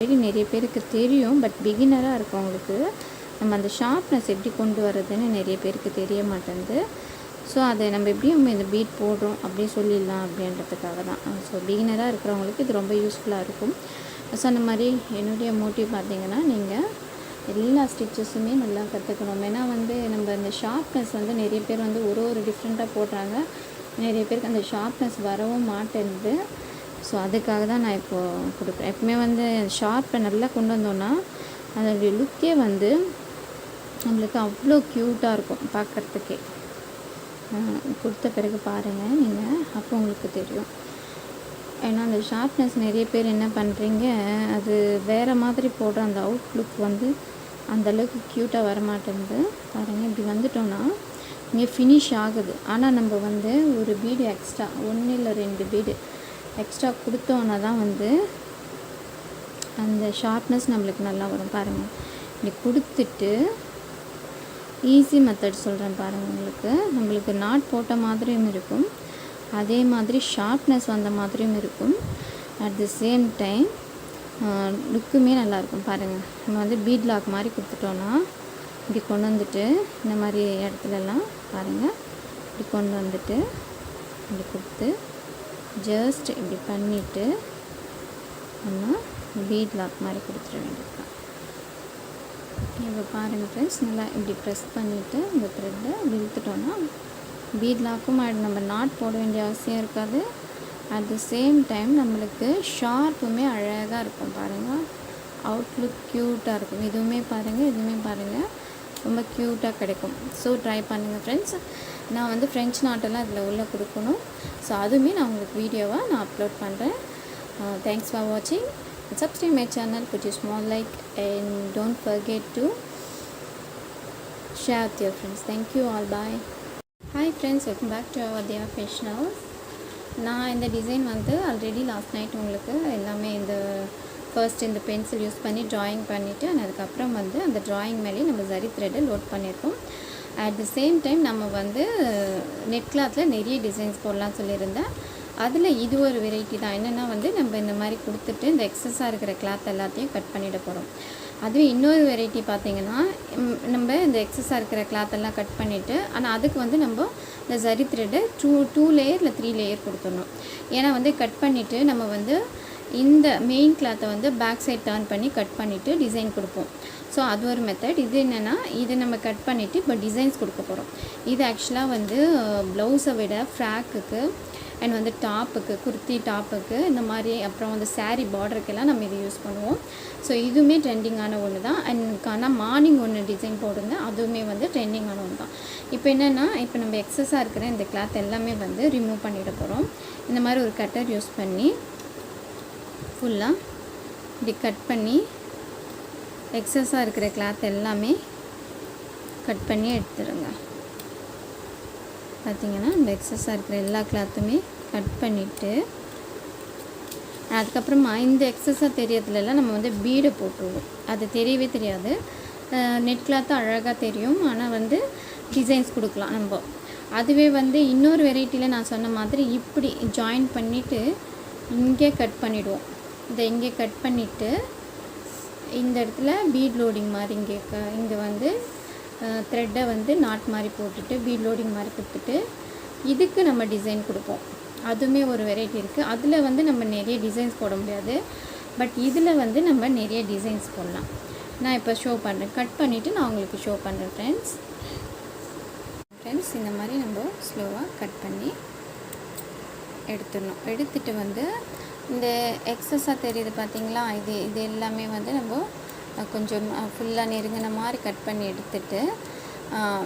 Already நிறைய பேருக்கு தெரியும். பட் பிகினராக இருக்கவங்களுக்கு நம்ம அந்த ஷார்ப்னஸ் எப்படி கொண்டு வரதுன்னு நிறைய பேருக்கு தெரிய மாட்டேங்குது. ஸோ அதை நம்ம எப்படியும் இந்த பீட் போடுறோம் அப்படியே சொல்லிடலாம் அப்படின்றதுக்காக தான். ஸோ பிகினராக இருக்கிறவங்களுக்கு இது ரொம்ப யூஸ்ஃபுல்லாக இருக்கும். ஸோ அந்த மாதிரி என்னுடைய மோட்டிவ் பார்த்திங்கன்னா, நீங்கள் எல்லா ஸ்டிச்சஸுமே நல்லா கற்றுக்கணும். ஏன்னா நம்ம இந்த ஷார்ப்னஸ் நிறைய பேர் ஒரு டிஃப்ரெண்ட்டாக போடுறாங்க. நிறைய பேருக்கு அந்த ஷார்ப்னஸ் வரவும் மாட்டேன்னுது. ஸோ அதுக்காக தான் நான் இப்போது கொடுக்குறேன். எப்பவுமே ஷார்ப்பை நல்லா கொண்டு வந்தோன்னா அதோடைய லுக்கே நம்மளுக்கு அவ்வளோ க்யூட்டாக இருக்கும் பார்க்குறதுக்கே. கொடுத்த பிறகு பாருங்கள் நீங்கள், அப்போ உங்களுக்கு தெரியும். ஏன்னா அந்த ஷார்ப்னஸ் நிறைய பேர் என்ன பண்ணுறீங்க, அது வேறு மாதிரி போடுற அந்த அவுட்லுக் அந்தளவுக்கு க்யூட்டாக வரமாட்டேங்குது. பாருங்கள், இப்படி வந்துட்டோன்னா இங்கே ஃபினிஷ் ஆகுது. ஆனால் நம்ம ஒரு பீடு எக்ஸ்ட்ரா 1 இல்லை 2 பீடு எக்ஸ்ட்ரா கொடுத்தோன்னா தான் அந்த ஷார்ப்னஸ் நம்மளுக்கு நல்லா வரும். பாருங்கள், இப்படி கொடுத்துட்டு ஈஸி மெத்தட் சொல்கிறேன் பாருங்கள். நம்மளுக்கு நாட் போட்ட மாதிரியும் இருக்கும், அதே மாதிரி ஷார்ப்னஸ் வந்த மாதிரியும் இருக்கும். அட் தி சேம் டைம் லுக்குமே நல்லாயிருக்கும். பாருங்கள், நம்ம பீட் லாக் மாதிரி கொடுத்துட்டோன்னா இப்படி கொண்டு வந்துட்டு இந்த மாதிரி இடத்துலலாம் பாருங்கள், இப்படி கொண்டு வந்துட்டு இப்படி கொடுத்து ஜஸ்ட் இப்படி பண்ணிவிட்டு நம்ம பீட் லாக் மாதிரி கொடுத்துட வேண்டியது. இப்போ பாருங்கள் ஃப்ரெண்ட்ஸ், நல்லா இப்படி ப்ரெஸ் பண்ணிவிட்டு இந்த த்ரெட்டை இழுத்துட்டோன்னா பீட் லாக்கும் ஆகிடும். நம்ம நாட் போட வேண்டிய அவசியம் இருக்காது. அட் தி சேம் டைம் நம்மளுக்கு ஷார்ப்புமே அழகாக இருக்கும். பாருங்கள், அவுட்லுக் க்யூட்டாக இருக்கும். இதுவுமே பாருங்கள் ரொம்ப க்யூட்டாக கிடைக்கும். ஸோ ட்ரை பண்ணுங்கள் ஃப்ரெண்ட்ஸ். நான் ஃப்ரெஞ்ச் நாட்டெல்லாம் இதில் உள்ளே கொடுக்கணும். ஸோ அதுவுமே நான் உங்களுக்கு வீடியோவாக நான் அப்லோட் பண்ணுறேன். தேங்க்ஸ் ஃபார் வாட்சிங். Subscribe my channel, put your small like, and don't forget to share with your friends. Thank you all. Bye. Hi friends, welcome back to our Deva Fashion House. நான் இந்த design already last night உங்களுக்கு எல்லாமே first இந்த pencil use பண்ணி drawing பண்ணிவிட்டு அதுக்கப்புறம் அந்த drawing மேலேயே நம்ம ஜரி த்ரெட்டை லோட் பண்ணியிருக்கோம். அட் தி சேம் டைம் நம்ம நெட் கிளாத்தில் நிறைய டிசைன்ஸ் போடலாம்னு சொல்லியிருந்தேன். அதில் இது ஒரு வெரைட்டி தான். என்னென்னா நம்ம இந்த மாதிரி கொடுத்துட்டு இந்த எக்ஸஸாக இருக்கிற கிளாத் எல்லாத்தையும் கட் பண்ணிட போகிறோம். அதுவே இன்னொரு வெரைட்டி பார்த்திங்கன்னா, நம்ம இந்த எக்ஸஸாக இருக்கிற கிளாத்தெல்லாம் கட் பண்ணிவிட்டு, ஆனால் அதுக்கு நம்ம இந்த ஜரி த்ரெட்டை 2 லேயர் இல்லை 3 லேயர் கொடுத்துடணும். ஏன்னா கட் பண்ணிவிட்டு நம்ம இந்த மெயின் கிளாத்தை பேக் சைட் டர்ன் பண்ணி கட் பண்ணிவிட்டு டிசைன் கொடுப்போம். ஸோ அது ஒரு மெத்தட். இது என்னென்னா, இது நம்ம கட் பண்ணிவிட்டு இப்போ டிசைன்ஸ் கொடுக்க போகிறோம். இது ஆக்சுவலாக ப்ளவுஸை விட ஃப்ராக்குக்கு அண்ட் டாப்புக்கு, குர்த்தி டாப்புக்கு, இந்த மாதிரி அப்புறம் சாரீ பார்டருக்கெல்லாம் நம்ம இது யூஸ் பண்ணுவோம். ஸோ இதுவுமே ட்ரெண்டிங்கான ஒன்று தான். அண்ட் ஆனால் மார்னிங் ஒன்று டிசைன் போட்டிருந்தேன், அதுவுமே ட்ரெண்டிங்கான ஒன்று தான். இப்போ என்னென்னா, இப்போ நம்ம எக்ஸஸாக இருக்கிற இந்த கிளாத் எல்லாமே ரிமூவ் பண்ணிட போகிறோம். இந்த மாதிரி ஒரு கட்டர் யூஸ் பண்ணி ஃபுல்லாக இப்படி கட் பண்ணி எக்ஸஸாக இருக்கிற கிளாத் எல்லாமே கட் பண்ணி எடுத்துடுங்க. பார்த்திங்கன்னா இந்த எக்ஸஸாக இருக்கிற எல்லா கிளாத்துமே கட் பண்ணிவிட்டு அதுக்கப்புறமா இந்த எக்ஸஸாக தெரியறதுலலாம் நம்ம பீடை போட்டுருவோம். அது தெரியவே தெரியாது. நெட் கிளாத்து அழகாக தெரியும், ஆனால் டிசைன்ஸ் கொடுக்கலாம் நம்ம. அதுவே இன்னொரு வெரைட்டியில் நான் சொன்ன மாதிரி இப்படி ஜாயின் பண்ணிவிட்டு இங்கே கட் பண்ணிவிடுவோம். இங்கே கட் பண்ணிவிட்டு இந்த இடத்துல பீட் லோடிங் மாதிரி இங்கே த்ரெட்டை நாட் மாதிரி போட்டுட்டு பீட் லோடிங் மாதிரி கொடுத்துட்டு இதுக்கு நம்ம டிசைன் கொடுப்போம். அதுவுமே ஒரு வெரைட்டி இருக்குது. அதில் நம்ம நிறைய டிசைன்ஸ் போட முடியாது, பட் இதில் நம்ம நிறைய டிசைன்ஸ் போடலாம். நான் இப்போ ஷோ பண்ணுறேன். கட் பண்ணிவிட்டு நான் உங்களுக்கு ஷோ பண்ணுறேன் ஃப்ரெண்ட்ஸ். இந்த மாதிரி நம்ம ஸ்லோவாக கட் பண்ணி எடுத்துடணும். எடுத்துகிட்டு இந்த எக்ஸஸாக தெரியுது பார்த்திங்களா, இது எல்லாமே நம்ம கொஞ்சம் ஃபுல்லாக நெருங்கின மாதிரி கட் பண்ணி எடுத்துகிட்டு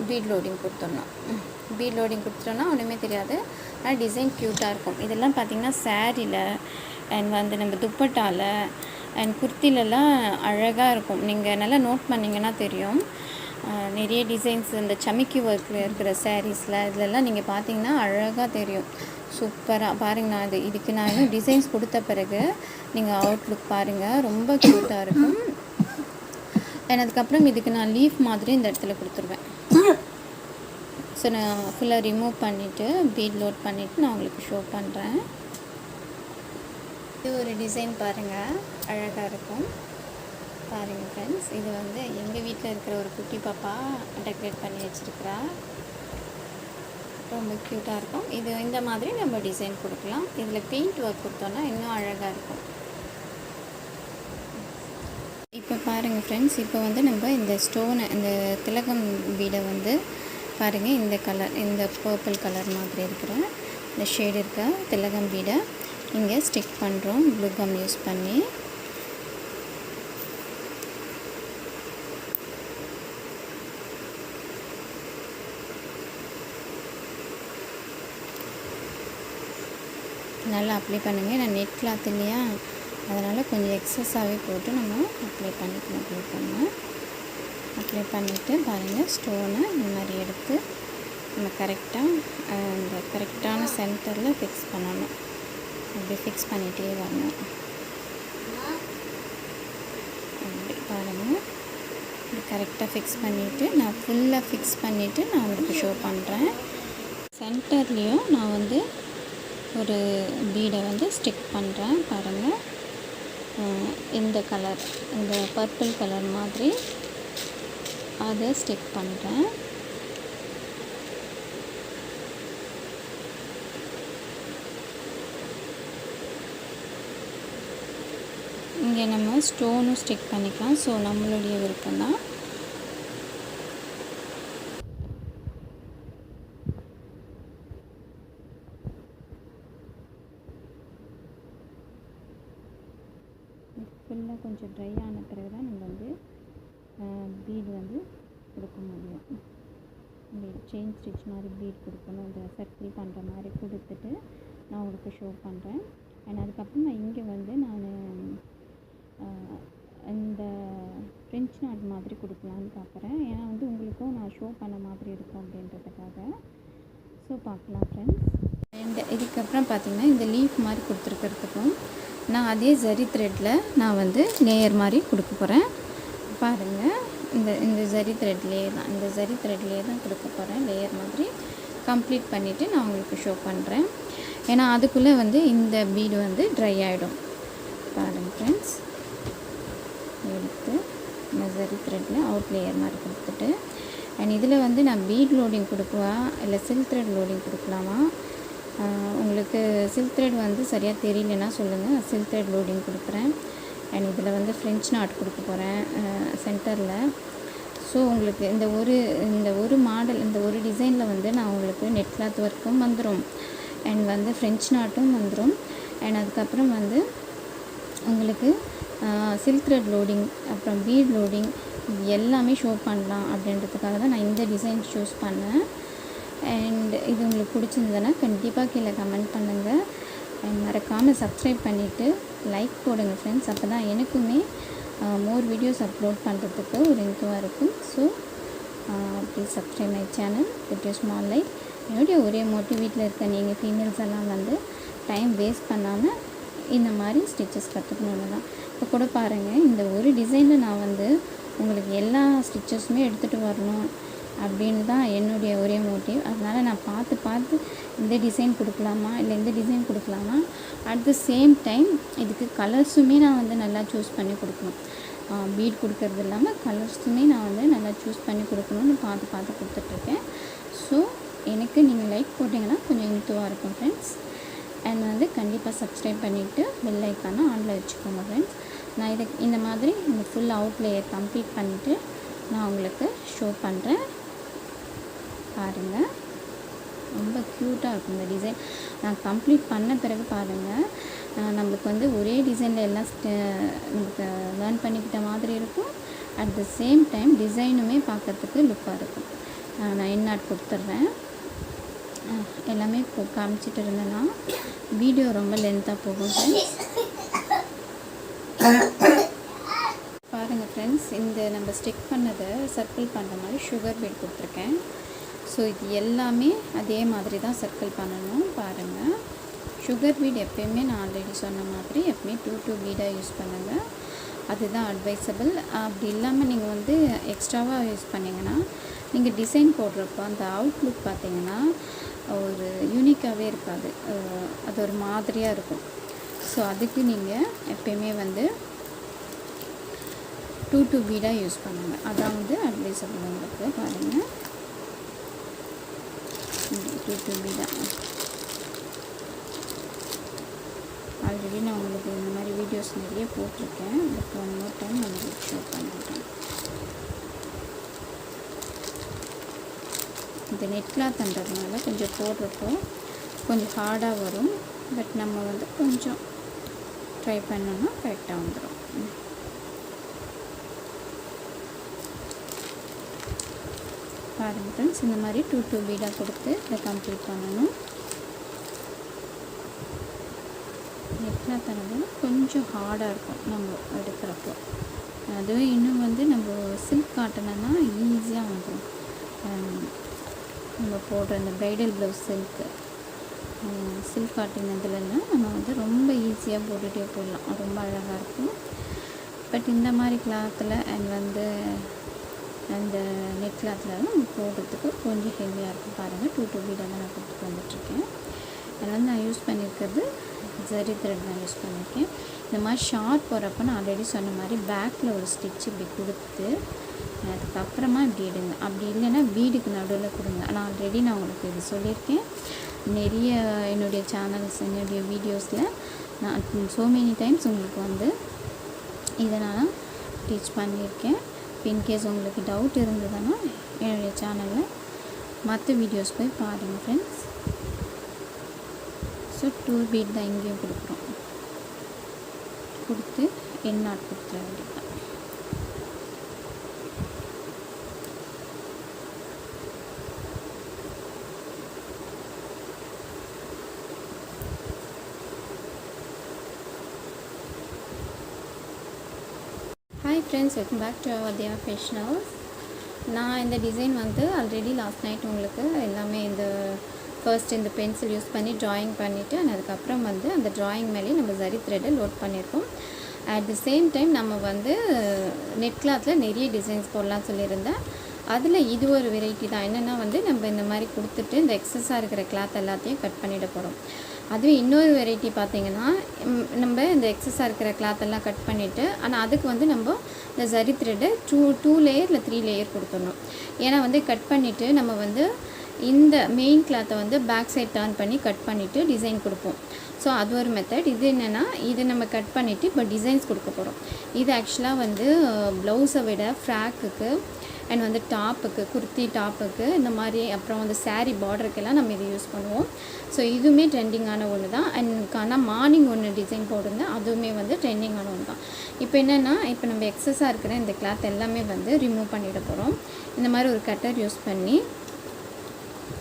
பீட் லோடிங் கொடுத்துடணும். பீட் லோடிங் கொடுத்துட்டோன்னா ஒன்றுமே தெரியாது, ஆனால் டிசைன் க்யூட்டாக இருக்கும். இதெல்லாம் பார்த்திங்கன்னா சாரியில் அண்ட் நம்ம துப்பட்டாவில் அண்ட் குர்த்திலெலாம் அழகாக இருக்கும். நீங்கள் நல்லா நோட் பண்ணிங்கன்னா தெரியும். நிறைய டிசைன்ஸ் இந்த சமிக்கி ஒர்க்கில் இருக்கிற சாரீஸில் இதிலெல்லாம் நீங்கள் பார்த்திங்கன்னா அழகாக தெரியும். சூப்பராக பாருங்கள். இதுக்கு நான் இன்னும் டிசைன்ஸ் கொடுத்த பிறகு நீங்கள் அவுட்லுக் பாருங்கள், ரொம்ப க்யூட்டாக இருக்கும். அதுக்கப்புறம் இதுக்கு நான் லீஃப் மாதிரி இந்த இடத்துல கொடுத்துருவேன். ஸோ நான் ஃபுல்லாக ரிமூவ் பண்ணிவிட்டு பீட் லோட் பண்ணிவிட்டு நான் உங்களுக்கு ஷோ பண்ணுறேன். இது ஒரு டிசைன் பாருங்கள், அழகாக இருக்கும் பாருங்கள் ஃப்ரெண்ட்ஸ். இது வந்து எங்கள் வீட்டில் இருக்கிற ஒரு குட்டி பாப்பா டெக்கரேட் பண்ணி வச்சுருக்கிறா. ரொம்ப க்யூட்டாக இருக்கும். இது இந்த மாதிரி நம்ம டிசைன் கொடுக்கலாம். இதில் பெயிண்ட் ஒர்க் கொடுத்தோன்னா இன்னும் அழகாக இருக்கும். இப்போ பாருங்கள் ஃப்ரெண்ட்ஸ், இப்போ வந்து நம்ம இந்த ஸ்டோனை, இந்த திலகம் பீடை வந்து பாருங்கள், இந்த கலர், இந்த பர்பிள் கலர் மாதிரி இருக்கிற இந்த ஷேடு இருக்க திலகம் பீடை இங்கே ஸ்டிக் பண்ணுறோம் ப்ளூ கம் யூஸ் பண்ணி. நல்லா அப்ளை பண்ணுங்கள். நான் நெட் கிளாத் இல்லையா, அதனால் கொஞ்சம் எக்ஸஸாகவே போட்டு நம்ம அப்ளை பண்ணிக்கலாம். அப்ளை பண்ணிவிட்டு பாருங்கள், ஸ்டோனை இந்த மாதிரி எடுத்து நம்ம கரெக்டாக இந்த கரெக்டான சென்டரில் ஃபிக்ஸ் பண்ணணும். அப்படி ஃபிக்ஸ் பண்ணிகிட்டே வரணும். அப்படி பாருங்கள், இப்படி கரெக்டாக ஃபிக்ஸ் பண்ணிவிட்டு நான் ஃபுல்லாக ஃபிக்ஸ் பண்ணிவிட்டு நான் உங்களுக்கு ஷோ பண்ணுறேன். சென்டர்லேயும் நான் வந்து ஒரு பீடை வந்து ஸ்டிக் பண்ணுறேன் பாருங்கள். இந்த கலர், இந்த பர்பிள் கலர் மாதிரி அதை ஸ்டிக் பண்ணுறேன். இங்கே நம்ம ஸ்டோனும் ஸ்டிக் பண்ணிக்கலாம். ஸோ நம்மளுடைய விருப்பம் தான். ஃபுல்லாக கொஞ்சம் ட்ரை ஆன பிறகு தான் நம்ம வந்து பீட் வந்து கொடுக்க முடியும். பீட் செயின் ஸ்டிச் மாதிரி பீட் கொடுக்கணும். இந்த சர்க்கிள் பண்ணுற மாதிரி கொடுத்துட்டு நான் உங்களுக்கு ஷோ பண்ணுறேன். அண்ட் அதுக்கப்புறம் நான் இங்கே வந்து நான் இந்த ஃப்ரெஞ்ச் நாட் மாதிரி கொடுக்கலான்னு பார்க்குறேன். ஏன்னா வந்து உங்களுக்கும் நான் ஷோ பண்ண மாதிரி இருக்கும் அப்படின்றதுக்காக. ஸோ பார்க்கலாம் ஃப்ரெண்ட்ஸ். அண்ட் இதுக்கப்புறம் பார்த்திங்கன்னா இந்த லீஃப் மாதிரி கொடுத்துருக்கிறதுக்கும் நான் அதே ஜரி த்ரெட்டில் நான் வந்து லேயர் மாதிரி கொடுக்க போகிறேன். பாருங்கள், இந்த ஜரி த்ரெட்லேயே தான் கொடுக்க போகிறேன். லேயர் மாதிரி கம்ப்ளீட் பண்ணிவிட்டு நான் உங்களுக்கு ஷோ பண்ணுறேன். ஏன்னா அதுக்குள்ளே வந்து இந்த பீடு வந்து ட்ரை ஆகிடும். பாருங்கள் ஃப்ரெண்ட்ஸ், எடுத்து இந்த ஜரி த்ரெட்டில் அவுட் லேயர் மாதிரி கொடுத்துட்டு, அண்ட் இதில் வந்து நான் பீட் லோடிங் கொடுக்குவா இல்லை சில்க் த்ரெட் லோடிங் கொடுக்கலாமா? உங்களுக்கு சில்க் த்ரெட் வந்து சரியாக தெரியலன்னா சொல்லுங்கள், நான் சில்க் த்ரெட் லோடிங் கொடுக்குறேன். அண்ட் இதில் வந்து ஃப்ரெஞ்ச் நாட் கொடுக்க போகிறேன் சென்டரில். ஸோ உங்களுக்கு இந்த ஒரு மாடல், இந்த ஒரு டிசைனில் வந்து நான் உங்களுக்கு நெட் கிளாத் ஒர்க்கும் வந்துடும், அண்ட் வந்து ஃப்ரெஞ்ச் நாட்டும் வந்துடும். அண்ட் அதுக்கப்புறம் வந்து உங்களுக்கு சில்க் த்ரெட் லோடிங், அப்புறம் பீட் லோடிங் எல்லாமே ஷோ பண்ணலாம் அப்படின்றதுக்காக தான் நான் இந்த டிசைன் சூஸ் பண்ணேன். அண்ட் இது உங்களுக்கு பிடிச்சிருந்ததுன்னா கண்டிப்பாக கீழே கமெண்ட் பண்ணுங்கள். அண்ட் மறக்காமல் சப்ஸ்கிரைப் பண்ணிவிட்டு லைக் போடுங்க ஃப்ரெண்ட்ஸ். அப்போ தான் எனக்குமே மோர் வீடியோஸ் அப்லோட் பண்ணுறதுக்கு ஒரு இன்ட்ரெஸ்டாக இருக்கும். So please subscribe my channel with you small like. என்னுடைய ஒரே மோட்டிவ், வீட்டில் இருக்க நீங்கள் ஃபீமேல்ஸ் எல்லாம் வந்து டைம் வேஸ்ட் பண்ணாமல் இந்த மாதிரி ஸ்டிச்சஸ் கற்றுக்கணுன்னு தான். இப்போ கூட பாருங்கள், இந்த ஒரு டிசைனில் நான் வந்து உங்களுக்கு எல்லா ஸ்டிச்சஸுமே எடுத்துகிட்டு வரணும் அப்படின்னு தான் என்னுடைய ஒரே மோட்டிவ். அதனால் நான் பார்த்து இந்த டிசைன் கொடுக்கலாமா இல்லை இந்த டிசைன் கொடுக்கலாமா, அட் த சேம் டைம் இதுக்கு கலர்ஸுமே நான் வந்து நல்லா சூஸ் பண்ணி கொடுக்கணும். பீட் கொடுக்கறது இல்லாமல் கலர்ஸுமே நான் வந்து நல்லா சூஸ் பண்ணி கொடுக்கணும்னு பார்த்து கொடுத்துட்ருக்கேன். ஸோ எனக்கு நீங்கள் லைக் போட்டிங்கன்னா கொஞ்சம் இன்ட்ரெஸ்டாக இருக்கும் ஃப்ரெண்ட்ஸ். அண்ட் வந்து கண்டிப்பாக சப்ஸ்கிரைப் பண்ணிவிட்டு பெல் ஐக்கானை ஆனில் வச்சுக்கோங்க ஃப்ரெண்ட்ஸ். நான் இதை இந்த மாதிரி இந்த ஃபுல் அவுட் லேயர் கம்ப்ளீட் பண்ணிவிட்டு நான் உங்களுக்கு ஷோ பண்ணுறேன். பாருங்கள், ரொம்ப க்யூட்டாக இருக்கும் இந்த டிசைன். நான் கம்ப்ளீட் பண்ண பிறகு பாருங்கள், நம்மளுக்கு வந்து ஒரே டிசைனில் எல்லாம் நமக்கு லேர்ன் பண்ணிக்கிட்ட மாதிரி இருக்கும். அட் த சேம் டைம் டிசைனுமே பார்க்குறதுக்கு லுக்காக இருக்கும். நான் என்னாட் கொடுத்துட்றேன். எல்லாமே காமிச்சிட்டு இருந்தேன்னா வீடியோ ரொம்ப லென்த்தாக போகும் ஃப்ரெண்ட்ஸ். பாருங்கள் ஃப்ரெண்ட்ஸ், இந்த நம்ம ஸ்டிக் பண்ணதை சர்க்கிள் பண்ணுற மாதிரி சுகர் பீட் கொடுத்துருக்கேன். ஸோ இது எல்லாமே அதே மாதிரி தான் சர்க்கிள் பண்ணணும். பாருங்கள், சுகர் பீட் எப்போயுமே நான் ஆல்ரெடி சொன்ன மாதிரி எப்பவுமே 2 பீடாக யூஸ் பண்ணுங்கள், அதுதான் அட்வைசபிள். அப்படி இல்லாமல் நீங்கள் வந்து எக்ஸ்ட்ராவாக யூஸ் பண்ணிங்கன்னா நீங்கள் டிசைன் போடுறப்போ அந்த அவுட்லுக் பார்த்திங்கன்னா ஒரு யூனிக்காகவே இருக்காது, அது ஒரு மாதிரியாக இருக்கும். ஸோ அதுக்கு நீங்கள் எப்பயுமே வந்து 2 பீடாக யூஸ் பண்ணுங்க. அதான் வந்து அட்வைசபிள் உங்களுக்கு. பாருங்கள், 2 பீடா. ஆல்ரெடி நான் உங்களுக்கு இந்த மாதிரி வீடியோஸ் நிறைய போட்டிருக்கேன். பட் ஒன் மோர் டைம் நான் உங்களுக்கு ஷோ பண்ணிட்டேன். இந்த நெட் கிளாத்ன்றதுனால கொஞ்சம் போடுறப்போ கொஞ்சம் ஹார்டாக வரும். பட் நம்ம வந்து கொஞ்சம் ட்ரை பண்ணோன்னா கரெக்டாக வந்துடும். பாருங்கள் ஃப்ரெண்ட்ஸ், இந்த மாதிரி 2 பீடாக கொடுத்து இதை கம்ப்ளீட் பண்ணணும். நெட்னா தரது கொஞ்சம் ஹார்டாக இருக்கும் நம்ம எடுக்கிறப்போ. அதுவே இன்னும் வந்து நம்ம சில்க் காட்டனா ஈஸியாக வந்துடும். நம்ம போடுற இந்த ப்ரைடல் ப்ளவுஸ் சில்க் காட்டன் இதுலலாம் நம்ம வந்து ரொம்ப ஈஸியாக போட்டுகிட்டே போடலாம். ரொம்ப அழகாக இருக்கும். பட் இந்த மாதிரி கிளாத்தில் அண்ட் வந்து அந்த நெட் கிளாத்தில் நம்ம போடுறதுக்கு கொஞ்சம் ஹெவியாக இருக்கும். பாருங்கள், 2 பீடாக தான் நான் கொடுத்துட்டு வந்துட்டுருக்கேன். அதில் வந்து நான் யூஸ் பண்ணியிருக்கிறது ஜரி த்ரெட் தான் யூஸ் பண்ணியிருக்கேன். இந்த மாதிரி ஷார்ட் போகிறப்ப நான் ஆல்ரெடி சொன்ன மாதிரி பேக்கில் ஒரு ஸ்டிச் இப்படி கொடுத்து அதுக்கப்புறமா இப்படி எடுங்க. அப்படி இல்லைன்னா பீடுக்கு நடுவில் கொடுங்க. நான் ஆல்ரெடி உங்களுக்கு இது சொல்லியிருக்கேன். நிறைய என்னுடைய சேனல்ஸ், என்னுடைய வீடியோஸில் நான் ஸோ மெனி டைம்ஸ் உங்களுக்கு வந்து இதை நான் டீச் பண்ணியிருக்கேன். இன்கேஸ் உங்களுக்கு டவுட் இருந்ததுன்னா என்னுடைய சேனலில் மற்ற வீடியோஸ் போய் பாருங்கள் ஃப்ரெண்ட்ஸ். ஸோ 2 பீட் தான் இங்கேயும் கொடுக்குறோம். கொடுத்து என் நாட் கொடுத்துட வேண்டியது தான். Hi friends, welcome back to Vathya fashion house. நான் இந்த டிசைன் வந்து ஆல்ரெடி லாஸ்ட் நைட் உங்களுக்கு எல்லாமே இந்த ஃபர்ஸ்ட் இந்த பென்சில் யூஸ் பண்ணி ட்ராயிங் பண்ணிவிட்டு அதுக்கப்புறம் வந்து அந்த ட்ராயிங் மேலேயே நம்ம ஜரி த்ரெட்டை லோட் பண்ணியிருக்கோம். அட் தி சேம் டைம் நம்ம வந்து நெட் கிளாத்தில் நிறைய டிசைன்ஸ் போடலாம் சொல்லியிருந்தேன். அதில் இது ஒரு வெரைட்டி தான். என்னென்னா வந்து நம்ம இந்த மாதிரி கொடுத்துட்டு இந்த எக்ஸஸாக இருக்கிற கிளாத் எல்லாத்தையும் கட் பண்ணிட போகிறோம். அதுவே இன்னொரு வெரைட்டி பார்த்திங்கன்னா, நம்ம இந்த எக்ஸஸாக இருக்கிற கிளாத்தெல்லாம் கட் பண்ணிவிட்டு ஆனால் அதுக்கு வந்து நம்ம இந்த ஜரி த்ரெட்டை 2 லேயர் இல்லை 3 லேயர் கொடுத்துடணும். ஏன்னா வந்து கட் பண்ணிவிட்டு நம்ம வந்து இந்த மெயின் கிளாத்தை வந்து பேக் சைட் டர்ன் பண்ணி கட் பண்ணிவிட்டு டிசைன் கொடுப்போம். ஸோ அது ஒரு மெத்தட். இது என்னென்னா, இது நம்ம கட் பண்ணிவிட்டு இப்போ டிசைன்ஸ் கொடுக்க போகிறோம். இது ஆக்சுவலாக வந்து ப்ளவுஸை விட ஃப்ராக்குக்கு அண்ட் வந்து டாப்புக்கு, குர்த்தி டாப்புக்கு, இந்த மாதிரி அப்புறம் வந்து சாரீ பார்டருக்கெல்லாம் நம்ம இது யூஸ் பண்ணுவோம். ஸோ இதுவுமே ட்ரெண்டிங்கான ஒன்று தான். அண்ட் ஆனால் மார்னிங் ஒன்று டிசைன் போட்டிருந்தேன், அதுவுமே வந்து ட்ரெண்டிங்கான ஒன்று தான். இப்போ என்னென்னா, இப்போ நம்ம எக்ஸஸாக இருக்கிற இந்த கிளாத் எல்லாமே வந்து ரிமூவ் பண்ணிட போகிறோம். இந்த மாதிரி ஒரு கட்டர் யூஸ் பண்ணி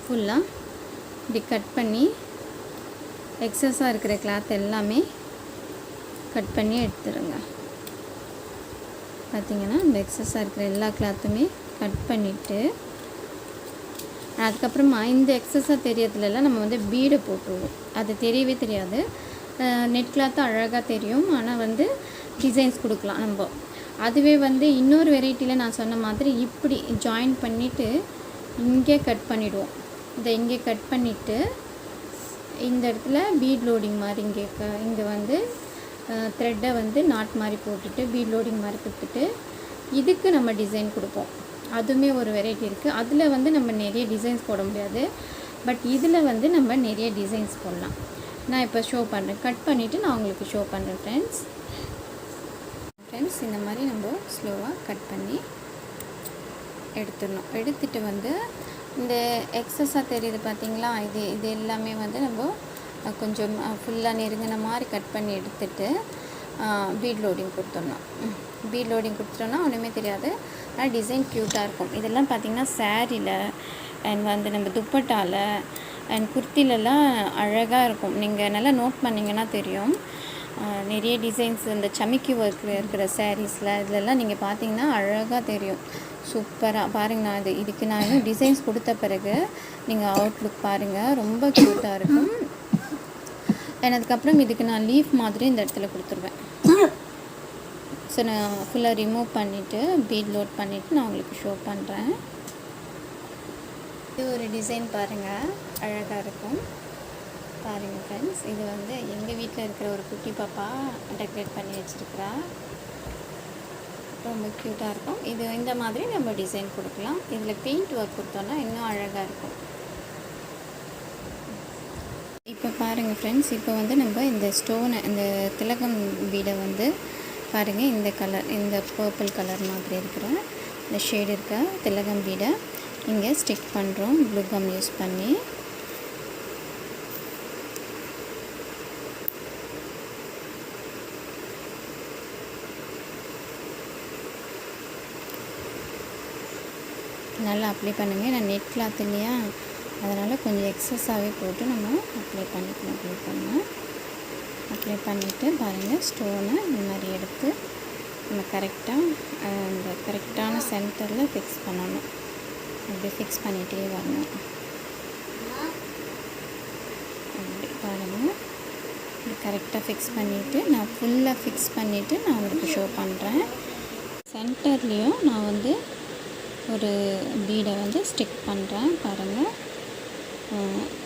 ஃபுல்லாக இப்படி கட் பண்ணி எக்ஸஸாக இருக்கிற கிளாத் எல்லாமே கட் பண்ணி எடுத்துடுங்க. பார்த்திங்கன்னா இந்த எக்ஸஸாக இருக்கிற எல்லா கிளாத்துமே கட் பண்ணிவிட்டு அதுக்கப்புறமா இந்த எக்ஸஸாக தெரியறதுலலாம் நம்ம வந்து பீடை போட்டுருவோம். அது தெரியவே தெரியாது. நெட் கிளாத்து அழகாக தெரியும், ஆனால் வந்து டிசைன்ஸ் கொடுக்கலாம் நம்ம. அதுவே வந்து இன்னொரு வெரைட்டியில் நான் சொன்ன மாதிரி இப்படி ஜாயின் பண்ணிவிட்டு இங்கே கட் பண்ணிவிடுவோம். இதை இங்கே கட் பண்ணிவிட்டு இந்த இடத்துல பீட் லோடிங் மாதிரி இங்கே வந்து த்ரெட்டை வந்து நாட் மாதிரி போட்டுட்டு பீட் லோடிங் மாதிரி கொடுத்துட்டு இதுக்கு நம்ம டிசைன் கொடுப்போம். அதுவுமே ஒரு வெரைட்டி இருக்குது. அதில் வந்து நம்ம நிறைய டிசைன்ஸ் போட முடியாது, பட் இதில் வந்து நம்ம நிறைய டிசைன்ஸ் போடலாம். நான் இப்போ ஷோ பண்ணுறேன், கட் பண்ணிவிட்டு நான் உங்களுக்கு ஷோ பண்ணுறேன் ஃப்ரெண்ட்ஸ். இந்த மாதிரி நம்ம ஸ்லோவாக கட் பண்ணி எடுத்துடணும். எடுத்துகிட்டு வந்து இந்த எக்ஸஸாக தெரியுது பார்த்திங்களா, இது எல்லாமே வந்து நம்ம கொஞ்சம் ஃபுல்லாக நெருங்கின மாதிரி கட் பண்ணி எடுத்துகிட்டு பீட் லோடிங் கொடுத்துடணும். பீட் லோடிங் கொடுத்துட்டோன்னா ஒன்றுமே தெரியாது, ஆனால் டிசைன் க்யூட்டாக இருக்கும். இதெல்லாம் பார்த்திங்கன்னா சாரியில் அண்ட் வந்து நம்ம துப்பட்டாவில் அண்ட் குர்த்திலெலாம் அழகாக இருக்கும். நீங்கள் நல்லா நோட் பண்ணிங்கன்னா தெரியும். நிறைய டிசைன்ஸ் இந்த சமிக்கி ஒர்க்கில் இருக்கிற சாரீஸில் இதிலெல்லாம் நீங்கள் பார்த்தீங்கன்னா அழகாக தெரியும். சூப்பராக பாருங்கள். நான் இதுக்கு நான் இன்னும் டிசைன்ஸ் கொடுத்த பிறகு நீங்கள் அவுட்லுக் பாருங்கள், ரொம்ப க்யூட்டாக இருக்கும். அண்ட் அதுக்கப்புறம் இதுக்கு நான் லீஃப் மாதிரி இந்த இடத்துல கொடுத்துருவேன். ஸோ நான் ஃபுல்லாக ரிமூவ் பண்ணிவிட்டு பீட் லோட் பண்ணிவிட்டு நான் உங்களுக்கு ஷோ பண்ணுறேன். இது ஒரு டிசைன் பாருங்கள், அழகாக இருக்கும். பாருங்கள் ஃப்ரெண்ட்ஸ், இது வந்து எங்கள் வீட்டில் இருக்கிற ஒரு குட்டி பாப்பா டெக்கரேட் பண்ணி வச்சுருக்கிறா. ரொம்ப க்யூட்டாக இருக்கும். இது இந்த மாதிரி நம்ம டிசைன் கொடுக்கலாம். இதில் பெயிண்ட் ஒர்க் கொடுத்தோன்னா இன்னும் அழகாக இருக்கும். இப்போ பாருங்கள் ஃப்ரெண்ட்ஸ், இப்போ வந்து நம்ம இந்த ஸ்டோனை, இந்த திலகம் பீடை வந்து பாருங்கள், இந்த கலர், இந்த பர்பிள் கலர் மாதிரி இருக்கிற இந்த ஷேடு இருக்க திலகம் பீடை இங்கே ஸ்டிக் பண்ணுறோம் ப்ளூ கம் யூஸ் பண்ணி. நல்லா அப்ளை பண்ணுங்கள். நான் நெட் கிளாத் இல்லையா, அதனால் கொஞ்சம் எக்ஸஸாகவே போட்டு நம்ம அப்ளை பண்ணிக்கலாம். அப்ளை பண்ணிவிட்டு பாருங்கள், ஸ்டோனை இந்த மாதிரி எடுத்து நம்ம கரெக்டாக அந்த கரெக்டான சென்டரில் ஃபிக்ஸ் பண்ணணும். அப்படி ஃபிக்ஸ் பண்ணிகிட்டே வரணும். அப்படி பாருங்கள், இப்படி கரெக்டாக ஃபிக்ஸ் பண்ணிவிட்டு நான் ஃபுல்லாக ஃபிக்ஸ் பண்ணிவிட்டு நான் உங்களுக்கு ஷோ பண்ணுறேன். சென்டர்லேயும் நான் வந்து ஒரு பீடை வந்து ஸ்டிக் பண்ணுறேன். பாருங்கள்,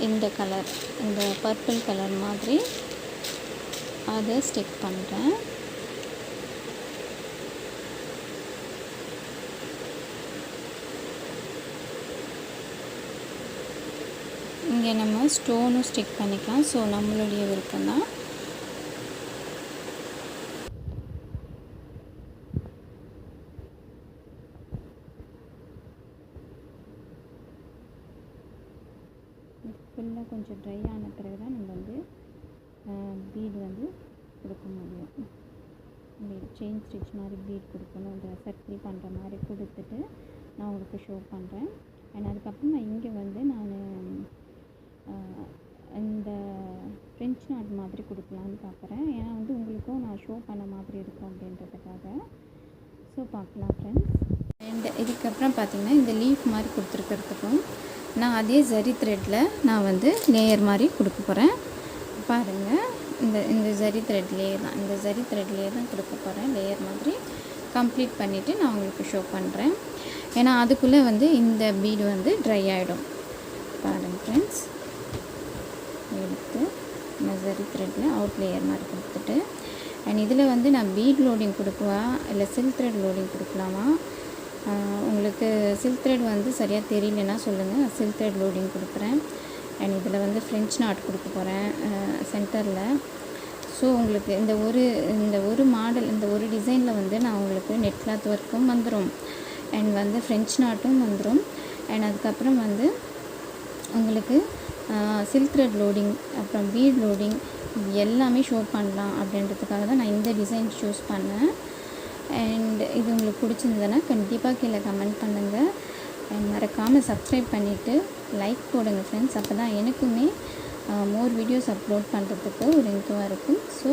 இந்த கலர், இந்த பர்பிள் கலர் மாதிரி அதை ஸ்டிக் பண்ணுறேன். இங்கே நம்ம ஸ்டோனும் ஸ்டிக் பண்ணிக்கலாம். ஸோ நம்மளுடைய விருப்பம் தான். ஃபுல்லாக கொஞ்சம் ட்ரை ஆன பிறகு தான் நம்ம வந்து பீட் வந்து கொடுக்க முடியும். செயின் ஸ்டிச் மாதிரி பீட் கொடுக்கணும். இந்த சர்க்கிள் பண்ணுற மாதிரி கொடுத்துட்டு நான் உங்களுக்கு ஷோ பண்ணுறேன். அண்ட் அதுக்கப்புறம் நான் இங்கே வந்து நான் இந்த ஃப்ரெஞ்ச் நாட் மாதிரி கொடுக்கலான்னு பார்க்குறேன். ஏன்னா வந்து உங்களுக்கும் நான் ஷோ பண்ண மாதிரி இருக்கும் அப்படின்றதுக்காக. ஸோ பார்க்கலாம் ஃப்ரெண்ட்ஸ். அண்ட் இதுக்கப்புறம் பார்த்திங்கன்னா இந்த லீஃப் மாதிரி கொடுத்துருக்கிறதுக்கும் நான் அதே ஜரி த்ரெட்டில் நான் வந்து லேயர் மாதிரி கொடுக்க போகிறேன். பாருங்கள், இந்த ஜரி த்ரெட்லேயே தான், இந்த ஜரி த்ரெட்லேயே தான் கொடுக்க போகிறேன். லேயர் மாதிரி கம்ப்ளீட் பண்ணிவிட்டு நான் உங்களுக்கு ஷோ பண்ணுறேன். ஏன்னா அதுக்குள்ளே வந்து இந்த பீடு வந்து ட்ரை ஆகிடும். பாருங்கள் ஃப்ரெண்ட்ஸ், எடுத்து இந்த ஜரி த்ரெட்டில் அவுட் லேயர் மாதிரி கொடுத்துட்டு, அண்ட் இதில் வந்து நான் பீட் லோடிங் கொடுக்குவா இல்லை சில்க் த்ரெட் லோடிங் கொடுக்கலாமா? உங்களுக்கு சில்க் த்ரெட் வந்து சரியாக தெரியலன்னா சொல்லுங்கள், சில்க் த்ரெட் லோடிங் கொடுக்குறேன். அண்ட் இதில் வந்து ஃப்ரெஞ்ச் நாட் கொடுக்க போகிறேன் சென்டரில். ஸோ உங்களுக்கு இந்த ஒரு மாடல், இந்த ஒரு டிசைனில் வந்து நான் உங்களுக்கு நெட் கிளாத் ஒர்க்கும் வந்துடும், அண்ட் வந்து ஃப்ரெஞ்ச் நாட்டும் வந்துடும். அண்ட் அதுக்கப்புறம் வந்து உங்களுக்கு சில்க் த்ரெட் லோடிங், அப்புறம் பீட் லோடிங், எல்லாமே ஷோ பண்ணலாம் அப்படின்றதுக்காக தான் நான் இந்த டிசைன் சூஸ் பண்ணேன். அண்ட் இது உங்களுக்கு பிடிச்சிருந்ததுன்னா கண்டிப்பாக கீழே கமெண்ட் பண்ணுங்கள். அண்ட் மறக்காமல் சப்ஸ்கிரைப் பண்ணிவிட்டு லைக் போடுங்க ஃப்ரெண்ட்ஸ். அப்போ தான் எனக்குமே மோர் வீடியோஸ் அப்லோட் பண்ணுறதுக்கு ஒரு இன்ட்ரெஸ்டாக இருக்கும். So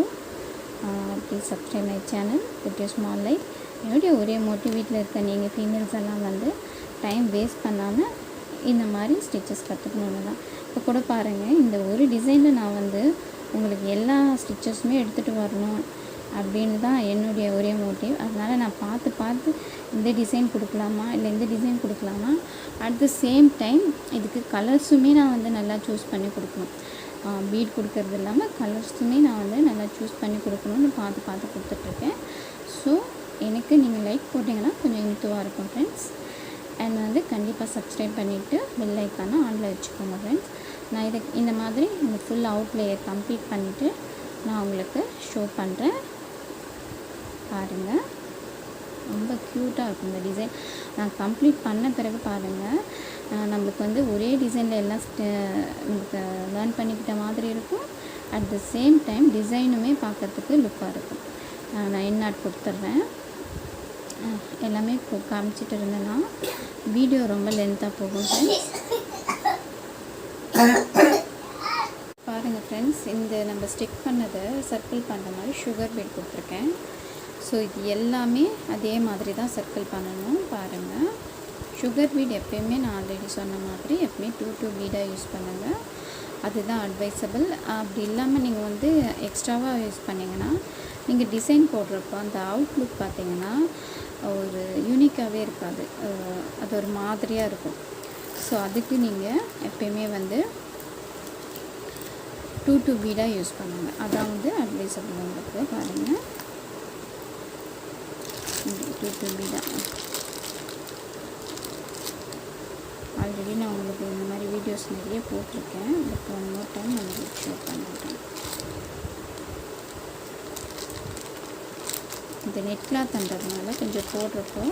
please subscribe my channel with small like. என்னுடைய ஒரே மோட்டிவ், வீட்டில் இருக்க நீங்கள் ஃபீமேல்ஸ் எல்லாம் வந்து டைம் வேஸ்ட் பண்ணாமல் இந்த மாதிரி ஸ்டிச்சஸ் கற்றுக்கணுன்னு தான். இப்போ கூட பாருங்கள், இந்த ஒரு டிசைனில் நான் வந்து உங்களுக்கு எல்லா ஸ்டிச்சஸுமே எடுத்துகிட்டு வரணும் அப்படின்னு தான் என்னுடைய ஒரே மோட்டிவ். அதனால் நான் பார்த்து இந்த டிசைன் கொடுக்கலாமா இல்லை இந்த டிசைன் கொடுக்கலாமா, அட் த சேம் டைம் இதுக்கு கலர்ஸுமே நான் வந்து நல்லா சூஸ் பண்ணி கொடுக்கணும். பீட் கொடுக்கறது இல்லாமல் கலர்ஸுமே நான் வந்து நல்லா சூஸ் பண்ணி கொடுக்கணும்னு பார்த்து கொடுத்துட்ருக்கேன். ஸோ எனக்கு நீங்கள் லைக் போட்டிங்கன்னா கொஞ்சம் இன்ட்ரெஸ்டாக இருக்கும் ஃப்ரெண்ட்ஸ். அண்ட் வந்து கண்டிப்பாக சப்ஸ்கிரைப் பண்ணிவிட்டு பெல் ஐக்கானை ஆனில் வச்சுக்கோங்க ஃப்ரெண்ட்ஸ். நான் இந்த மாதிரி இந்த ஃபுல் அவுட் லேயர் கம்ப்ளீட் பண்ணிவிட்டு நான் உங்களுக்கு ஷோ பண்ணுறேன். பாருங்கள், ரொம்ப க்யூட்டாக இருக்கும் இந்த டிசைன். நான் கம்ப்ளீட் பண்ண பிறகு பாருங்கள், நம்மளுக்கு வந்து ஒரே டிசைனில் எல்லாம் நம்மளுக்கு லேர்ன் பண்ணிக்கிட்ட மாதிரி இருக்கும். அட் த சேம் டைம் டிசைனுமே பார்க்குறதுக்கு லுக்காக இருக்கும். நான் என்னாட் கொடுத்துட்றேன். எல்லாமே காமிச்சிட்டு இருந்தேன்னா வீடியோ ரொம்ப லென்த்தாக போகும் ஃப்ரெண்ட்ஸ். பாருங்கள் ஃப்ரெண்ட்ஸ், இந்த நம்ம ஸ்டிக் பண்ணதை சர்க்கிள் பண்ணுற மாதிரி சுகர் பீட் கொடுத்துருக்கேன். ஸோ இது எல்லாமே அதே மாதிரி தான் சர்க்கிள் பண்ணணும். பாருங்கள், சுகர் பீட் எப்போயுமே நான் ஆல்ரெடி சொன்ன மாதிரி எப்பவுமே 2 பீடாக யூஸ் பண்ணுங்கள். அதுதான் அட்வைசபிள். அப்படி இல்லாமல் நீங்கள் வந்து எக்ஸ்ட்ராவாக யூஸ் பண்ணிங்கன்னா நீங்கள் டிசைன் போடுறப்போ அந்த அவுட்லுக் பார்த்திங்கன்னா ஒரு யூனிக்காகவே இருக்காது, அது ஒரு மாதிரியாக இருக்கும். ஸோ அதுக்கு நீங்கள் எப்பயுமே வந்து 2 பீடாக யூஸ் பண்ணுங்கள், அதான் வந்து அட்வைசபிள் உங்களுக்கு. பாருங்கள், 2 பீடா. ஆல்ரெடி நான் உங்களுக்கு இந்த மாதிரி வீடியோஸ் நிறைய போட்டிருக்கேன், பட் ஒன் மோர் டைம் நான் உங்களுக்கு ஷேர் பண்ணிட்டேன். இந்த நெட் கிளாத்ன்றதுனால கொஞ்சம் போடுறப்போ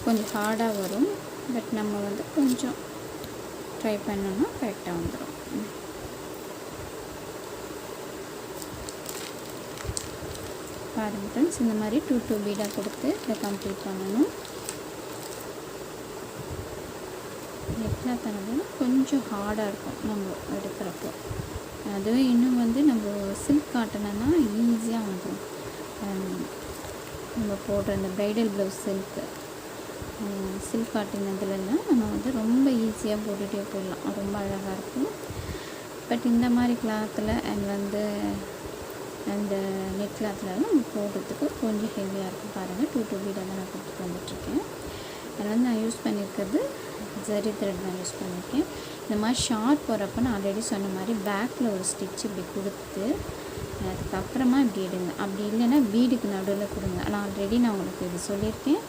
கொஞ்சம் ஹார்டாக வரும், பட் நம்ம வந்து கொஞ்சம் ட்ரை பண்ணோன்னா கரெக்டாக வந்துடும். பாருங்கள் ஃப்ரெண்ட்ஸ், இந்த மாதிரி 2 பீடாக கொடுத்து இதை கம்ப்ளீட் பண்ணணும். நெட் கிளாத்ன்றதுனால கொஞ்சம் ஹார்டாக இருக்கும் நம்ம எடுக்கிறப்போ. அதுவும் இன்னும் வந்து நம்ம சில்க் காட்டணுன்னா ஈஸியாக வந்துடும். நம்ம போடுற இந்த ப்ரைடல் ப்ளவுஸ் சில்க் காட்டன் இதுலலாம் நம்ம வந்து ரொம்ப ஈஸியாக போட்டுகிட்டே போடலாம், ரொம்ப அழகாக இருக்கும். பட் இந்த மாதிரி கிளாத்தில் அண்ட் வந்து அந்த நெட் கிளாத்லலாம் நம்ம போடுறதுக்கு கொஞ்சம் ஹெவியாக இருக்கும். பாருங்கள், 2 பீடாக தான் நான் கொடுத்துட்டு வந்துட்டுருக்கேன். அதில் வந்து நான் யூஸ் பண்ணியிருக்கிறது ஜரி த்ரெட் தான் யூஸ் பண்ணியிருக்கேன். இந்த மாதிரி ஷார்ட் போடுறப்போ நான் ஆல்ரெடி சொன்ன மாதிரி பேக்கில் ஒரு ஸ்டிச் இப்படி கொடுத்து அதுக்கப்புறமா இப்படி எடுங்க. அப்படி இல்லைன்னா பீடுக்கு நடுவில் கொடுங்க. நான் ஆல்ரெடி உங்களுக்கு இது சொல்லியிருக்கேன்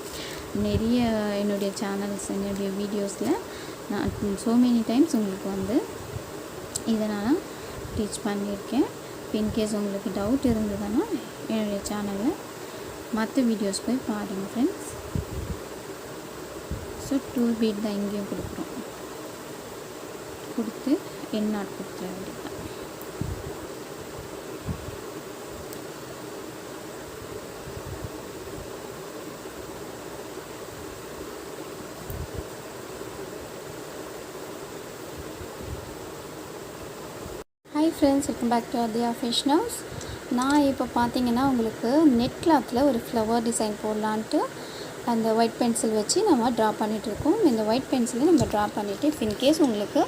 நிறைய என்னுடைய சேனல்ஸ், என்னுடைய வீடியோஸில் நான் ஸோ மெனி டைம்ஸ் உங்களுக்கு வந்து இதை நான் டீச் பண்ணியிருக்கேன். இன்கேஸ் உங்களுக்கு டவுட் இருந்ததுன்னா என்னுடைய சேனலில் மற்ற வீடியோஸ் போய் பாருங்கள் ஃப்ரெண்ட்ஸ். ஸோ 2 பீட் தான் இங்கேயும் கொடுக்குறோம், கொடுத்து என் நாட் கொடுத்துட வேண்டியது. Hi friends, welcome back to Diya fashion house. நான் இப்போ பார்த்தீங்கன்னா உங்களுக்கு நெட் கிளாத்தில் ஒரு ஃப்ளவர் டிசைன் போடலான்ட்டு அந்த ஒயிட் பென்சில் வச்சு நம்ம ட்ரா பண்ணிகிட்ருக்கோம். இந்த ஒயிட் பென்சிலை நம்ம ட்ரா பண்ணிவிட்டு இன்கேஸ் உங்களுக்கு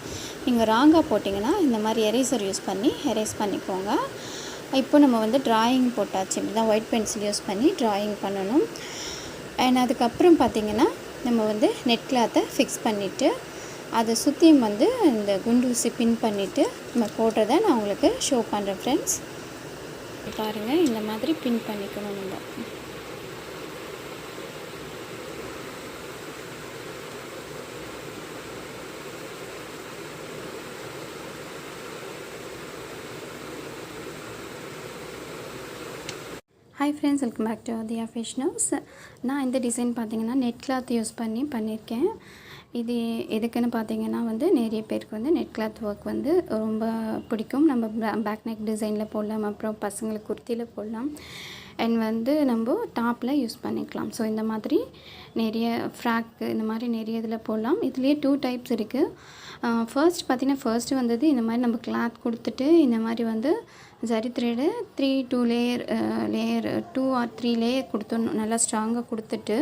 நீங்கள் ராங்காக போட்டிங்கன்னா இந்த மாதிரி எரேசர் யூஸ் பண்ணி எரேஸ் பண்ணிக்கோங்க. இப்போ நம்ம வந்து ட்ராயிங் போட்டாச்சு, இப்படி தான் ஒயிட் பென்சில் யூஸ் பண்ணி ட்ராயிங் பண்ணணும். அண்ட் அதுக்கப்புறம் பார்த்திங்கன்னா நம்ம வந்து நெட் கிளாத்தை ஃபிக்ஸ் பண்ணிவிட்டு அதை சுற்றியும் வந்து இந்த குண்டு ஊசி பின் பண்ணிவிட்டு நம்ம போடுறத நான் உங்களுக்கு ஷோ பண்ணுறேன் ஃப்ரெண்ட்ஸ். பாருங்கள், இந்த மாதிரி பின் பண்ணிக்கணும் நம்ம. Hi friends, welcome back to Diya fashion house. நான் இந்த டிசைன் பார்த்திங்கன்னா நெட் கிளாத் யூஸ் பண்ணியிருக்கேன். இது எதுக்குன்னு பார்த்தீங்கன்னா வந்து நிறைய பேருக்கு வந்து நெட் கிளாத் ஒர்க் வந்து ரொம்ப பிடிக்கும். நம்ம பேக் நெக் டிசைனில் போடலாம், அப்புறம் பசங்களுக்கு குர்த்தியில் போடலாம், அண்ட் வந்து நம்ம டாப்பில் யூஸ் பண்ணிக்கலாம். ஸோ இந்த மாதிரி நிறைய ஃப்ராக்கு இந்த மாதிரி நிறைய இதில் போடலாம். இதுலேயே 2 டைப்ஸ் இருக்குது. ஃபர்ஸ்ட்டு வந்தது இந்த மாதிரி நம்ம கிளாத் கொடுத்துட்டு இந்த மாதிரி வந்து zari thread 2 layer 2 or 3 layer கொடுத்துடணும், நல்லா ஸ்ட்ராங்காக கொடுத்துட்டு.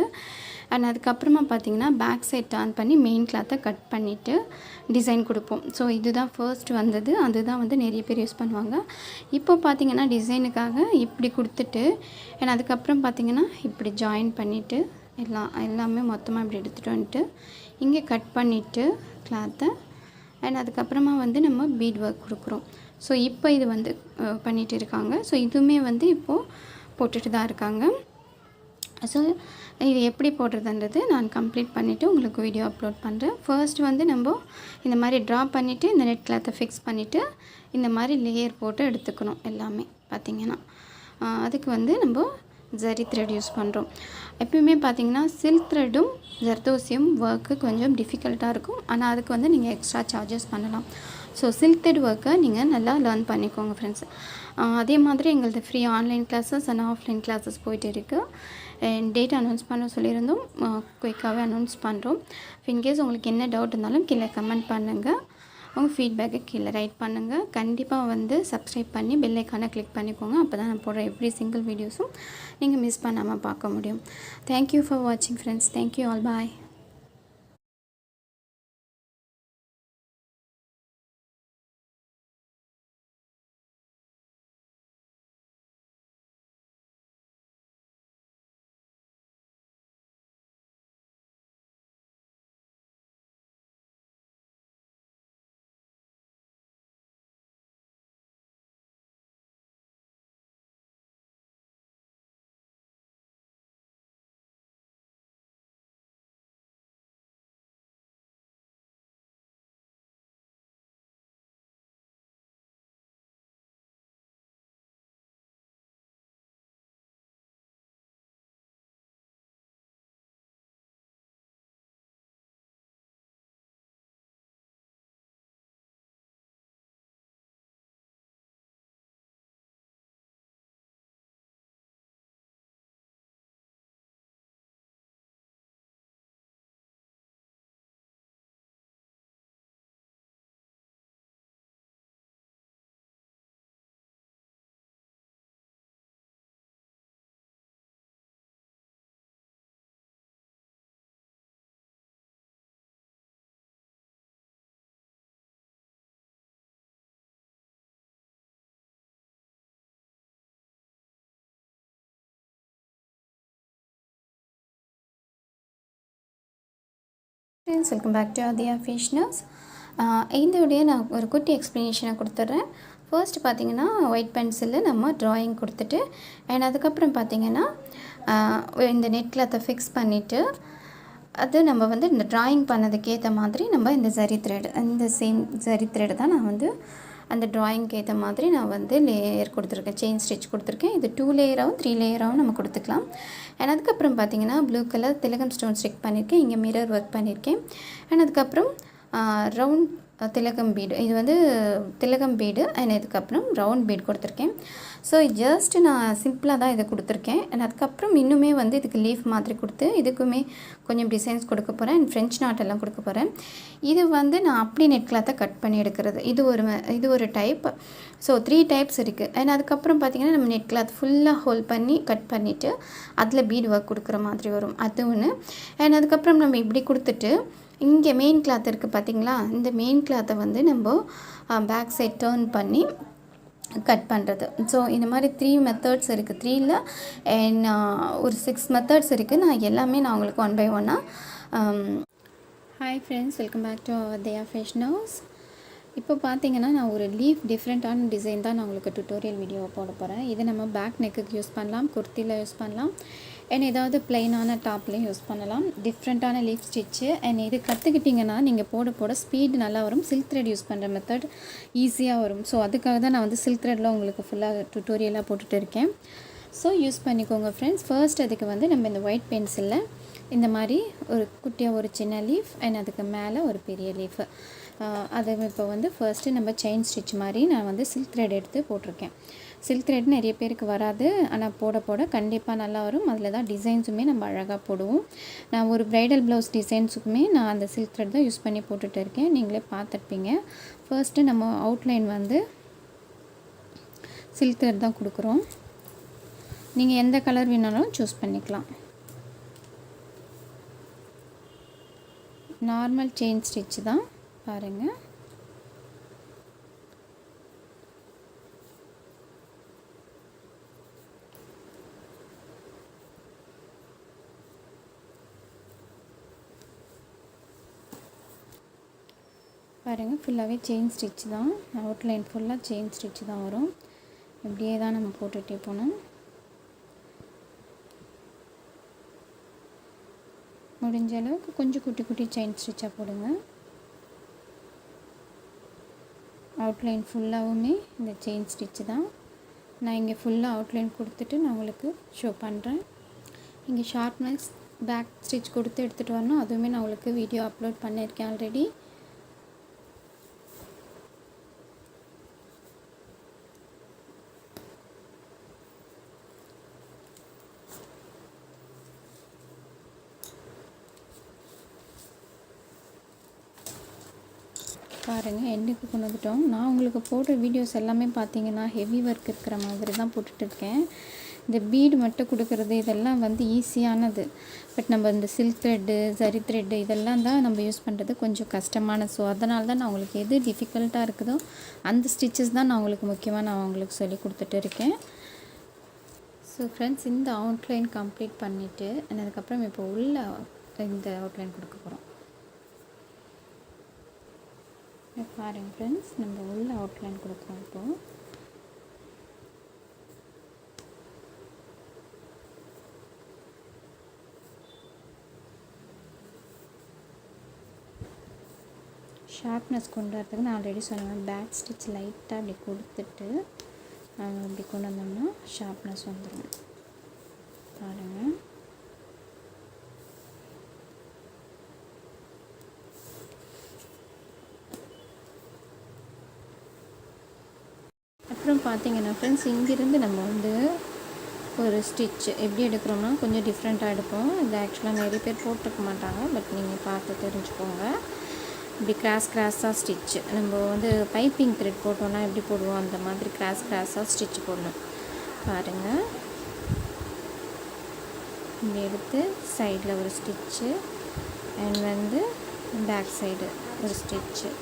அண்ட் அதுக்கப்புறமா பார்த்திங்கன்னா பேக் சைட் டர்ன் பண்ணி மெயின் கிளாத்தை கட் பண்ணிவிட்டு டிசைன் கொடுப்போம். ஸோ இதுதான் ஃபர்ஸ்ட் வந்தது, அதுதான் வந்து நிறைய பேர் யூஸ் பண்ணுவாங்க. இப்போ பார்த்திங்கன்னா டிசைனுக்காக இப்படி கொடுத்துட்டு அண்ட் அதுக்கப்புறம் பார்த்திங்கன்னா இப்படி ஜாயின் பண்ணிவிட்டு எல்லாமே மொத்தமாக இப்படி எடுத்துகிட்டு வந்துட்டு இங்கே கட் பண்ணிவிட்டு கிளாத்தை அண்ட் அதுக்கப்புறமா வந்து நம்ம பீட் ஒர்க் கொடுக்குறோம். ஸோ இப்போ இது வந்து பண்ணிகிட்டு இருக்காங்க. ஸோ இதுவுமே வந்து இப்போது போட்டுட்டு தான் இருக்காங்க. ஸோ இது எப்படி போடுறதுன்றது நான் கம்ப்ளீட் பண்ணிவிட்டு உங்களுக்கு வீடியோ அப்லோட் பண்ணுறேன். ஃபர்ஸ்ட் வந்து நம்ம இந்த மாதிரி ட்ரா பண்ணிவிட்டு இந்த நெட் கிளாத்தை ஃபிக்ஸ் பண்ணிவிட்டு இந்த மாதிரி லேயர் போட்டு எடுத்துக்கணும் எல்லாமே. பார்த்திங்கன்னா அதுக்கு வந்து நம்ம ஜரி த்ரெட் யூஸ் பண்ணுறோம். எப்பயுமே பார்த்திங்கன்னா சில்க் த்ரெட்டும் ஜர்தோசியும் ஒர்க்கு கொஞ்சம் டிஃபிகல்ட்டாக இருக்கும், ஆனால் அதுக்கு வந்து நீங்கள் எக்ஸ்ட்ரா சார்ஜஸ் பண்ணலாம். ஸோ சில்க் த்ரெட் ஒர்க்கை நீங்கள் நல்லா லேர்ன் பண்ணிக்கோங்க ஃப்ரெண்ட்ஸ். அதே மாதிரி எங்களது free online classes and offline classes போயிட்டு இருக்குது. டேட் அனௌன்ஸ் பண்ண சொல்லியிருந்தோம், குயிக்காகவே அனௌன்ஸ் பண்ணுறோம். இன்கேஸ் உங்களுக்கு என்ன டவுட் இருந்தாலும் கீழே கமெண்ட் பண்ணுங்கள், உங்கள் ஃபீட்பேக்கை கீழே ரைட் பண்ணுங்கள். கண்டிப்பாக வந்து சப்ஸ்கிரைப் பண்ணி பெல் ஐக்கானை கிளிக் பண்ணிக்கோங்க, அப்போ தான் நான் போடுற எவ்ரி சிங்கிள் வீடியோஸும் நீங்கள் மிஸ் பண்ணாமல் பார்க்க முடியும். தேங்க்யூ ஃபார் வாட்சிங் friends. Thank you all, bye. Friends, welcome back to Adhiya fashioners. இந்த வீடியோ நான் ஒரு குட்டி எக்ஸ்ப்ளனேஷனை கொடுத்துட்றேன். ஃபர்ஸ்ட் பார்த்திங்கன்னா ஒயிட் பென்சிலில் நம்ம ட்ராயிங் கொடுத்துட்டு அண்ட் அதுக்கப்புறம் பார்த்திங்கன்னா இந்த நெட் கிளாத்தை ஃபிக்ஸ் பண்ணிவிட்டு அது நம்ம வந்து இந்த ட்ராயிங் பண்ணதுக்கு ஏற்ற மாதிரி நம்ம இந்த ஜரி த்ரெட், இந்த சேம் ஜரி த்ரெட் தான் நான் வந்து அந்த ட்ராயிங்க்கு ஏற்ற மாதிரி நான் வந்து லேயர் கொடுத்துருக்கேன், செயின் ஸ்டிச் கொடுத்துருக்கேன். இது 2 லேயராகவும் 3 லேயராகவும் நம்ம கொடுத்துக்கலாம். அண்ட் அதுக்கப்புறம் பார்த்திங்கன்னா ப்ளூ கலர் திலகம் ஸ்டோன் ஸ்டிக் பண்ணியிருக்கேன், இங்கே மிரர் ஒர்க் பண்ணியிருக்கேன். அண்ட் அதுக்கப்புறம் ரவுண்ட் திலகம் பீடு, இது வந்து திலகம் பீடு அண்ட் இதுக்கப்புறம் ரவுண்ட் பீடு கொடுத்துருக்கேன். ஸோ ஜஸ்ட்டு நான் சிம்பிளாக தான் இதை கொடுத்துருக்கேன். அண்ட் அதுக்கப்புறம் இன்னுமே வந்து இதுக்கு லீஃப் மாதிரி கொடுத்து இதுக்குமே கொஞ்சம் டிசைன்ஸ் கொடுக்க போகிறேன் அண்ட் ஃப்ரெஞ்ச் நாட்டெல்லாம் கொடுக்க போகிறேன். இது வந்து நான் அப்படி நெட் கிளாத்தை கட் பண்ணி எடுக்கிறது, இது ஒரு டைப். ஸோ 3 டைப்ஸ் இருக்குது. அண்ட் அதுக்கப்புறம் பார்த்திங்கன்னா நம்ம நெட் கிளாத் ஃபுல்லாக ஹோல்ட் பண்ணி கட் பண்ணிவிட்டு அதில் பீட் ஒர்க் கொடுக்குற மாதிரி வரும், அது ஒன்று. அண்ட் அதுக்கப்புறம் நம்ம இப்படி கொடுத்துட்டு இங்கே மெயின் கிளாத் இருக்குது பார்த்திங்களா, இந்த மெயின் கிளாத்தை வந்து நம்ம பேக் சைட் டர்ன் பண்ணி கட் பண்ணுறது. ஸோ இந்த மாதிரி 3 மெத்தட்ஸ் இருக்குது, 3ல் அண்ட் ஒரு 6 மெத்தட்ஸ் இருக்குது. நான் எல்லாமே நான் உங்களுக்கு 1 by 1 hi friends, welcome back to Adhiya fashioners. இப்போ பார்த்தீங்கன்னா நான் ஒரு லீஃப் டிஃப்ரெண்ட்டான டிசைன் தான் நான் உங்களுக்கு டுட்டோரியல் வீடியோவை போட போகிறேன். இது நம்ம பேக் நெக்குக்கு யூஸ் பண்ணலாம், குர்த்தியில் யூஸ் பண்ணலாம், அண்ட் ஏதாவது பிளெயினான டாப்லேயும் யூஸ் பண்ணலாம். டிஃப்ரெண்ட்டான லீஃப் ஸ்டிச்சு. அண்ட் இது கற்றுக்கிட்டிங்கன்னா நீங்கள் போட ஸ்பீடு நல்லா வரும். சில்க் த்ரெட் யூஸ் பண்ணுற மெத்தட் ஈஸியாக வரும். ஸோ அதுக்காக தான் நான் வந்து சில்க் த்ரெட்டில் உங்களுக்கு ஃபுல்லாக டுட்டோரியலாக போட்டுட்டு இருக்கேன். ஸோ யூஸ் பண்ணிக்கோங்க ஃப்ரெண்ட்ஸ். ஃபர்ஸ்ட் அதுக்கு வந்து நம்ம இந்த ஒயிட் பென்சிலில் இந்த மாதிரி ஒரு குட்டியாக ஒரு சின்ன லீஃப் அண்ட் அதுக்கு மேலே ஒரு பெரிய லீஃப், அது இப்போ வந்து ஃபர்ஸ்ட்டு நம்ம செயின் ஸ்டிச் மாதிரி நான் வந்து சில்க் த்ரெட் எடுத்து போட்டிருக்கேன். சில்க் த்ரெட் நிறைய பேருக்கு வராது, ஆனால் போட கண்டிப்பாக நல்லா வரும். அதில் தான் டிசைன்ஸுமே நம்ம அழகாக போடுவோம். நான் ஒரு ப்ரைடல் ப்ளவுஸ் டிசைன்ஸுக்குமே நான் அந்த சில்க் த்ரெட் தான் யூஸ் பண்ணி போட்டுட்டு இருக்கேன், நீங்களே பார்த்துருப்பீங்க. ஃபர்ஸ்ட்டு நம்ம அவுட்லைன் வந்து சில்க் த்ரெட் தான் கொடுக்குறோம். நீங்கள் எந்த கலர் வேணாலும் சூஸ் பண்ணிக்கலாம். நார்மல் செயின் ஸ்டிச் தான் பாருங்கள். பாருங்கள், ஃபுல்லாகவே செயின் ஸ்டிச் தான், அவுட்லைன் ஃபுல்லாக செயின் ஸ்டிச் தான் வரும். இப்படியே தான் நம்ம போட்டுகிட்டே போனோம். முடிஞ்ச அளவுக்கு கொஞ்சம் குட்டி குட்டி செயின் ஸ்டிச்சாக போடுங்க. அவுட்லைன் ஃபுல்லாகவுமே இந்த செயின் ஸ்டிச்சு தான். நான் இங்கே ஃபுல்லாக அவுட்லைன் கொடுத்துட்டு நான் உங்களுக்கு ஷோ பண்ணுறேன். இங்கே ஷார்ப்னஸ் பேக் ஸ்டிச் கொடுத்து எடுத்துகிட்டு வரணும், அதுவுமே நான் உங்களுக்கு வீடியோ அப்லோட் பண்ணியிருக்கேன் ஆல்ரெடி. பாருங்கள், எண்டுக்கு கொண்டு வந்துட்டோம். நான் உங்களுக்கு போடுற வீடியோஸ் எல்லாமே பார்த்தீங்கன்னா ஹெவி ஒர்க் இருக்கிற மாதிரி தான் போட்டுட்ருக்கேன். இந்த பீடு மட்டும் கொடுக்குறது இதெல்லாம் வந்து ஈஸியானது. பட் நம்ம இந்த சில்க் த்ரெட்டு, ஜரி த்ரெட்டு இதெல்லாம் தான் நம்ம யூஸ் பண்ணுறது கொஞ்சம் கஷ்டமானது. ஸோ அதனால தான் நான் உங்களுக்கு எது டிஃபிகல்ட்டாக இருக்குதோ அந்த ஸ்டிச்சஸ் தான் நான் உங்களுக்கு முக்கியமாக நான் உங்களுக்கு சொல்லி கொடுத்துட்டு இருக்கேன். ஸோ ஃப்ரெண்ட்ஸ், இந்த அவுட்லைன் கம்ப்ளீட் பண்ணிவிட்டு அதுக்கப்புறம் இப்போ உள்ள இந்த அவுட்லைன் கொடுக்க போகிறோம். பாருங்கள் ஃப்ரெண்ட்ஸ், நம்ம உள்ள அவுட்லைன் கொடுக்குறோம். இப்போது ஷார்ப்னஸ் கொண்டு வரதுக்கு நான் ஆல்ரெடி சொன்னேன், பேக் ஸ்டிச் லைட்டாக அப்படி கொடுத்துட்டு அப்படி கொண்டு வந்தோம்னா ஷார்ப்னஸ் வந்துடும். பாருங்கள், அப்புறம் பார்த்தீங்கன்னா ஃப்ரெண்ட்ஸ், இங்கேருந்து நம்ம வந்து ஒரு ஸ்டிச் எப்படி எடுக்கிறோம்னா கொஞ்சம் டிஃப்ரெண்ட்டாக எடுப்போம். இது ஆக்சுவலாக நிறைய பேர் போட்டிருக்க மாட்டாங்க, பட் நீங்கள் பார்த்து தெரிஞ்சுக்கோங்க. இப்படி கிராஸாக ஸ்டிச் நம்ம வந்து பைப்பிங் த்ரெட் போட்டோன்னா எப்படி போடுவோம் அந்த மாதிரி கிராஸாக ஸ்டிச் போடணும். பாருங்கள், இப்படி எடுத்து சைடில் ஒரு ஸ்டிச்சு அண்ட் வந்து பேக் சைடு ஒரு ஸ்டிச்சு,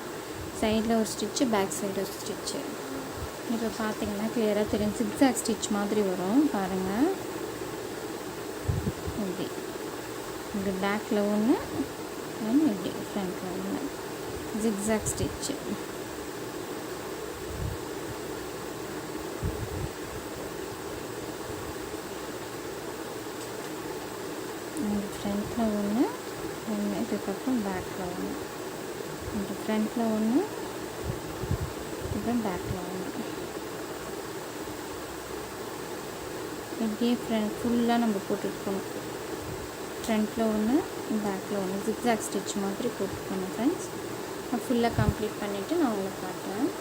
சைடில் ஒரு ஸ்டிச்சு, பேக் சைடு ஒரு ஸ்டிச்சு. இப்போ பார்த்தீங்கன்னா கிளியராக தெரியும், ஜிக்ஸாக் ஸ்டிச் மாதிரி வரும். பாருங்கள், இப்படி பேக்கில் ஒன்று அண்ட் இப்படி ஃப்ரண்ட்டில் ஒன்று ஜிக்ஸாக் ஸ்டிச்சு. ஃப்ரண்ட்டில் ஒன்று இதுக்கப்புறம் பேக்கில் ஒன்று, இந்த ஃப்ரண்ட்டில் ஒன்று அப்புறம் பேக்கில் ஒன்று. இப்படியே ஃபுல்லாக நம்ம போட்டுருக்கணும். ஃப்ரண்ட்டில் ஒன்று பேக்கில் ஒன்று ஜிக்ஸாக் ஸ்டிச் மாதிரி போட்டுருக்கணும் ஃப்ரெண்ட்ஸ். நான் ஃபுல்லாக கம்ப்ளீட் பண்ணிவிட்டு நான் உங்களுக்கு காட்டுறேன்.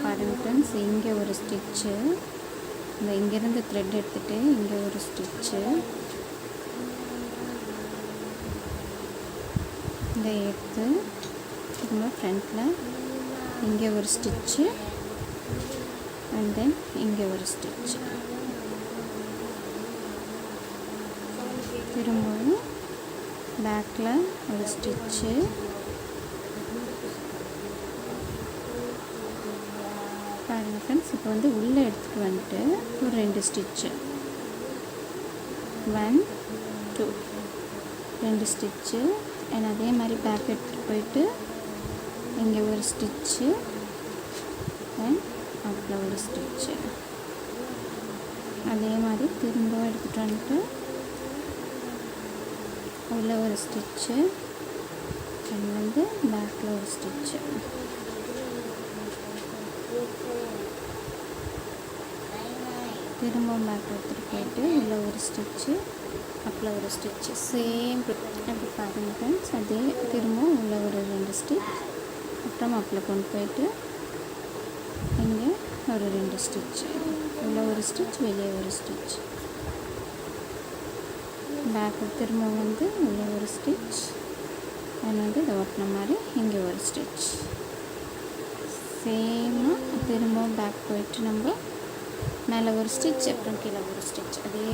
பாருங்கள் ஃப்ரெண்ட்ஸ், இங்கே ஒரு ஸ்டிச்சு, இந்த இங்கேருந்து த்ரெட் எடுத்துகிட்டு இங்கே ஒரு ஸ்டிச்சு, இதை எடுத்து திரும்ப ஃப்ரண்ட்டில் இங்கே ஒரு ஸ்டிச்சு அண்ட் தென் இங்கே ஒரு ஸ்டிச்சு, திரும்பவும் பேக்கில் ஒரு ஸ்டிச்சு, பாருங்கள் ஃப்ரெண்ட்ஸ். இப்போ வந்து உள்ளே எடுத்துகிட்டு வந்துட்டு ஒரு 2 ஸ்டிச்சு, 1 2 2 ஸ்டிச்சு அண்ட் அதே மாதிரி பேக் எடுத்துகிட்டு போயிட்டு இங்கே ஒரு ஸ்டிச்சு அண்ட் அதில் ஒரு ஸ்டிச்சு, அதே மாதிரி திரும்ப எடுத்துகிட்டு வந்துட்டு உள்ளே ஒரு ஸ்டிச்சு அண்ட் வந்து பேக்கில் ஒரு ஸ்டிச்சு, திரும்ப பேக் எடுத்துகிட்டு போயிட்டு உள்ளே ஒரு ஸ்டிச்சு அப்பில் ஒரு ஸ்டிச்சு, சேம் அப்படி பாருங்கள் ஃப்ரெண்ட்ஸ். அதே திரும்ப உள்ளே ஒரு 2 ஸ்டிச், அப்புறம் அப்பில் கொண்டு போயிட்டு இங்கே ஒரு 2 ஸ்டிச்சு, உள்ளே ஒரு ஸ்டிச் வெளியே ஒரு ஸ்டிச், பேக்கு திரும்ப வந்து உள்ளே ஒரு ஸ்டிச் அண்ட் வந்து இதை ஒட்டின மாதிரி இங்கே ஒரு ஸ்டிச், சேமாக திரும்ப பேக் போயிட்டு நம்ம மேலே ஒரு ஸ்டிச் அப்புறம் கீழே ஒரு ஸ்டிச், அதே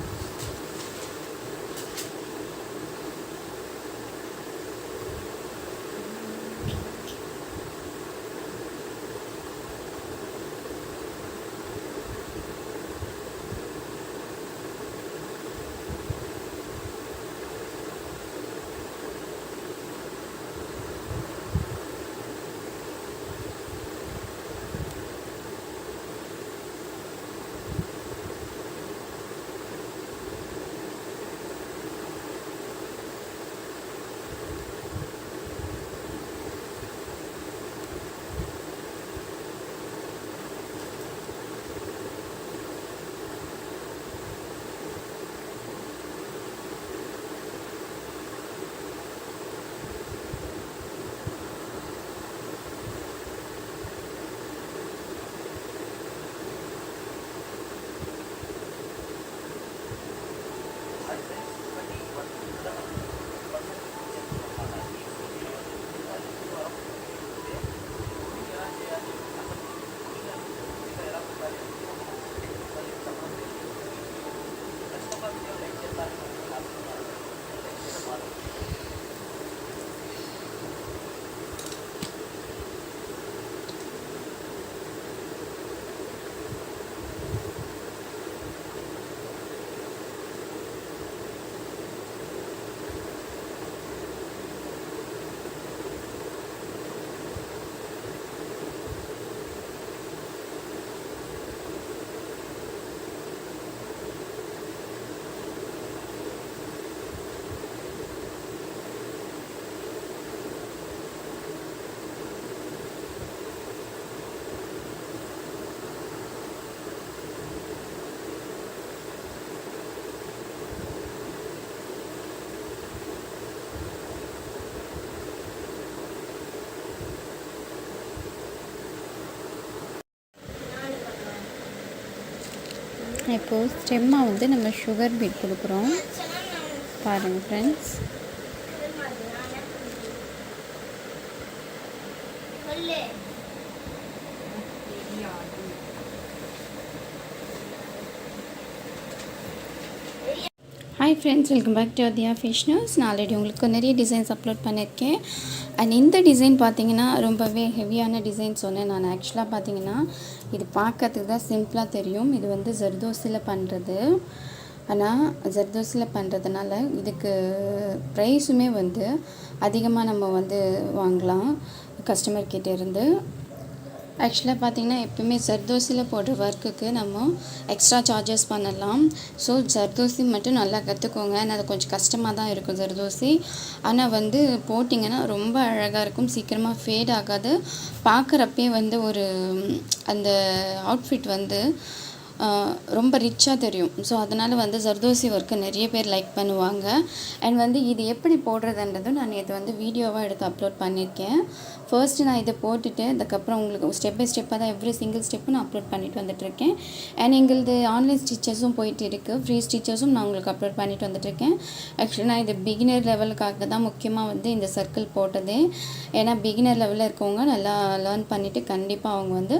இப்போது ஸ்டெம்மாக வந்து நம்ம சுகர் பீட் கொடுக்குறோம். பாருங்கள் friends, hi friends, welcome back to Thiya fashioners. நான் ஆல்ரெடி உங்களுக்கு நிறைய டிசைன்ஸ் அப்லோட் பண்ணியிருக்கேன். அண்ட் இந்த டிசைன் பார்த்தீங்கன்னா ரொம்பவே ஹெவியான டிசைன் சொன்னேன். நான் ஆக்சுவலாக பார்த்தீங்கன்னா இது பார்க்கறதுக்கு தான் சிம்பிளாக தெரியும். இது வந்து ஜர்தோசியில் பண்ணுறது. ஆனால் ஜர்தோசியில் பண்ணுறதுனால இதுக்கு ப்ரைஸுமே வந்து அதிகமாக நம்ம வந்து வாங்கலாம் கஸ்டமர் கிட்டே இருந்து. ஆக்சுவலாக பார்த்திங்கன்னா எப்பவுமே ஜர்தோசியில் போடுற ஒர்க்குக்கு நம்ம எக்ஸ்ட்ரா சார்ஜஸ் பண்ணலாம். ஸோ ஜர்தோசி மட்டும் நல்லா கற்றுக்கோங்க. அது கொஞ்சம் கஷ்டமாக தான் இருக்கும் ஜர்தோசி. ஆனால் வந்து போட்டிங்கன்னா ரொம்ப அழகாக இருக்கும், சீக்கிரமாக ஃபேட் ஆகாது. பார்க்குறப்பே வந்து ஒரு அந்த அவுட்ஃபிட் வந்து ரொம்ப ரிச்சாக தெரியும். ஸோ அதனால் வந்து ஜர்தோசி ஒர்க்கு நிறைய பேர் லைக் பண்ணுவாங்க. அண்ட் வந்து இது எப்படி போடுறதுன்றதும் நான் இது வந்து வீடியோவாக எடுத்து அப்லோட் பண்ணியிருக்கேன். ஃபர்ஸ்ட்டு நான் இதை போட்டுட்டு அதுக்கப்புறம் உங்களுக்கு ஸ்டெப் பை ஸ்டெப்பாக தான் எவ்ரி சிங்கிள் ஸ்டெப்பும் நான் அப்லோட் பண்ணிட்டு வந்துட்டுருக்கேன். அண்ட் எங்களது ஆன்லைன் ஸ்டிச்சஸும் போயிட்டு இருக்குது, ஃப்ரீ ஸ்டிச்சஸும் நான் உங்களுக்கு அப்லோட் பண்ணிட்டு வந்துட்டுருக்கேன். ஆக்சுவலி நான் இது பிகினர் லெவலுக்காக தான் முக்கியமாக வந்து இந்த சர்க்கிள் போட்டதே. ஏன்னா பிகினர் லெவலில் இருக்கவங்க நல்லா லேர்ன் பண்ணிவிட்டு கண்டிப்பாக அவங்க வந்து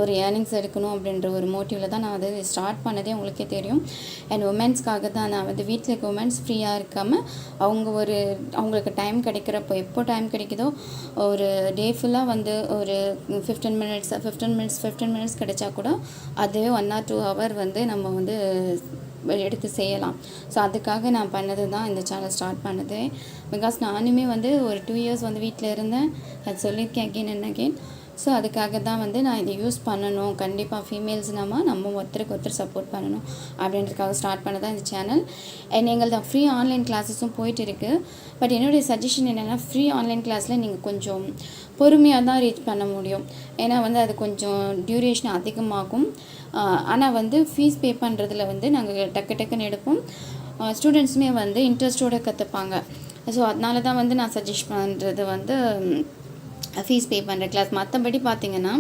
ஒரு ஏர்னிங்ஸ் எடுக்கணும் அப்படின்ற ஒரு மோட்டிவில் தான் நான் அது ஸ்டார்ட் பண்ணதே உங்களுக்கே தெரியும். அண்ட் உமன்ஸ்க்காக தான் நான் வந்து வீட்டில் இருக்க உமன்ஸ் ஃப்ரீயாக இருக்காமல் அவங்களுக்கு டைம் கிடைக்கிறப்போ, எப்போ டைம் கிடைக்குதோ ஒரு டே ஃபுல்லாக வந்து ஒரு 15 மினிட்ஸ் கிடைச்சா கூட அதுவே 1 or 2 hour வந்து நம்ம வந்து எடுத்து செய்யலாம். ஸோ அதுக்காக நான் பண்ணது தான் இந்த சேனல் ஸ்டார்ட் பண்ணது. பிகாஸ் நானுமே வந்து ஒரு 2 years வந்து வீட்டில் இருந்தேன். அது சொல்லியிருக்கேன் அகெயின் அண்ட் அகெயின். ஸோ அதுக்காக தான் வந்து நான் இதை யூஸ் பண்ணணும், கண்டிப்பாக ஃபீமேல்ஸ் நம்ம ஒருத்தருக்கு ஒருத்தர் சப்போர்ட் பண்ணணும் அப்படின்றதுக்காக ஸ்டார்ட் பண்ண தான் இந்த சேனல். அண்ட் எங்களது ஃப்ரீ ஆன்லைன் கிளாஸஸும் போயிட்டு இருக்குது. பட் என்னுடைய சஜஷன் என்னென்னா, ஃப்ரீ ஆன்லைன் கிளாஸில் நீங்கள் கொஞ்சம் பொறுமையாக தான் ரீச் பண்ண முடியும். ஏன்னா வந்து அது கொஞ்சம் டியூரேஷன் அதிகமாகும். ஆனால் வந்து ஃபீஸ் பே பண்ணுறதுல வந்து நாங்கள் டக்குன்னு எடுப்போம். ஸ்டூடெண்ட்ஸுமே வந்து இன்ட்ரெஸ்டோடு கற்றுப்பாங்க. ஸோ அதனால தான் வந்து நான் சஜஸ்ட் பண்ணுறது வந்து ஃபீஸ் பே பண்ணுற கிளாஸ். மற்றபடி பார்த்திங்கன்னா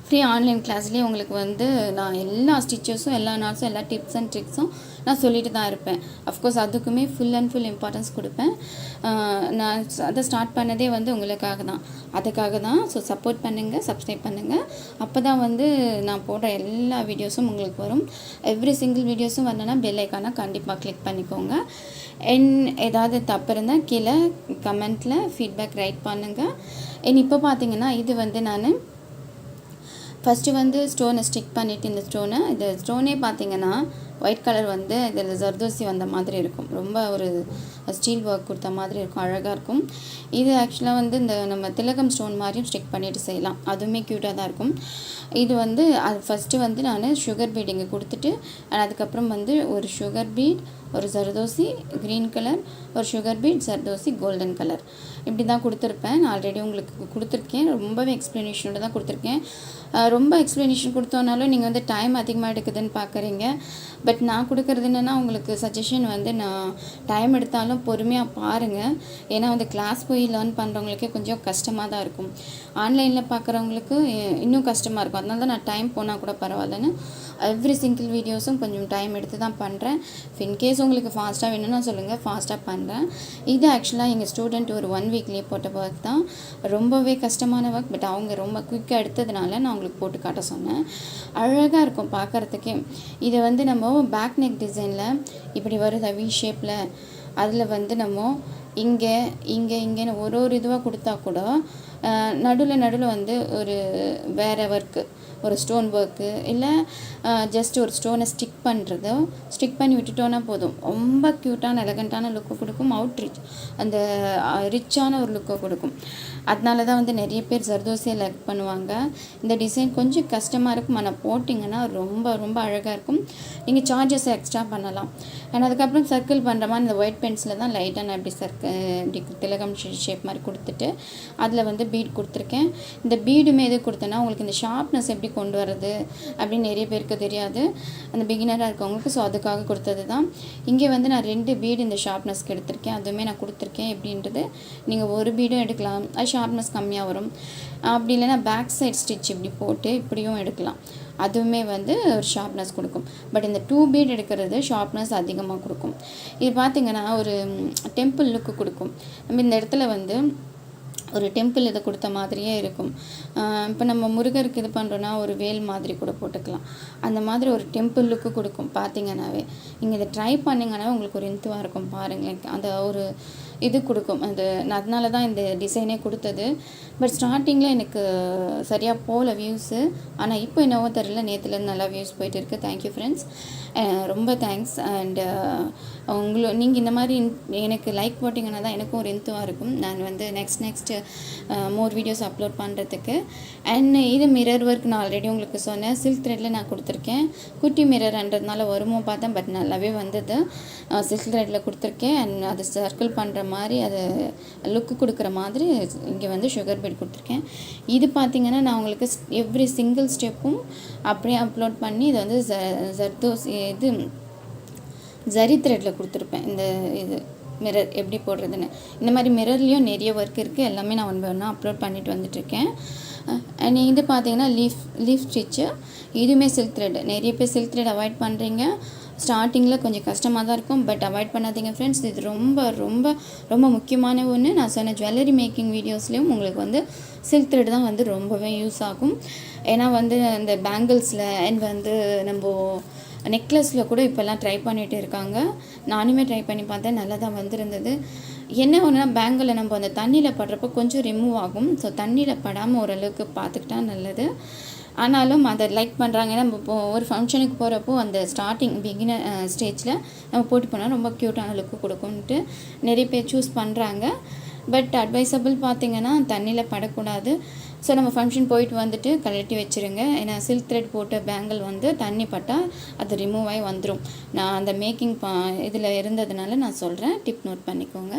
ஃப்ரீ ஆன்லைன் கிளாஸ்லேயே உங்களுக்கு வந்து நான் எல்லா ஸ்டிச்சஸும், எல்லா நாட்ஸும், எல்லா டிப்ஸ் அண்ட் ட்ரிக்ஸும் நான் சொல்லிட்டு தான் இருப்பேன். அஃப்கோர்ஸ் அதுக்குமே ஃபுல் இம்பார்ட்டன்ஸ் கொடுப்பேன். நான் அதை ஸ்டார்ட் பண்ணதே வந்து அதுக்காக தான். ஸோ சப்போர்ட் பண்ணுங்கள், சப்ஸ்கிரைப் பண்ணுங்கள். அப்போ தான் வந்து நான் போடுற எல்லா வீடியோஸும் உங்களுக்கு வரும். எவ்ரி சிங்கிள் வீடியோஸும் வரணுன்னா பெல் ஐக்கானை கண்டிப்பாக கிளிக் பண்ணிக்கோங்க. ஏதாவது தப்பு இருந்தால் கீழே கமெண்ட்டில் ஃபீட்பேக் ரைட் பண்ணுங்கள். இப்போ பார்த்தீங்கன்னா இது வந்து நான் ஃபஸ்ட்டு வந்து ஸ்டோனை ஸ்டிக் பண்ணிவிட்டு இந்த ஸ்டோனே பார்த்தீங்கன்னா ஒயிட் கலர் வந்து இதில் ஜர்தோசி வந்த மாதிரி இருக்கும். ரொம்ப ஒரு ஸ்டீல் ஒர்க் கொடுத்த மாதிரி இருக்கும், அழகாக இருக்கும். இது ஆக்சுவலாக வந்து இந்த நம்ம திலகம் ஸ்டோன் மாதிரியும் ஸ்டிக் பண்ணிவிட்டு செய்யலாம், அதுவுமே க்யூட்டாக தான் இருக்கும். இது வந்து அது ஃபஸ்ட்டு வந்து நான் சுகர் பீட் இங்கே கொடுத்துட்டு, அதுக்கப்புறம் வந்து ஒரு சுகர் பீட், ஒரு ஜர்தோசி க்ரீன் கலர், ஒரு sugar beat, zardozi golden colour, இப்படி தான் கொடுத்துருப்பேன். நான் ஆல்ரெடி உங்களுக்கு கொடுத்துருக்கேன். ரொம்பவே எக்ஸ்ப்ளனேஷனோட தான் கொடுத்துருக்கேன். ரொம்ப எக்ஸ்ப்ளனேஷன் கொடுத்தோன்னாலும் நீங்கள் வந்து டைம் அதிகமாக எடுக்குதுன்னு பார்க்குறீங்க. பட் நான் கொடுக்குறது என்னென்னா, உங்களுக்கு சஜஷன் வந்து நான் டைம் எடுத்தாலும் பொறுமையாக பாருங்கள். ஏன்னா வந்து கிளாஸ் போய் லேர்ன் பண்ணுறவங்களுக்கே கொஞ்சம் கஷ்டமாக தான் இருக்கும். ஆன்லைனில் பார்க்குறவங்களுக்கு இன்னும் கஷ்டமாக இருக்கும். அதனால தான் நான் டைம் போனால் கூட பரவாயில்லன்னு எவ்ரி சிங்கிள் வீடியோஸும் கொஞ்சம் டைம் எடுத்து தான் பண்ணுறேன். இன்கேஸ் உங்களுக்கு ஃபாஸ்ட்டாக வேணும்னா சொல்லுங்கள், ஃபாஸ்ட்டாக பண்ணுறேன். இது ஆக்சுவலாக எங்கள் ஸ்டூடெண்ட் ஒரு 1 weekலேயே போட்ட ஒர்க் தான். ரொம்பவே கஷ்டமான ஒர்க். பட் அவங்க ரொம்ப குயிக்காக எடுத்ததுனால நான் உங்களுக்கு போட்டு காட்ட சொன்னேன். அழகாக இருக்கும் பார்க்குறதுக்கே. இதை வந்து நம்ம பேக் நெக் டிசைனில் இப்படி வருது வி ஷேப்பில். அதில் வந்து நம்ம இங்கேன்னு ஒரு இதுவாக கொடுத்தா கூட நடுவில் வந்து ஒரு வேறு ஒர்க்கு, ஒரு ஸ்டோன் ஒர்க்கு, இல்லை ஜஸ்ட் ஒரு ஸ்டோனை ஸ்டிக் பண்ணி விட்டுட்டோன்னா போதும். ரொம்ப க்யூட்டான எலகண்ட்டான லுக்கு கொடுக்கும். அந்த ரிச்சான ஒரு லுக்கை கொடுக்கும். அதனால தான் வந்து நிறைய பேர் ஜர்தோசியை லைக் பண்ணுவாங்க. இந்த டிசைன் கொஞ்சம் கஷ்டமாக இருக்கும், ஆனால் போட்டிங்கன்னா ரொம்ப ரொம்ப அழகாக இருக்கும். நீங்கள் சார்ஜஸை எக்ஸ்ட்ரா பண்ணலாம். அண்ட் அதுக்கப்புறம் சர்க்கிள் பண்ணுற மாதிரி இந்த ஒயிட் பென்சிலில் தான் லைட்டாக நான் இப்படி திலகம் ஷேப் மாதிரி கொடுத்துட்டு அதில் வந்து பீட் கொடுத்துருக்கேன். இந்த பீடுமே எது கொடுத்தேன்னா, உங்களுக்கு இந்த ஷார்ப்னஸ் எப்படி கொண்டு வரது அப்படின்னு நிறைய பேருக்கு தெரியாது, அந்த பிகினராக இருக்கவங்களுக்கு. ஸோ அதுக்காக கொடுத்தது தான். இங்கே வந்து நான் 2 பீடு இந்த ஷார்ப்னஸ்க்கு எடுத்திருக்கேன். அதுவுமே நான் கொடுத்துருக்கேன். எப்படின்றது நீங்கள் ஒரு பீடும் எடுக்கலாம், அது ஷார்ப்னஸ் கம்மியாக வரும். அப்படி இல்லைன்னா பேக் சைட் ஸ்டிச் இப்படி போட்டு இப்படியும் எடுக்கலாம், அதுவுமே வந்து ஒரு ஷார்ப்னஸ் கொடுக்கும். பட் இந்த 2 பீட் எடுக்கிறது ஷார்ப்னஸ் அதிகமாக கொடுக்கும். இது பார்த்திங்கன்னா ஒரு டெம்பிள் லுக்கு கொடுக்கும். நம்ம இந்த இடத்துல வந்து ஒரு டெம்பிள் இதை கொடுத்த மாதிரியே இருக்கும். இப்போ நம்ம முருகருக்கு இது பண்ணுறோன்னா ஒரு வேல் மாதிரி கூட போட்டுக்கலாம். அந்த மாதிரி ஒரு டெம்பிள் லுக்கு கொடுக்கும் பார்த்தீங்கன்னாவே. நீங்கள் இதை ட்ரை பண்ணிங்கன்னாவே உங்களுக்கு ஒரு இன்த்துவாக இருக்கும் பாருங்களேன். அந்த ஒரு இது கொடுக்கும். அதனால தான் இந்த டிசைனே கொடுத்தது. பட் ஸ்டார்டிங்கில் எனக்கு சரியாக போகல வியூஸு. ஆனால் இப்போ என்னவோ தெரியல, நேற்றுலேருந்து நல்லா வியூஸ் போயிட்டு இருக்குது. தேங்க்யூ ஃப்ரெண்ட்ஸ், ரொம்ப தேங்க்ஸ். அண்டு நீங்கள் இந்த மாதிரி எனக்கு லைக் போட்டிங்கன்னா தான் எனக்கும் ஒரு இன்த்துவாக இருக்கும். நான் வந்து நெக்ஸ்ட் மோர் வீடியோஸ் அப்லோட் பண்ணுறதுக்கு. அண்ட் இது மிரர் ஒர்க் நான் ஆல்ரெடி உங்களுக்கு சொன்னேன். சில்க் த்ரெட்டில் நான் கொடுத்துருக்கேன். குட்டி மிரர்ன்றதுனால வருமோ பார்த்தேன், பட் நல்லாவே வந்தது. சில்க் த்ரெட்டில் கொடுத்துருக்கேன். அண்ட் அது சர்க்கிள் பண்ணுற மாதிரி, அது லுக்கு கொடுக்குற மாதிரி இங்கே வந்து சுகர் பீட் கொடுத்துருக்கேன். இது பார்த்திங்கன்னா நான் உங்களுக்கு எவ்ரி சிங்கிள் ஸ்டெப்பும் அப்படியே அப்லோட் பண்ணி இதை வந்து இது ஜரி த்ரெட்டில் கொடுத்துருப்பேன். இந்த இது மிரர் எப்படி போடுறதுன்னு. இந்த மாதிரி மிரர்லேயும் நிறைய ஒர்க் இருக்குது. எல்லாமே நான் ஒன்று அப்லோட் பண்ணிட்டு வந்துட்டுருக்கேன். அண்ட் இது பார்த்தீங்கன்னா லீஃப் ஸ்டிச்சு. இதுவுமே சில்க் த்ரெட். நிறைய பேர் சில்க் த்ரெட் அவாய்ட் பண்ணுறீங்க. ஸ்டார்டிங்கில் கொஞ்சம் கஷ்டமாக தான் இருக்கும், பட் அவாய்ட் பண்ணாதீங்க ஃப்ரெண்ட்ஸ். இது ரொம்ப ரொம்ப ரொம்ப முக்கியமான ஒன்று. நான் சொன்ன ஜுவல்லரி மேக்கிங் வீடியோஸ்லேயும் உங்களுக்கு வந்து சில்க் த்ரெட் தான் வந்து ரொம்பவே யூஸ் ஆகும். ஏன்னா வந்து இந்த பேங்கிள்ஸில் அண்ட் வந்து நம்ம நெக்லஸில் கூட இப்போல்லாம் ட்ரை பண்ணிகிட்டு இருக்காங்க. நானுமே ட்ரை பண்ணி பார்த்தேன், நல்லா தான் வந்திருந்தது. என்ன ஒன்றுனா பேங்கில் நம்ம அந்த தண்ணியில் படுறப்போ கொஞ்சம் ரிமூவ் ஆகும். ஸோ தண்ணியில் படாமல் ஓரளவுக்கு பார்த்துக்கிட்டா நல்லது. ஆனாலும் அதை லைக் பண்ணுறாங்க. ஏன்னா நம்ம இப்போ ஒரு ஃபங்க்ஷனுக்கு போகிறப்போ அந்த ஸ்டார்டிங் பிகினர் ஸ்டேஜில் நம்ம போட்டு போனால் ரொம்ப க்யூட்டான லுக்கு கொடுக்கும்ன்ட்டு நிறைய பேர் சூஸ் பண்ணுறாங்க. பட் அட்வைசபிள் பார்த்திங்கன்னா தண்ணியில் படக்கூடாது. ஸோ நம்ம ஃபங்க்ஷன் போயிட்டு வந்துட்டு கழட்டி வச்சுருங்க. ஏன்னா சில்க் த்ரெட் போட்ட பேங்கிள் வந்து தண்ணி பட்டால் அது ரிமூவ் ஆகி வந்துடும். நான் அந்த மேக்கிங் இதில் இருந்ததுனால நான் சொல்கிறேன், டிப் நோட் பண்ணிக்கோங்க.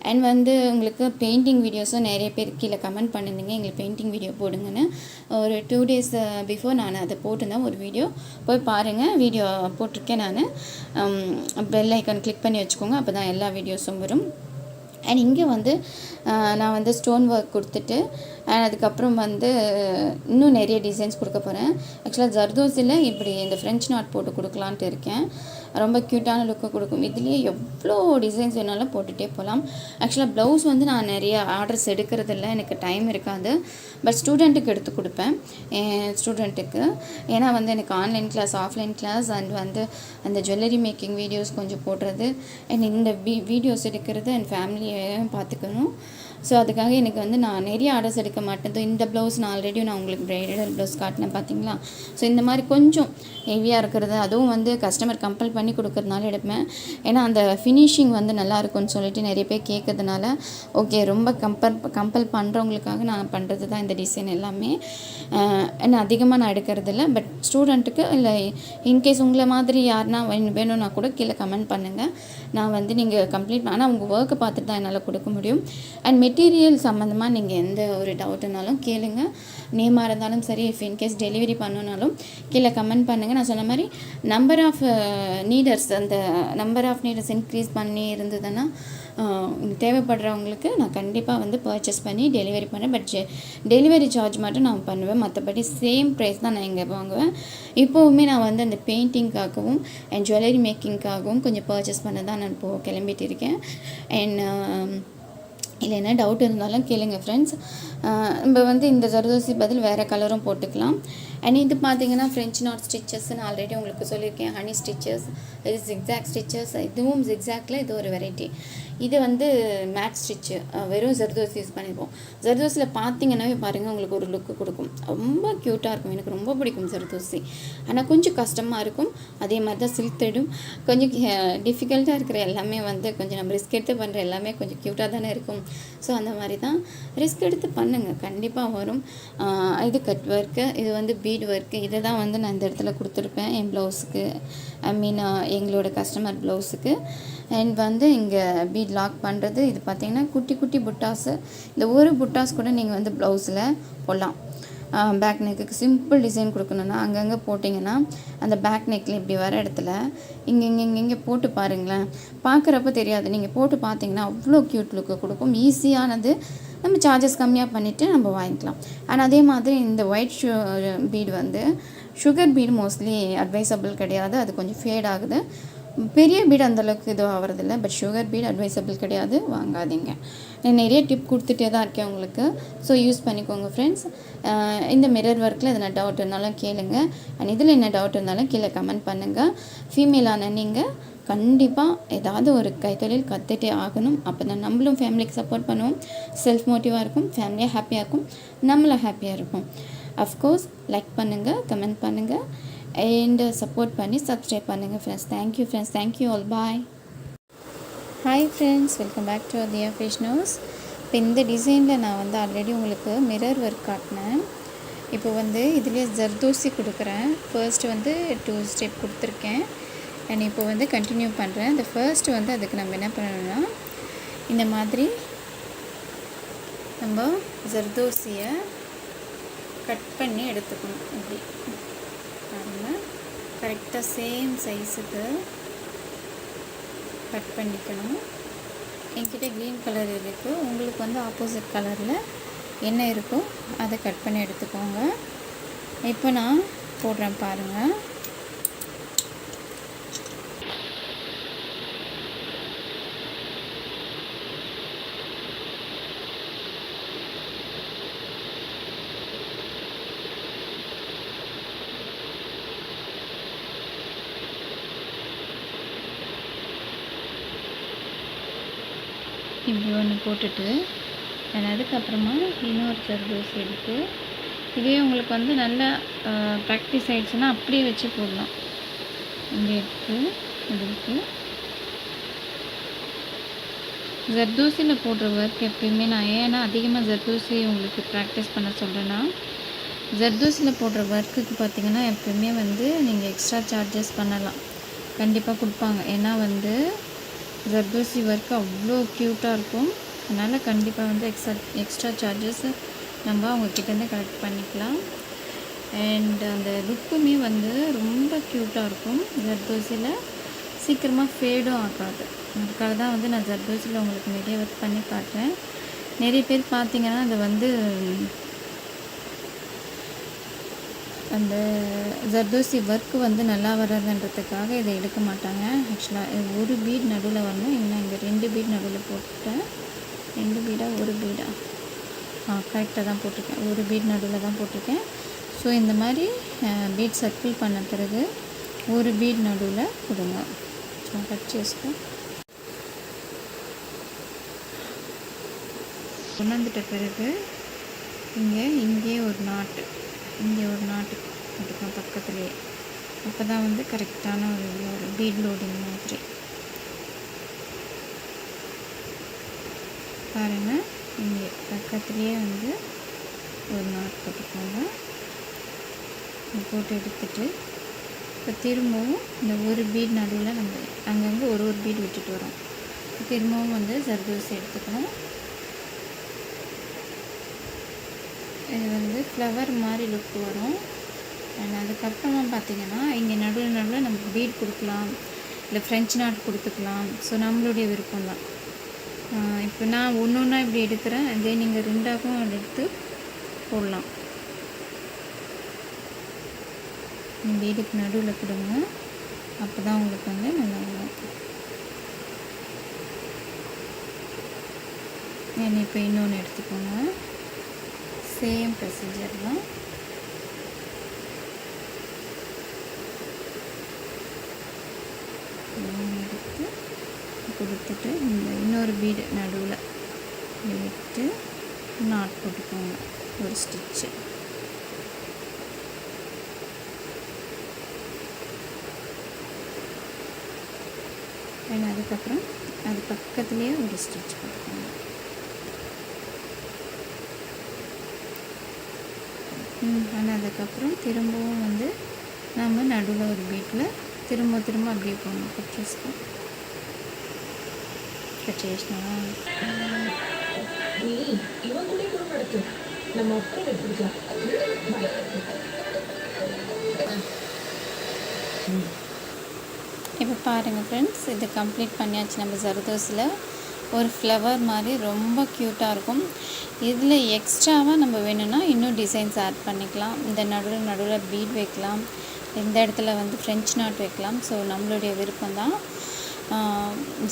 அண்ட் வந்து உங்களுக்கு பெயிண்டிங் வீடியோஸும் நிறைய பேர் கீழே கமெண்ட் பண்ணியிருந்தீங்க, எங்களுக்கு பெயிண்டிங் வீடியோ போடுங்கன்னு. ஒரு 2 days பிஃபோர் நான் அதை போட்டிருந்தேன் ஒரு வீடியோ, போய் பாருங்கள். வீடியோ போட்டிருக்கேன் நான். பெல் ஐக்கான் கிளிக் பண்ணி வச்சுக்கோங்க, அப்போ தான் எல்லா வீடியோஸும் வரும். அண்ட் இங்கே வந்து நான் வந்து ஸ்டோன் ஒர்க் கொடுத்துட்டு அதுக்கப்புறம் வந்து இன்னும் நிறைய டிசைன்ஸ் கொடுக்க போகிறேன். ஆக்சுவலாக ஜர்தோசியில் இப்படி இந்த ஃப்ரெஞ்ச் நாட் போட்டு கொடுக்கலான்ட்டு இருக்கேன். ரொம்ப க்யூட்டான லுக்கை கொடுக்கும். இதுலேயே எவ்வளோ டிசைன்ஸ் வேணாலும் போட்டுகிட்டே போகலாம். ஆக்சுவலாக ப்ளவுஸ் வந்து நான் நிறைய ஆர்டர்ஸ் எடுக்கிறதில்ல, எனக்கு டைம் இருக்காது. பட் ஸ்டூடெண்ட்டுக்கு எடுத்து கொடுப்பேன், என் ஸ்டூடெண்ட்டுக்கு. ஏன்னா வந்து எனக்கு online class, offline class and வந்து அந்த ஜுவல்லரி மேக்கிங் வீடியோஸ் கொஞ்சம் போடுறது அண்ட் இந்த வீடியோஸ் எடுக்கிறது அண்ட் ஃபேமிலியை பார்த்துக்கணும். ஸோ அதுக்காக எனக்கு வந்து நான் நிறைய ஆர்டர்ஸ் எடுக்க மாட்டேன். இந்த ப்ளவுஸ் நான் ஆல்ரெடி நான் உங்களுக்கு ப்ரைடல் ப்ளவுஸ் காட்டினேன் பார்த்தீங்களா. ஸோ இந்த மாதிரி கொஞ்சம் ஹெவியாக இருக்கிறது, அதுவும் வந்து கஸ்டமர் கம்பல் பண்ணி கொடுக்கறதுனால எடுப்பேன். ஏன்னா அந்த ஃபினிஷிங் வந்து நல்லா இருக்கும்னு சொல்லிட்டு நிறைய பேர் கேட்கறதுனால ஓகே, ரொம்ப கம்பல் பண்ணுறவங்களுக்காக நான் பண்ணுறது தான் இந்த டிசைன் எல்லாமே. ஏன்னா அதிகமாக நான் எடுக்கிறதில்ல. பட் ஸ்டூடெண்ட்டுக்கு இல்லை இன்கேஸ் உங்களை மாதிரி யாருன்னா வேணும்னா கூட கீழே கமெண்ட் பண்ணுங்கள். நான் வந்து நீங்கள் கம்ப்ளீட் ஆனால் உங்கள் ஒர்க்கை பார்த்துட்டு தான் என்னால் கொடுக்க முடியும். அண்ட் மெட்டீரியல் சம்மந்தமாக நீங்கள் எந்த ஒரு டவுட்டுனாலும் கேளுங்க. நேமாக இருந்தாலும் சரி, இஃப் இன்கேஸ் டெலிவரி பண்ணணுனாலும் கீழே கமெண்ட் பண்ணுங்கள். நான் சொன்ன மாதிரி நம்பர் ஆஃப் நீடர்ஸ் இன்க்ரீஸ் பண்ணி இருந்ததுன்னா தேவைப்படுறவங்களுக்கு நான் கண்டிப்பாக வந்து பர்ச்சேஸ் பண்ணி டெலிவரி பண்ணேன். பட் டெலிவரி சார்ஜ் மட்டும் நான் பண்ணுவேன், மற்றபடி சேம் ப்ரைஸ் தான் நான் இங்கே வாங்குவேன். இப்போவுமே நான் வந்து அந்த பெயிண்டிங்காகவும் அண்ட் ஜுவல்லரி மேக்கிங்காகவும் கொஞ்சம் பர்ச்சேஸ் பண்ண தான் நான் இப்போது கிளம்பிட்டு இருக்கேன். அண்ட் இல்லை என்ன டவுட் இருந்தாலும் கேளுங்க ஃப்ரெண்ட்ஸ். நம்ம வந்து இந்த ஜர்தோசி பதில் வேறு கலரும் போட்டுக்கலாம். அண்ட் இது பார்த்தீங்கன்னா ஃப்ரெஞ்ச் நாட் ஸ்டிச்சஸ் நான் ஆல்ரெடி உங்களுக்கு சொல்லியிருக்கேன். ஹனி ஸ்டிச்சஸ், இது ஜிக்ஸாக் ஸ்டிச்சஸ். இதுவும் ஜிக்ஸாக்ல இது ஒரு வெரைட்டி. இது வந்து மேட் ஸ்டிச்சு, வெறும் ஜர்தோசி யூஸ் பண்ணியிருப்போம். ஜர்தோசியில் பார்த்தீங்கன்னாவே பாருங்கள், உங்களுக்கு ஒரு லுக்கு கொடுக்கும். ரொம்ப க்யூட்டாக இருக்கும். எனக்கு ரொம்ப பிடிக்கும் ஜர்தோசி. ஆனால் கொஞ்சம் கஷ்டமாக இருக்கும். அதே மாதிரி தான் சில்க் த்ரெடும் கொஞ்சம் டிஃபிகல்ட்டாக இருக்கிற எல்லாமே வந்து கொஞ்சம் நம்ம ரிஸ்க் எடுத்து பண்ணுற எல்லாமே கொஞ்சம் க்யூட்டாக தானே இருக்கும். ஸோ அந்த மாதிரி தான் ரிஸ்க் எடுத்து பண்ணுங்கள், கண்டிப்பாக வரும். இது கட் ஒர்க்கு, இது வந்து பீட் ஒர்க்கு. இதை தான் வந்து நான் இந்த இடத்துல கொடுத்துருப்பேன் என் ப்ளவுஸுக்கு, எங்களோட கஸ்டமர் ப்ளவுஸுக்கு. அண்ட் வந்து இங்கே பீட் லாக் பண்ணுறது. இது பார்த்திங்கன்னா குட்டி குட்டி புட்டாஸு. இந்த ஒரு புட்டாஸ் கூட நீங்கள் வந்து ப்ளவுஸில் போடலாம். பேக் நெக்குக்கு சிம்பிள் டிசைன் கொடுக்கணுன்னா அங்கங்கே போட்டிங்கன்னா அந்த பேக் நெக்கில் இப்படி வர இடத்துல இங்கே போட்டு பாருங்களேன். பார்க்குறப்ப தெரியாது, நீங்கள் போட்டு பார்த்தீங்கன்னா அவ்வளோ க்யூட் லுக்கு கொடுக்கும். ஈஸியானது. நம்ம சார்ஜஸ் கம்மியாக பண்ணிவிட்டு நம்ம வாங்கிக்கலாம். ஆனால் அதே மாதிரி இந்த ஒயிட் பீடு வந்து சுகர் பீடு மோஸ்ட்லி அட்வைசபிள் கிடையாது, அது கொஞ்சம் ஃபேட் ஆகுது. பெரிய பீட் அந்தளவுக்கு இதுவும் ஆகிறதில்ல. பட் சுகர் பீட் அட்வைசபிள் கிடையாது, வாங்காதீங்க. நான் நிறைய டிப் கொடுத்துட்டே தான் இருக்கேன் உங்களுக்கு. ஸோ யூஸ் பண்ணிக்கோங்க ஃப்ரெண்ட்ஸ். இந்த மிரர் ஒர்க்கில் எதனா டவுட் இருந்தாலும் கேளுங்க. அண்ட் இதில் என்ன டவுட் இருந்தாலும் கீழே கமெண்ட் பண்ணுங்கள். ஃபீமேலான நீங்கள் கண்டிப்பாக ஏதாவது ஒரு கைத்தொழில் கற்றுட்டே ஆகணும். அப்போ தான் நம்மளும் ஃபேமிலிக்கு சப்போர்ட் பண்ணுவோம், செல்ஃப் மோட்டிவாக இருக்கும், ஃபேமிலியாக ஹாப்பியாக இருக்கும், நம்மளும் ஹாப்பியாக இருக்கும். அஃப்கோர்ஸ் லைக் பண்ணுங்கள், கமெண்ட் பண்ணுங்கள் அண்ட் சப்போர்ட் பண்ணி சப்ஸ்கிரைப் பண்ணுங்கள் friends. Thank you friends, thank you all, bye. Hi friends, welcome back to Thiya fashionals. இப்போ இந்த டிசைனில் நான் வந்து ஆல்ரெடி உங்களுக்கு மிரர் ஒர்க் காட்டினேன். இப்போ வந்து இதிலே ஜர்தோசி கொடுக்குறேன். ஃபர்ஸ்ட்டு வந்து 2 ஸ்டெப் கொடுத்துருக்கேன் அண்ட் இப்போ வந்து கண்டினியூ பண்ணுறேன். இந்த ஃபர்ஸ்ட்டு வந்து அதுக்கு நம்ம என்ன பண்ணணும்னா, இந்த மாதிரி நம்ம ஜர்தோசியை கட் பண்ணி எடுத்துக்கணும். இப்படி பாருங்கள், கரெக்டாக சேம் சைஸுக்கு கட் பண்ணிக்கணும். என்கிட்ட க்ரீன் கலர் இருக்குது, உங்களுக்கு வந்து ஆப்போசிட் கலரில் என்ன இருக்கோ அதை கட் பண்ணி எடுத்துக்கோங்க. இப்போ நான் போடுறேன் பாருங்கள். இப்படி ஒன்று போட்டுட்டு அதுக்கப்புறமா இன்னொரு ஜர்தோசி எடுத்து, இதே உங்களுக்கு வந்து நல்லா ப்ராக்டிஸ் ஆகிடுச்சுன்னா அப்படியே வச்சு போடலாம். இங்கே எடுத்து எடுத்து ஜர்தோசியில் போடுற ஒர்க் எப்பயுமே நான் ஏன்னா அதிகமாக ஜர்தோசி உங்களுக்கு ப்ராக்டிஸ் பண்ண சொல்கிறேன்னா, ஜர்தோசியில் போடுற ஒர்க்குக்கு பார்த்திங்கன்னா எப்பயுமே வந்து நீங்கள் எக்ஸ்ட்ரா சார்ஜஸ் பண்ணலாம், கண்டிப்பாக கொடுப்பாங்க. ஏன்னா வந்து ஜர்தோசி ஒர்க்கு அவ்வளோ க்யூட்டாக இருக்கும். அதனால் கண்டிப்பாக வந்து எக்ஸ்ட்ரா சார்ஜஸ் நம்ம அவங்கக்கிட்டேருந்து கலெக்ட் பண்ணிக்கலாம். அண்ட் அந்த லுக்குமே வந்து ரொம்ப க்யூட்டாக இருக்கும். ஜர்தோசியில் சீக்கிரமாக ஃபேடும் ஆகாது. அதுக்காக தான் வந்து நான் ஜர்தோசியில் உங்களுக்கு நிறைய ஒர்க் பண்ணி காட்டுறேன். நிறைய பேர் பார்த்திங்கன்னா அது வந்து அந்த ஜர்தோசி ஒர்க்கு வந்து நல்லா வராதுன்றதுக்காக இதை எடுக்க மாட்டாங்க. ஆக்சுவலாக ஒரு பீட் நடுவில் வரணும். இன்னும் இங்கே 2 பீட் நடுவில் போட்டுட்டேன். 2 பீடா 1 பீடா கரெக்டாக தான் போட்டிருக்கேன். 1 பீட் நடுவில் தான் போட்டிருக்கேன். ஸோ இந்த மாதிரி பீட் சர்க்கிள் பண்ண பிறகு 1 பீட் நடுவில் கொடுங்க. ஸோ கட் చేసుకో. கொண்டாந்துட்ட பிறகு இங்கே ஒரு நாட்டு, இங்கே ஒரு நாட்டு போட்டுக்கலாம் பக்கத்துலேயே. அப்போ தான் வந்து கரெக்டான ஒரு பீட் லோடிங் மாதிரி பாருங்கள். இங்கே பக்கத்துலேயே வந்து ஒரு நாட் போட்டுக்கோங்க. போட்டு எடுத்துட்டு இப்போ திரும்பவும் இந்த ஒரு பீட் நடுவில் நம்ம அங்கங்கே ஒரு பீட் விட்டுட்டு வரோம். திரும்பவும் வந்து ஜர்தோசி எடுத்துக்கணும். இது வந்து ஃப்ளவர் மாதிரி லுக் வரும். அண்ட் அதுக்கப்புறமா பார்த்திங்கன்னா இங்கே நடுவில் நம்ம பீட் கொடுக்கலாம், இல்லை ஃப்ரெஞ்ச் நாட் கொடுத்துக்கலாம். ஸோ நம்மளுடைய விருப்பம் தான். இப்போ நான் ஒன்றா இப்படி எடுக்கிறேன். அதே நீங்கள் 2ஆகவும் எடுத்து போடலாம். பீடுக்கு நடுவில் கொடுங்க, அப்போ தான் உங்களுக்கு வந்து நல்லா வரும். இப்போ இன்னொன்று எடுத்துக்கோங்க. சேம் ப்ரொசீஜர் தான். எடுத்து கொடுத்துட்டு இந்த இன்னொரு பீடு நடுவில் விட்டு நாட் போட்டுக்கோங்க, ஒரு ஸ்டிச்சு. அதுக்கப்புறம் அது பக்கத்துலேயே ஒரு ஸ்டிச் போட்டுக்கோங்க. ஆனால் அதுக்கப்புறம் திரும்பவும் வந்து நம்ம நடுவில் ஒரு பீட்டில் திரும்ப அப்படியே போகணும். கட் చేసినా இப்போ பாருங்கள் ஃப்ரெண்ட்ஸ், இது கம்ப்ளீட் பண்ணியாச்சு. நம்ம ஜர்தோசியில் ஒரு ஃப்ளவர் மாதிரி ரொம்ப க்யூட்டாக இருக்கும். இதில் எக்ஸ்ட்ராவாக நம்ம வேணும்னா இன்னும் டிசைன்ஸ் ஆட் பண்ணிக்கலாம். இந்த நடுவில் பீட் வைக்கலாம், இந்த இடத்துல வந்து ஃப்ரெஞ்ச் நாட் வைக்கலாம். ஸோ நம்மளுடைய விருப்பம் தான்.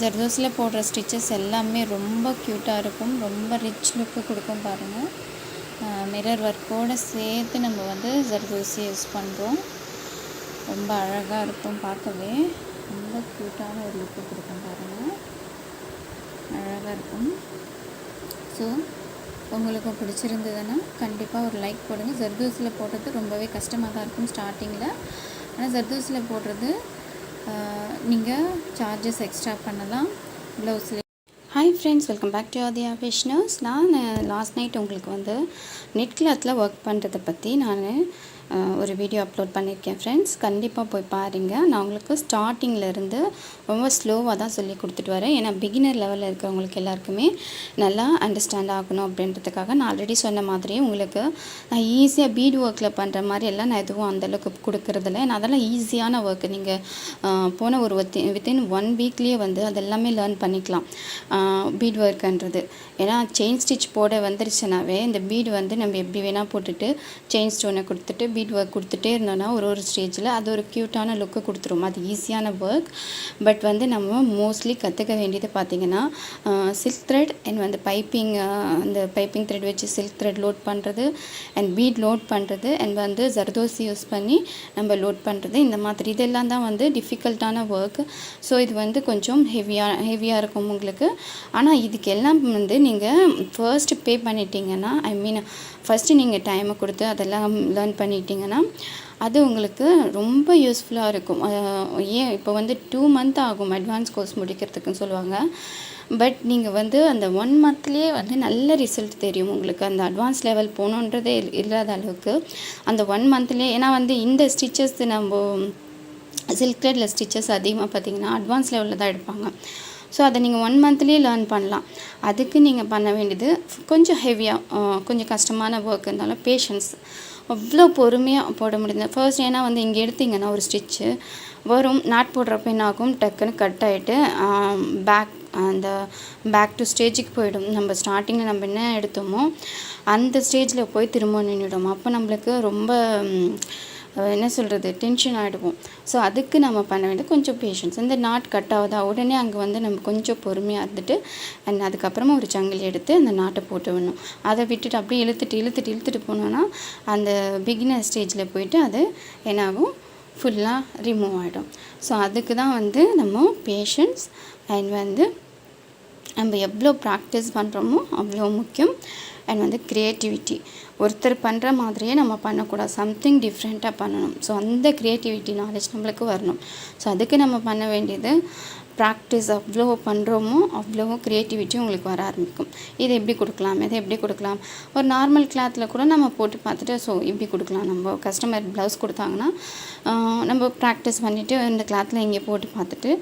ஜர்தோஸில் போடுற ஸ்டிச்சஸ் எல்லாமே ரொம்ப க்யூட்டாக இருக்கும், ரொம்ப ரிச் லுக்கு கொடுக்கும் பாருங்கள். மிரர் ஒர்க்கோடு சேர்த்து நம்ம வந்து ஜர்தோசி யூஸ் பண்ணுறோம். ரொம்ப அழகாக இருக்கும், பார்க்கவே ரொம்ப க்யூட்டான ஒரு லுக்கு கொடுக்கும் பாருங்கள், அழகாக இருக்கும். ஸோ உங்களுக்கு பிடிச்சிருந்ததுன்னா கண்டிப்பாக ஒரு லைக் போடுங்க. ஜர்தோஸில் போடுறது ரொம்பவே கஷ்டமாக தான் இருக்கும் ஸ்டார்டிங்கில். ஆனால் ஜர்தோஸில் போடுறது நீங்கள் சார்ஜஸ் எக்ஸ்ட்ரா பண்ணலாம் ப்ளவுஸில். Hi friends, welcome back to Adhiya fashioners. நான் லாஸ்ட் நைட் உங்களுக்கு வந்து நெட் கிளாத்தில் ஒர்க் பண்ணுறதை பற்றி நான் ஒரு வீடியோ அப்லோட் பண்ணியிருக்கேன் ஃப்ரெண்ட்ஸ். கண்டிப்பாக போய் பாருங்கள். நான் உங்களுக்கு ஸ்டார்டிங்கிலேருந்து ரொம்ப ஸ்லோவாக தான் சொல்லி கொடுத்துட்டு வரேன். ஏன்னா பிகினர் லெவலில் இருக்கிறவங்களுக்கு எல்லாருக்குமே நல்லா அண்டர்ஸ்டாண்ட் ஆகணும் அப்படின்றதுக்காக. நான் ஆல்ரெடி சொன்ன மாதிரி உங்களுக்கு நான் ஈஸியாக பீட் ஒர்க்கில் பண்ணுற மாதிரி எல்லாம் நான் எதுவும் அந்தளவுக்கு கொடுக்குறதில்ல. ஏன்னா அதெல்லாம் ஈஸியான ஒர்க்கு. நீங்கள் போன ஒரு வித்தின் 1 வீக்லேயே வந்து அதெல்லாமே லேர்ன் பண்ணிக்கலாம் பீட் ஒர்க்குன்றது. ஏன்னா செயின் ஸ்டிச் போட வந்துருச்சுனாவே இந்த பீடு வந்து நம்ம எப்படி வேணால் போட்டுட்டு செயின் ஸ்டோனை கொடுத்துட்டு பீட் ஒர்க் கொடுத்துட்டே இருந்தோன்னா ஒரு ஸ்டேஜில் அது ஒரு க்யூட்டான லுக்கு கொடுத்துரும். அது ஈஸியான ஒர்க். பட் வந்து நம்ம மோஸ்ட்லி கற்றுக்க வேண்டியது பார்த்திங்கன்னா சில்க் த்ரெட் அண்ட் வந்து பைப்பிங், அந்த பைப்பிங் த்ரெட் வச்சு சில்க் த்ரெட் லோட் பண்ணுறது அண்ட் பீட் லோட் பண்ணுறது அண்ட் வந்து ஜர்தோசி யூஸ் பண்ணி நம்ம லோட் பண்ணுறது, இந்த மாதிரி இதெல்லாம் தான் வந்து டிஃபிகல்ட்டான ஒர்க். ஸோ இது வந்து கொஞ்சம் ஹெவியாக இருக்கும் உங்களுக்கு. ஆனால் இதுக்கெல்லாம் வந்து நீங்கள் ஃபர்ஸ்ட்டு பே பண்ணிட்டீங்கன்னா, ஐ மீன் ஃபஸ்ட்டு நீங்கள் டைமை கொடுத்து அதெல்லாம் லேர்ன் பண்ணிட்டீங்கன்னா அது உங்களுக்கு ரொம்ப யூஸ்ஃபுல்லாக இருக்கும். ஏன் இப்போ வந்து 2 மந்த் ஆகும் அட்வான்ஸ் கோர்ஸ் முடிக்கிறதுக்குன்னு சொல்லுவாங்க. பட் நீங்கள் வந்து அந்த 1 மந்த்லேயே வந்து நல்ல ரிசல்ட் தெரியும் உங்களுக்கு. அந்த அட்வான்ஸ் லெவல் போகணுன்றதே இல்லாத அளவுக்கு அந்த 1 மந்த்லேயே. ஏன்னா வந்து இந்த ஸ்டிச்சஸ் நம்ம சில்க் த்ரெட்டில் ஸ்டிச்சஸ் அதிகமாக பார்த்திங்கன்னா அட்வான்ஸ் லெவலில் தான் எடுப்பாங்க. ஸோ அதை நீங்கள் 1 மந்த்லேயே லேர்ன் பண்ணலாம். அதுக்கு நீங்கள் பண்ண வேண்டியது கொஞ்சம் ஹெவியாக கொஞ்சம் கஷ்டமான ஒர்க் இருந்தாலும் பேஷன்ஸ். அவ்வளோ பொறுமையாக போட முடியுது ஃபர்ஸ்ட். ஏன்னா வந்து இங்கே எடுத்திங்கன்னா ஒரு ஸ்டிச்சு வரும், நாட் போடுறப்ப என்ன ஆகும், டக்குன்னு கட் ஆகிட்டு பேக் டு ஸ்டேஜுக்கு போயிடும். நம்ம ஸ்டார்டிங்கில் நம்ம என்ன எடுத்தோமோ அந்த ஸ்டேஜில் போய் திரும்ப நின்றுடும். அப்போ நம்மளுக்கு ரொம்ப என்ன சொல்கிறது, டென்ஷன் ஆகிடுவோம். ஸோ அதுக்கு நம்ம பண்ண வேண்டியது கொஞ்சம் பேஷன்ஸ். இந்த நாட் கட் ஆகுதா உடனே அங்கே வந்து நம்ம கொஞ்சம் பொறுமையாக இருந்துட்டு அண்ட் அதுக்கப்புறமா ஒரு சங்கிலி எடுத்து அந்த நாட்டை போட்டு விடணும். அதை விட்டுட்டு அப்படியே இழுத்துட்டு போனோன்னா அந்த பிகினர் ஸ்டேஜில் போயிட்டு அது என்னாகும், ஃபுல்லாக ரிமூவ் ஆகிடும். ஸோ அதுக்கு தான் வந்து நம்ம பேஷன்ஸ் அண்ட் வந்து நம்ம எவ்வளோ ப்ராக்டிஸ் பண்ணுறோமோ அவ்வளோ முக்கியம். அண்ட் வந்து க்ரியேட்டிவிட்டி. ஒருத்தர் பண்ணுற மாதிரியே நம்ம பண்ணக்கூடாது, சம்திங் டிஃப்ரெண்ட்டாக பண்ணணும். ஸோ அந்த க்ரியேட்டிவிட்டி நாலேஜ் நம்மளுக்கு வரணும். ஸோ அதுக்கு நம்ம பண்ண வேண்டியது ப்ராக்டிஸ். அவ்வளோ பண்ணுறோமோ அவ்வளோ க்ரியேட்டிவிட்டி உங்களுக்கு வர ஆரம்பிக்கும். இதை எப்படி கொடுக்கலாம், ஒரு நார்மல் கிளாத்தில் கூட நம்ம போட்டு பார்த்துட்டு ஸோ இப்படி கொடுக்கலாம். நம்ம கஸ்டமர் ப்ளவுஸ் கொடுத்தாங்கன்னா நம்ம ப்ராக்டிஸ் பண்ணிவிட்டு இந்த கிளாத்தில் இங்கே போட்டு பார்த்துட்டு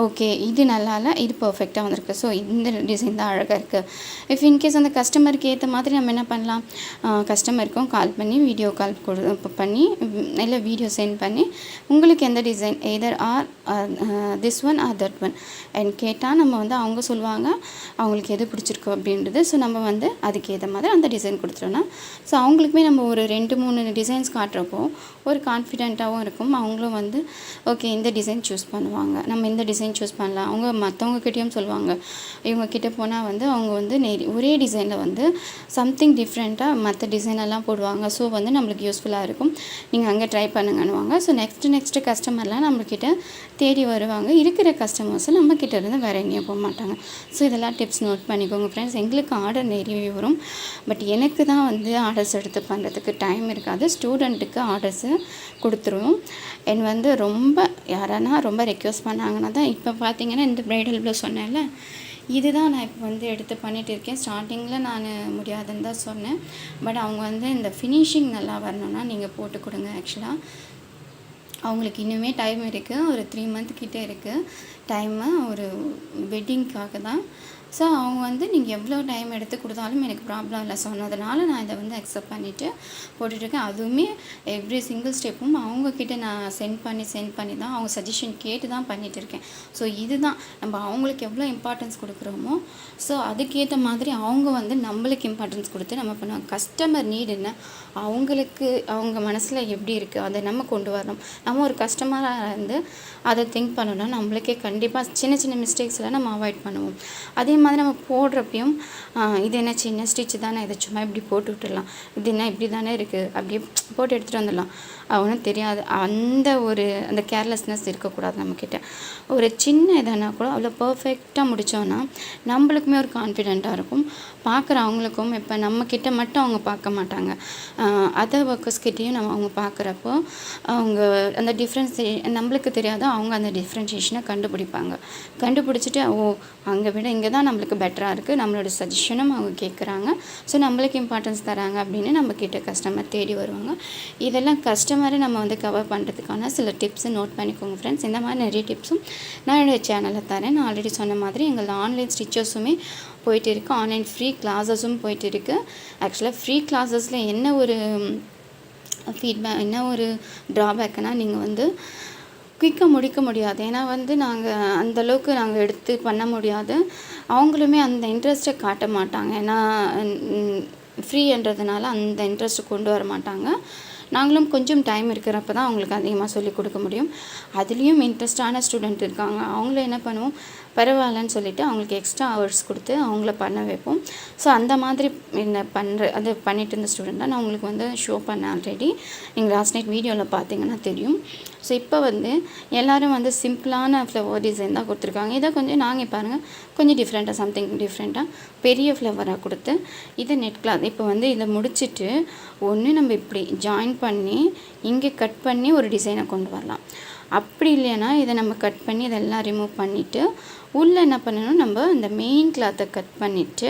ஓகே இது நல்லா இல்லை, இது பர்ஃபெக்டாக வந்திருக்கு, ஸோ இந்த டிசைன் தான் அழகாக இருக்குது. இஃப் இன்கேஸ் அந்த கஸ்டமருக்கு ஏற்ற மாதிரி நம்ம என்ன பண்ணலாம், கஸ்டமருக்கும் கால் பண்ணி வீடியோ கால் பண்ணி இல்லை வீடியோ சென்ட் பண்ணி உங்களுக்கு எந்த design either or this one or that one and கேட்டால் நம்ம வந்து அவங்க சொல்லுவாங்க அவங்களுக்கு எது பிடிச்சிருக்கு அப்படின்றது. ஸோ நம்ம வந்து அதுக்கு ஏற்ற மாதிரி அந்த டிசைன் கொடுத்துட்டோன்னா ஸோ அவங்களுக்குமே நம்ம ஒரு 2-3 டிசைன்ஸ் காட்டுறப்போ ஒரு கான்ஃபிடென்ட்டாகவும் இருக்கும். அவங்களும் வந்து ஓகே இந்த டிசைன் சூஸ் பண்ணுவாங்க, நம்ம இந்த டிசைன் சூஸ் பண்ணலாம். அவங்க மற்றவங்கக்கிட்டேயும் சொல்லுவாங்க. இவங்கக்கிட்ட போனால் வந்து அவங்க வந்து ஒரே டிசைனில் வந்து சம்திங் டிஃப்ரெண்ட்டாக மற்ற டிசைனெல்லாம் போடுவாங்க. ஸோ வந்து நம்மளுக்கு யூஸ்ஃபுல்லாக இருக்கும், நீங்கள் அங்கே ட்ரை பண்ணுங்கன்னுவாங்க. ஸோ நெக்ஸ்ட்டு கஸ்டமர்லாம் நம்மக்கிட்ட தேடி வருவாங்க. இருக்கிற கஸ்டமர்ஸும் நம்மக்கிட்ட இருந்து வேறு எங்கேயும் போக மாட்டாங்க. ஸோ இதெல்லாம் டிப்ஸ் நோட் பண்ணிக்கோங்க ஃப்ரெண்ட்ஸ். எங்களுக்கு ஆர்டர் நிறைய வரும், பட் எனக்கு தான் வந்து ஆர்டர்ஸ் எடுத்து பண்ணுறதுக்கு டைம் இருக்காது. ஸ்டூடெண்ட்டுக்கு ஆர்டர்ஸு கொடுத்துருவோம். என் வந்து ரொம்ப யாரானா ரொம்ப ரெக்வஸ்ட் பண்ணாங்கன்னா தான் இப்போ பார்த்தீங்கன்னா இந்த ப்ரைடல் ப்ளவுஸ் சொன்னேன்ல, இதுதான் நான் இப்போ வந்து எடுத்து பண்ணிகிட்டு இருக்கேன். ஸ்டார்டிங்கில் நான் முடியாதுன்னு தான் சொன்னேன். பட் அவங்க வந்து இந்த ஃபினிஷிங் நல்லா வரணுன்னா நீங்கள் போட்டு கொடுங்க. ஆக்சுவலாக அவங்களுக்கு இன்னுமே டைம் இருக்குது, ஒரு 3 மந்த் கிட்டே இருக்குது டைமு. ஒரு வெட்டிங்க்காக தான் ஸோ அவங்க வந்து நீங்கள் எவ்வளோ டைம் எடுத்து கொடுத்தாலும் எனக்கு ப்ராப்ளம் இல்லை சொன்னதுனால நான் இதை வந்து அக்செப்ட் பண்ணிவிட்டு போட்டுட்ருக்கேன். அதுவுமே எவ்ரி சிங்கிள் ஸ்டெப்பும் அவங்கக்கிட்ட நான் சென்ட் பண்ணி தான் அவங்க சஜஷன் கேட்டு தான் பண்ணிகிட்டு இருக்கேன். ஸோ இதுதான் நம்ம அவங்களுக்கு எவ்வளோ இம்பார்ட்டன்ஸ் கொடுக்குறோமோ ஸோ அதுக்கேற்ற மாதிரி அவங்க வந்து நம்மளுக்கு இம்பார்ட்டன்ஸ் கொடுத்து நம்ம பண்ணுவோம். கஸ்டமர் நீட் என்ன, அவங்களுக்கு அவங்க மனசில் எப்படி இருக்குது அதை நம்ம கொண்டு வரணும். நம்ம ஒரு கஸ்டமராக இருந்து அதை திங்க் பண்ணணும்னா நம்மளுக்கே கண்டிப்பாக சின்ன சின்ன மிஸ்டேக்ஸில் நம்ம அவாய்ட் பண்ணுவோம். அதே மாதிரி நம்ம போடுறப்பையும் இது என்ன சின்ன ஸ்டிச் தானே, இதை சும்மா இப்படி போட்டு விட்டுடலாம், இப்படின்னா இப்படி தானே இருக்குது, அப்படியே போட்டு எடுத்துகிட்டு வந்துடலாம், அவனும் தெரியாது. அந்த கேர்லெஸ்னஸ் இருக்கக்கூடாது நம்மக்கிட்ட. ஒரு சின்ன இதானா கூட அவ்வளோ பர்ஃபெக்டாக முடித்தோன்னா நம்மளுக்குமே ஒரு கான்ஃபிடெண்ட்டாக இருக்கும். பார்க்குற அவங்களுக்கும் இப்போ நம்மக்கிட்ட மட்டும் அவங்க பார்க்க மாட்டாங்க, அதர் ஒர்க்கர்ஸ்கிட்டையும் அவங்க பார்க்குறப்போ அவங்க அந்த டிஃப்ரென்ஸ் நம்மளுக்கு தெரியாத அவங்க அந்த டிஃப்ரென்ஷியேஷனை கண்டுபிடிச்சிட்டு அங்கே விட இங்கே தான் நம்மளுக்கு பெட்டராக இருக்குது, நம்மளோட சஜஷனும் அவங்க கேட்குறாங்க, ஸோ நம்மளுக்கு இம்பார்ட்டன்ஸ் தராங்க அப்படின்னு நம்மக்கிட்ட கஸ்டமர் தேடி வருவாங்க. இதெல்லாம் கஸ்டமரை நம்ம வந்து கவர் பண்ணுறதுக்கான சில டிப்ஸை நோட் பண்ணிக்கோங்க ஃப்ரெண்ட்ஸ். இந்த மாதிரி நிறைய டிப்ஸும் நான் என்னுடைய சேனலில் தரேன். நான் ஆல்ரெடி சொன்ன மாதிரி எங்களோட ஆன்லைன் ஸ்டிச்சஸுமே போயிட்டு இருக்குது, ஆன்லைன் ஃப்ரீ கிளாஸஸும் போயிட்டு இருக்குது. ஆக்சுவலாக ஃப்ரீ கிளாஸஸில் என்ன ஒரு ட்ராபேக்குனால் நீங்கள் வந்து குயிக்காக முடிக்க முடியாது. ஏன்னா வந்து அந்தளவுக்கு நாங்கள் எடுத்து பண்ண முடியாது. அவங்களுமே அந்த இன்ட்ரெஸ்ட்டை காட்ட மாட்டாங்க. ஏன்னா ஃப்ரீன்றதுனால அந்த இன்ட்ரெஸ்ட்டு கொண்டு வர மாட்டாங்க. நாங்களும் கொஞ்சம் டைம் இருக்கிறப்ப தான் அவங்களுக்கு அதிகமாக சொல்லிக் கொடுக்க முடியும். அதுலேயும் இன்ட்ரெஸ்டான ஸ்டூடெண்ட் இருக்காங்க, அவங்கள என்ன பண்ணுவோம், பரவாயில்லன்னு சொல்லிவிட்டு அவங்களுக்கு எக்ஸ்ட்ரா ஹவர்ஸ் கொடுத்து அவங்கள பண்ண வைப்போம். ஸோ அந்த மாதிரி அது பண்ணிட்டு இருந்த ஸ்டூடெண்ட் தான் நான் உங்களுக்கு வந்து ஷோ பண்ணேன் ஆல்ரெடி. நீங்கள் லாஸ்ட் நைட் வீடியோவில் பார்த்தீங்கன்னா தெரியும். ஸோ இப்போ வந்து எல்லோரும் வந்து சிம்பிளான ஃப்ளவர் டிசைன் தான் கொடுத்துருக்காங்க. இதை கொஞ்சம் நாங்கள் பாருங்கள் கொஞ்சம் டிஃப்ரெண்ட்டாக சம்திங் டிஃப்ரெண்ட்டாக பெரிய ஃப்ளவராக கொடுத்து இதை நெட் கிளாத் இப்போ வந்து இதை முடிச்சுட்டு ஒன்று நம்ம இப்படி ஜாயின் பண்ணி இங்கே கட் பண்ணி ஒரு டிசைனை கொண்டு வரலாம். அப்படி இல்லைன்னா இதை நம்ம கட் பண்ணி இதெல்லாம் ரிமூவ் பண்ணிவிட்டு உள்ளே என்ன பண்ணணும், நம்ம இந்த மெயின் கிளாத்தை கட் பண்ணிவிட்டு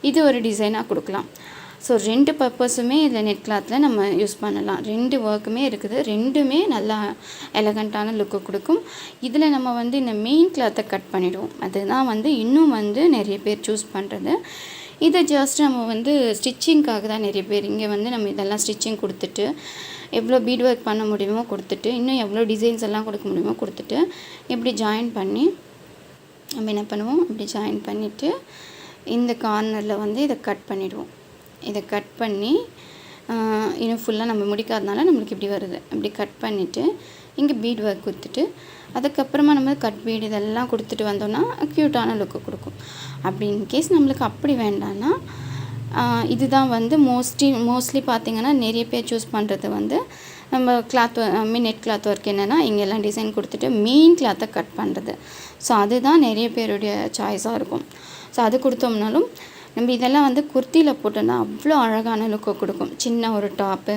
இது ஒரு டிசைனாக கொடுக்கலாம். ஸோ 2 பர்பஸுமே இதில் நெட் கிளாத்தில் நம்ம யூஸ் பண்ணலாம். 2 ஒர்க்குமே இருக்குது, ரெண்டுமே நல்லா எலகண்ட்டான லுக்கு கொடுக்கும். இதில் நம்ம வந்து இந்த மெயின் கிளாத்தை கட் பண்ணிவிடுவோம். அதுதான் வந்து இன்னும் வந்து நிறைய பேர் சூஸ் பண்ணுறது. இதை ஜஸ்ட் நம்ம வந்து ஸ்டிச்சிங்காக தான் நிறைய பேர் இங்கே வந்து நம்ம இதெல்லாம் ஸ்டிச்சிங் கொடுத்துட்டு எவ்வளோ பீட் ஒர்க் பண்ண முடியுமோ கொடுத்துட்டு இன்னும் எவ்வளோ டிசைன்ஸ் எல்லாம் கொடுக்க முடியுமோ கொடுத்துட்டு இப்படி ஜாயின் பண்ணி நம்ம என்ன பண்ணுவோம், இப்படி ஜாயின் பண்ணிவிட்டு இந்த கார்னரில் வந்து இதை கட் பண்ணிவிடுவோம். இதை கட் பண்ணி இன்னும் ஃபுல்லாக நம்ம முடிக்காதனால நம்மளுக்கு இப்படி வருது. இப்படி கட் பண்ணிவிட்டு இங்கே பீட் ஒர்க் கொடுத்துட்டு அதுக்கப்புறமா நம்ம கட் பீட் இதெல்லாம் கொடுத்துட்டு வந்தோன்னா க்யூட்டான லுக்கு கொடுக்கும். அப்படி இன்கேஸ் நம்மளுக்கு அப்படி வேண்டாம்னா இதுதான் வந்து மோஸ்ட்லி பார்த்திங்கன்னா நிறைய பேர் சூஸ் பண்ணுறது வந்து நம்ம நெட் கிளாத் ஒர்க் என்னென்னா இங்கெல்லாம் டிசைன் கொடுத்துட்டு மெயின் கிளாத்தை கட் பண்ணுறது. ஸோ அதுதான் நிறைய பேருடைய சாய்ஸாக இருக்கும். ஸோ அது கொடுத்தோம்னாலும் நம்ம இதெல்லாம் வந்து குர்த்தியில் போட்டோன்னா அவ்வளோ அழகான லுக்கை கொடுக்கும். சின்ன ஒரு டாப்பு,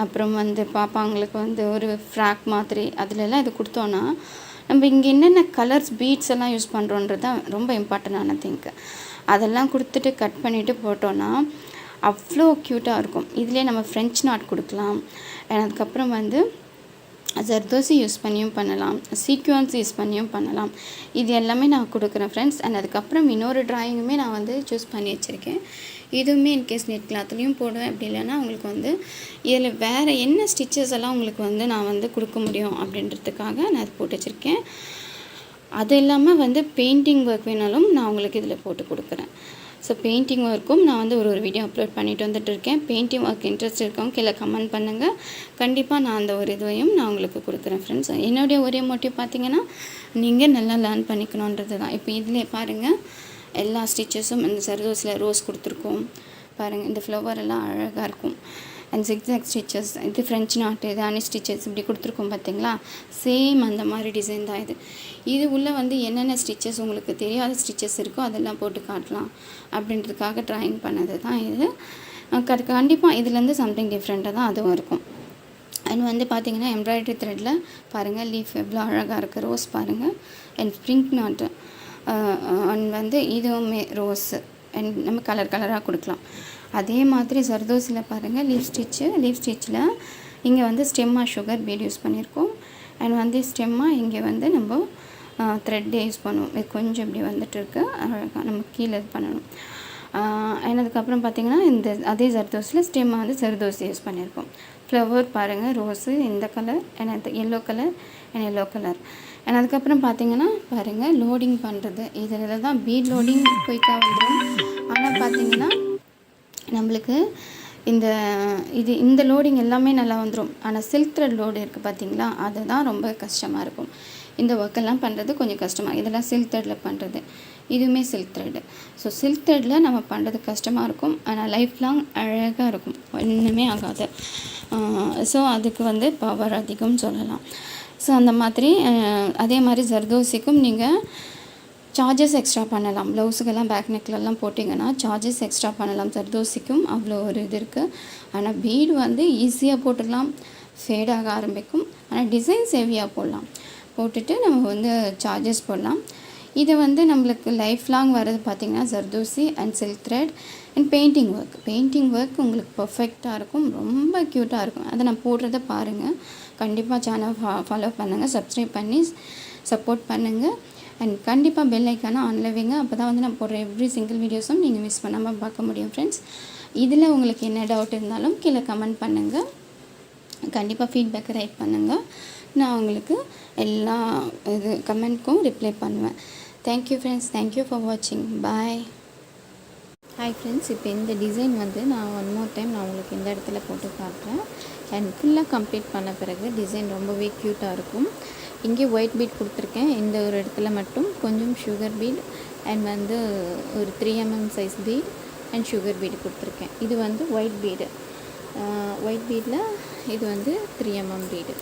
அப்புறம் வந்து பாப்பாங்களுக்கு வந்து ஒரு ஃப்ராக் மாதிரி அதிலெல்லாம் இது கொடுத்தோன்னா நம்ம இங்கே என்னென்ன கலர்ஸ் பீட்ஸ் எல்லாம் யூஸ் பண்ணுறோன்றது தான் ரொம்ப இம்பார்ட்டண்டான திங்க்கு. அதெல்லாம் கொடுத்துட்டு கட் பண்ணிவிட்டு போட்டோன்னா அவ்வளோ க்யூட்டாக இருக்கும். இதிலே நம்ம ஃப்ரெஞ்ச் நாட் கொடுக்கலாம். அதுக்கப்புறம் வந்து ஜர்தோசி யூஸ் பண்ணியும் பண்ணலாம், சீக்வன்ஸ் யூஸ் பண்ணியும் பண்ணலாம். இது எல்லாமே நான் கொடுக்குறேன் ஃப்ரெண்ட்ஸ். அண்ட் அதுக்கப்புறம் இன்னொரு ட்ராயிங்குமே நான் வந்து சூஸ் பண்ணி வச்சுருக்கேன். இதுவுமே இன்கேஸ் நெட் கிளாத்லேயும் போடுவேன். அப்படி இல்லைன்னா உங்களுக்கு வந்து இதில் வேறு என்ன ஸ்டிச்சஸ் எல்லாம் உங்களுக்கு வந்து நான் வந்து கொடுக்க முடியும் அப்படின்றதுக்காக நான் அது போட்டு வச்சுருக்கேன். அது இல்லாமல் வந்து பெயிண்டிங் ஒர்க் வேணாலும் நான் உங்களுக்கு இதில் போட்டு கொடுக்குறேன். ஸோ பெயிண்டிங் ஒர்க்கும் நான் வந்து ஒரு வீடியோ அப்லோட் பண்ணிட்டு வந்துட்டுருக்கேன். பெயிண்டிங் ஒர்க் இன்ட்ரெஸ்ட் இருக்கவங்க கீழே கமெண்ட் பண்ணுங்கள். கண்டிப்பாக நான் அந்த ஒரு இதுவையும் நான் உங்களுக்கு கொடுக்குறேன் ஃப்ரெண்ட்ஸ். என்னுடைய ஒரே மோட்டிவ் பார்த்திங்கன்னா நீங்கள் நல்லா லேர்ன் பண்ணிக்கணுன்றது தான். இப்போ இதில் பாருங்கள் எல்லா ஸ்டிச்சஸும் இந்த சர்தோஸில் ரோஸ் கொடுத்துருக்கோம் பாருங்கள். இந்த ஃப்ளவர் எல்லாம் அழகாக இருக்கும். அண்ட் ஜிக்ஸாக் ஸ்டிச்சஸ், இது ஃப்ரெஞ்ச் நாட்டு, இது அனி ஸ்டிச்சஸ் இப்படி கொடுத்துருக்கோம் பார்த்தீங்களா. சேம் அந்த மாதிரி டிசைன் தான் இது உள்ளே வந்து என்னென்ன ஸ்டிச்சஸ் உங்களுக்கு தெரியாத ஸ்டிச்சஸ் இருக்கோ அதெல்லாம் போட்டு காட்டலாம் அப்படின்றதுக்காக ட்ராயிங் பண்ணது தான் இது. கண்டிப்பாக இதுலேருந்து சம்திங் டிஃப்ரெண்ட்டாக தான் அதுவும் இருக்கும். அண்ட் வந்து பார்த்திங்கன்னா எம்ப்ராய்டரி த்ரெட்டில் பாருங்கள் லீஃப் எவ்வளோ அழகாக இருக்குது. ரோஸ் பாருங்கள் அண்ட் ஸ்ப்ரிங் நாட்டு அண்ட் வந்து இதுவுமே ரோஸு அண்ட் நம்ம கலராக கொடுக்கலாம். அதே மாதிரி ஜர்தோஸில் பாருங்கள் லீஃப் ஸ்டிச்சில் இங்கே வந்து ஸ்டெம்மாக சுகர் பீட் யூஸ் பண்ணியிருக்கோம். அண்ட் வந்து ஸ்டெம்மாக இங்கே வந்து நம்ம த்ரெட்டே யூஸ் பண்ணுவோம். இது கொஞ்சம் இப்படி வந்துட்டுருக்கு, அழகாக நம்ம கீழே இது பண்ணணும். அதுக்கப்புறம் பார்த்திங்கன்னா இந்த அதே ஜர்தோசியில் ஸ்டெம்மை வந்து ஜர்தோசி யூஸ் பண்ணியிருக்கோம். ஃப்ளவர் பாருங்கள், ரோஸு இந்த கலர் எனக்கு yellow colour and yellow colour. And அதுக்கப்புறம் பார்த்திங்கன்னா பாருங்கள் லோடிங் பண்ணுறது, இதில் தான் பீட் லோடிங் குயிக்காக வந்துடும். ஆனால் பார்த்திங்கன்னா நம்மளுக்கு இந்த லோடிங் எல்லாமே நல்லா வந்துடும். ஆனால் சில்க் த்ரெட் லோடு இருக்குது பார்த்திங்களா, அதுதான் ரொம்ப கஷ்டமாக இருக்கும். இந்த ஒர்க்கெல்லாம் பண்ணுறது கொஞ்சம் கஷ்டமாக, இதெல்லாம் சில்க் த்ரெட்டில் பண்ணுறது, இதுவுமே சில்க் த்ரெட்டு. ஸோ சில்க் த்ரெட்டில் நம்ம பண்ணுறது கஷ்டமாக இருக்கும், ஆனால் லைஃப் லாங் அழகாக இருக்கும், ஒன்றுமே ஆகாது. ஸோ அதுக்கு வந்து பவர் அதிகம்னு சொல்லலாம். ஸோ அந்த மாதிரி அதே மாதிரி ஜர்தோசிக்கும் நீங்கள் சார்ஜஸ் எக்ஸ்ட்ரா பண்ணலாம். ப்ளவுஸுக்கெல்லாம் பேக் நெக்லெல்லாம் போட்டிங்கன்னா சார்ஜஸ் எக்ஸ்ட்ரா பண்ணலாம். ஜர்தோசிக்கும் அவ்வளோ ஒரு இது இருக்குது. ஆனால் பீடு வந்து ஈஸியாக போட்டுடலாம், ஃபேடாக ஆரம்பிக்கும். ஆனால் டிசைன்ஸ் ஹெவியாக போடலாம், போட்டுட்டு நம்ம வந்து சார்ஜஸ் போடலாம். இது வந்து நம்மளுக்கு லைஃப் லாங் வர்றது பார்த்திங்கன்னா zardozi and silk thread and painting work உங்களுக்கு பர்ஃபெக்டாக இருக்கும், ரொம்ப க்யூட்டாக இருக்கும். அதை நான் போடுறத பாருங்கள். கண்டிப்பாக சேனல் ஃபாலோ பண்ணுங்கள், சப்ஸ்கிரைப் பண்ணி சப்போர்ட் பண்ணுங்கள். அண்ட் கண்டிப்பாக பெல் ஐக்கானை ஆன்ல வைங்க. அப்போ தான் வந்து நான் போடுற எவ்ரி சிங்கிள் வீடியோஸும் நீங்கள் மிஸ் பண்ணாமல் பார்க்க முடியும் ஃப்ரெண்ட்ஸ். இதில் உங்களுக்கு என்ன டவுட் இருந்தாலும் கீழே கமெண்ட் பண்ணுங்கள், கண்டிப்பாக ஃபீட்பேக்கை ரைட் பண்ணுங்கள். நான் உங்களுக்கு எல்லா இது கமெண்ட்க்கும் ரிப்ளை பண்ணுவேன். தேங்க்யூ ஃப்ரெண்ட்ஸ், தேங்க்யூ ஃபார் வாட்சிங், பாய். ஹாய் ஃப்ரெண்ட்ஸ், இப்போ இந்த டிசைன் வந்து நான் ஒன் மோர் டைம் நான் உங்களுக்கு இந்த இடத்துல போட்டு காட்டுறேன். அண்ட் ஃபுல்லாக கம்ப்ளீட் பண்ண பிறகு டிசைன் ரொம்பவே க்யூட்டாக இருக்கும். இங்கே ஒயிட் பீட் கொடுத்துருக்கேன், இந்த ஒரு இடத்துல மட்டும் கொஞ்சம் சுகர் பீட் அண்ட் வந்து ஒரு 3 mm size bead and sugar bead கொடுத்துருக்கேன். இது வந்து ஒயிட் பீடு, ஒயிட் பீடில் இது வந்து 3 mm பீடு,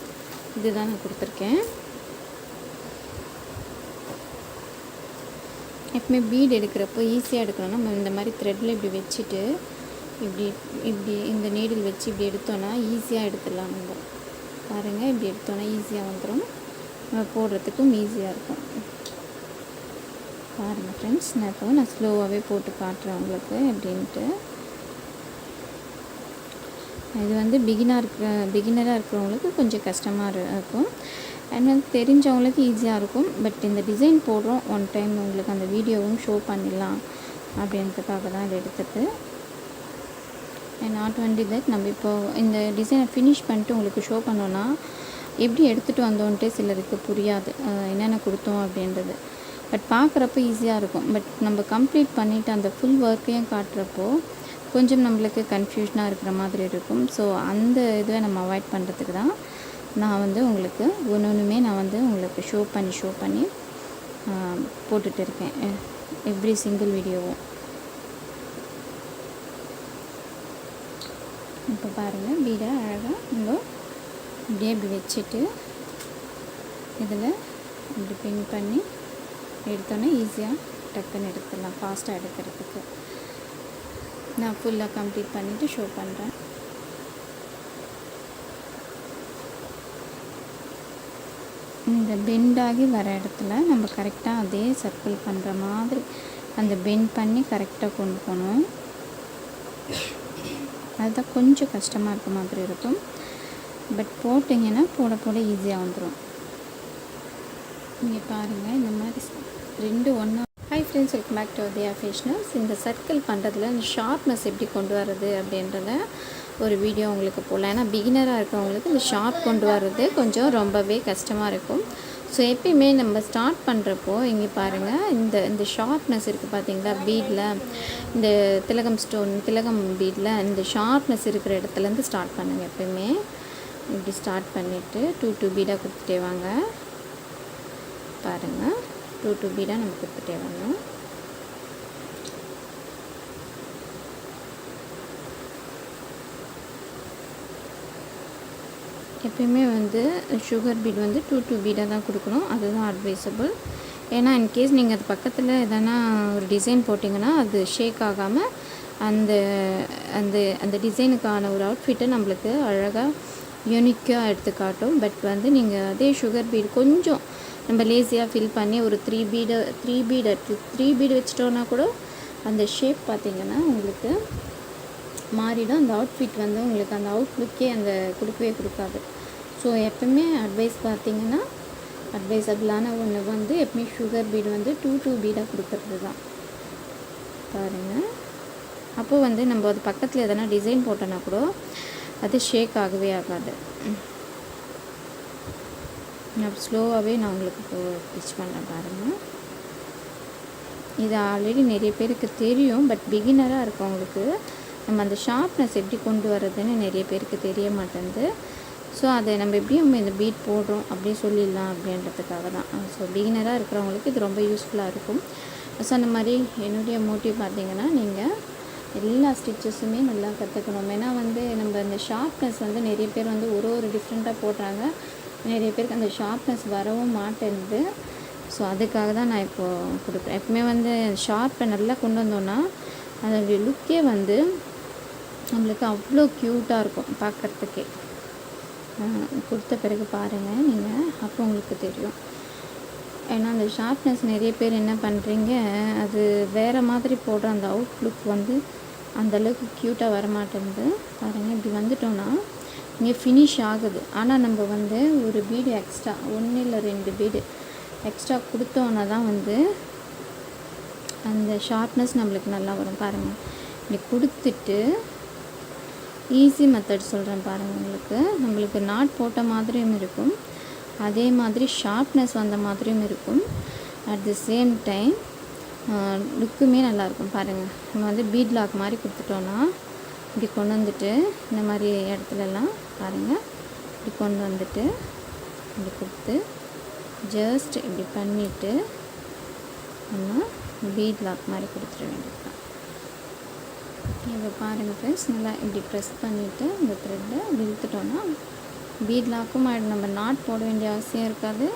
இதுதான் நான் கொடுத்துருக்கேன். எப்பவுமே பீடு எடுக்கிறப்போ ஈஸியாக எடுக்கணும்னா நம்ம இந்த மாதிரி த்ரெட்டில் இப்படி வச்சுட்டு இப்படி இந்த நீடில் வச்சு இப்படி எடுத்தோன்னா ஈஸியாக எடுத்துடலாம். நம்ம பாருங்கள், இப்படி எடுத்தோன்னா ஈஸியாக வந்துடும், நம்ம போடுறதுக்கும் ஈஸியாக இருக்கும். பாருங்கள் ஃப்ரெண்ட்ஸ், நான் ஸ்லோவாகவே போட்டு காட்டுறேன் உங்களுக்கு எப்படின்ட்டு. இது வந்து பிகினராக இருக்கிறவங்களுக்கு கொஞ்சம் கஷ்டமாக இருக்கும், அண்ட் வந்து தெரிஞ்சவங்களுக்கு ஈஸியாக இருக்கும். பட் இந்த டிசைன் போடுறோம், ஒன் டைம் உங்களுக்கு அந்த வீடியோவும் ஷோ பண்ணிடலாம் அப்படின்றதுக்காக தான் இதை எடுத்தது. அண்ட் நாட் ஒன்லி தட், நம்ம இப்போது இந்த டிசைனை ஃபினிஷ் பண்ணிட்டு உங்களுக்கு ஷோ பண்ணோன்னா எப்படி எடுத்துகிட்டு வந்தோன்ட்டே சிலருக்கு புரியாது, என்னென்ன கொடுத்தோம் அப்படின்றது. பட் பார்க்குறப்போ ஈஸியாக இருக்கும், பட் நம்ம கம்ப்ளீட் பண்ணிவிட்டு அந்த ஃபுல் ஒர்க்கையும் காட்டுறப்போ கொஞ்சம் நம்மளுக்கு கன்ஃபியூஷனாக இருக்கிற மாதிரி இருக்கும். ஸோ அந்த இதுவை நம்ம அவாய்ட் பண்ணுறதுக்கு தான் நான் வந்து உங்களுக்கு ஒன்றுமே நான் வந்து உங்களுக்கு ஷோ பண்ணி போட்டுட்டு இருக்கேன், எவ்ரி சிங்கிள் வீடியோவும். இப்போ பாருங்கள், பீடை அழகாக நம்ம இப்படி வச்சுட்டு இதில் இப்படி பின் பண்ணி எடுத்தோன்னே ஈஸியாக டக்குன்னு எடுத்துடலாம், ஃபாஸ்ட்டாக எடுக்கிறதுக்கு. நான் ஃபுல்லாக கம்ப்ளீட் பண்ணிவிட்டு ஷோ பண்ணுறேன். இந்த பெண்டாகி வர இடத்துல நம்ம கரெக்டாக அதே சர்க்கிள் பண்ணுற மாதிரி அந்த பெண்ட் பண்ணி கரெக்டாக கொண்டு போகணும். அதுதான் கொஞ்சம் கஷ்டமாக இருக்க மாதிரி இருக்கும், பட் போட்டிங்கன்னா போட ஈஸியாக வந்துடும். நீங்கள் பாருங்கள், இந்த மாதிரி 2 ஒன்றா. Hi friends, welcome back to Udaya fashionals. இந்த சர்க்கிள் பண்ணுறதுல இந்த ஷார்ப்னஸ் எப்படி கொண்டு வர்றது அப்படின்றத ஒரு வீடியோ உங்களுக்கு போடலாம். ஏன்னா பிகினராக இருக்கிறவங்களுக்கு இந்த ஷார்ப் கொண்டு வர்றது கொஞ்சம் ரொம்பவே கஷ்டமாக இருக்கும். ஸோ எப்பயுமே நம்ம ஸ்டார்ட் பண்ணுறப்போ இங்கே பாருங்கள், இந்த ஷார்ப்னஸ் இருக்குது பார்த்தீங்களா, பீடில் இந்த திலகம் பீடில் இந்த ஷார்ப்னஸ் இருக்கிற இடத்துலேருந்து ஸ்டார்ட் பண்ணுங்கள். எப்பயுமே இப்படி ஸ்டார்ட் பண்ணிவிட்டு 2 பீடாக கொடுத்துட்டே வாங்க. பாருங்கள், 2 பீடாக நம்ம கொடுத்துட்டே வரணும். எப்பயுமே வந்து சுகர் பீட் வந்து 2 பீடாக தான் கொடுக்கணும், அதுதான் அட்வைசபிள். ஏன்னா இன்கேஸ் நீங்கள் அது பக்கத்தில் எதனா ஒரு டிசைன் போட்டிங்கன்னா அது ஷேக் ஆகாமல் அந்த அந்த அந்த டிசைனுக்கான ஒரு அவுட்ஃபிட்டை நம்மளுக்கு அழகாக யூனிக்காக எடுத்து காட்டும். பட் வந்து நீங்கள் அதே சுகர் பீட் கொஞ்சம் நம்ம லேசியாக ஃபில் பண்ணி ஒரு 3 பீடு வச்சிட்டோன்னா கூட அந்த ஷேப் பார்த்திங்கன்னா உங்களுக்கு மாறிடும். அந்த அவுட்ஃபிட் வந்து உங்களுக்கு அந்த அவுட்லுக்கே அந்த கொடுக்கவே கொடுக்காது. ஸோ எப்பவுமே அட்வைஸ் பார்த்திங்கன்னா அட்வைசபிளான ஒன்று வந்து எப்பவுமே சுகர் பீடு வந்து 2 பீடாக கொடுக்கறது தான் பாருங்கள். அப்போ வந்து நம்ம அது பக்கத்தில் எதனா டிசைன் போட்டோன்னா கூட அது ஷேக் ஆகவே ஆகாது. நான் ஸ்லோவாகவே நான் உங்களுக்கு இப்போ ஸ்டிச் பண்ணுறேன் பாருங்கள். இது ஆல்ரெடி நிறைய பேருக்கு தெரியும், பட் பிகினராக இருக்கவங்களுக்கு நம்ம அந்த ஷார்ப்னஸ் எப்படி கொண்டு வர்றதுன்னு நிறைய பேருக்கு தெரிய மாட்டேங்குது. ஸோ அதை நம்ம எப்படியும் இந்த பீட் போடுறோம் அப்படியே சொல்லிடலாம் அப்படின்றதுக்காக தான். ஸோ பிகினராக இருக்கிறவங்களுக்கு இது ரொம்ப யூஸ்ஃபுல்லாக இருக்கும். ஸோ அந்த மாதிரி என்னுடைய மோட்டிவ் பார்த்திங்கன்னா, நீங்கள் எல்லா ஸ்டிச்சஸுமே நல்லா கற்றுக்கணும். ஏன்னா வந்து நம்ம இந்த ஷார்ப்னஸ் வந்து நிறைய பேர் வந்து ஒரு டிஃப்ரெண்ட்டாக போடுறாங்க, நிறைய பேருக்கு அந்த ஷார்ப்னஸ் வரவும் மாட்டேங்குது. ஸோ அதுக்காக தான் நான் இப்போது கொடுக்குறேன். எப்பவுமே வந்து ஷார்ப்பை நல்லா கொண்டு வந்தோன்னா அதோடைய லுக்கே வந்து நம்மளுக்கு அவ்வளோ க்யூட்டாக இருக்கும் பார்க்குறதுக்கே. கொடுத்த பிறகு பாருங்கள் நீங்கள், அப்போ உங்களுக்கு தெரியும். ஏன்னா அந்த ஷார்ப்னஸ் நிறைய பேர் என்ன பண்ணுறீங்க, அது வேறு மாதிரி போடுற அந்த அவுட்லுக் வந்து அந்தளவுக்கு க்யூட்டாக வரமாட்டேங்குது. பாருங்கள், இப்படி வந்துட்டோன்னா இங்கே ஃபினிஷ் ஆகுது. ஆனால் நம்ம வந்து ஒரு பீடு எக்ஸ்ட்ரா 1 இல்லை 2 பீடு எக்ஸ்ட்ரா கொடுத்தோன்னா தான் வந்து அந்த ஷார்ப்னஸ் நம்மளுக்கு நல்லா வரும். பாருங்கள், இப்படி கொடுத்துட்டு ஈஸி மெத்தட் சொல்கிறேன் பாருங்கள். நம்மளுக்கு நாட் போட்ட மாதிரியும் இருக்கும், அதே மாதிரி ஷார்ப்னஸ் வந்த மாதிரியும் இருக்கும். அட் தி சேம் டைம் லுக்குமே நல்லாயிருக்கும். பாருங்கள், நம்ம வந்து பீட் லாக் மாதிரி கொடுத்துட்டோன்னா இப்படி கொண்டு வந்துட்டு இந்த மாதிரி இடத்துலலாம் பாருங்கள், இப்படி கொண்டு வந்துட்டு இப்படி கொடுத்து ஜஸ்ட் இப்படி பண்ணிவிட்டு நம்ம பீட் லாக் மாதிரி கொடுத்துட வேண்டியது தான். இப்போ பாருங்கள் ஃப்ரெண்ட்ஸ், நல்லா இப்படி ப்ரெஸ் பண்ணிவிட்டு இந்த த்ரெட்டை இழுத்துட்டோன்னா பீட் லாக்கும் ஆகிடும். நம்ம நாட் போட வேண்டிய அவசியம் இருக்காது.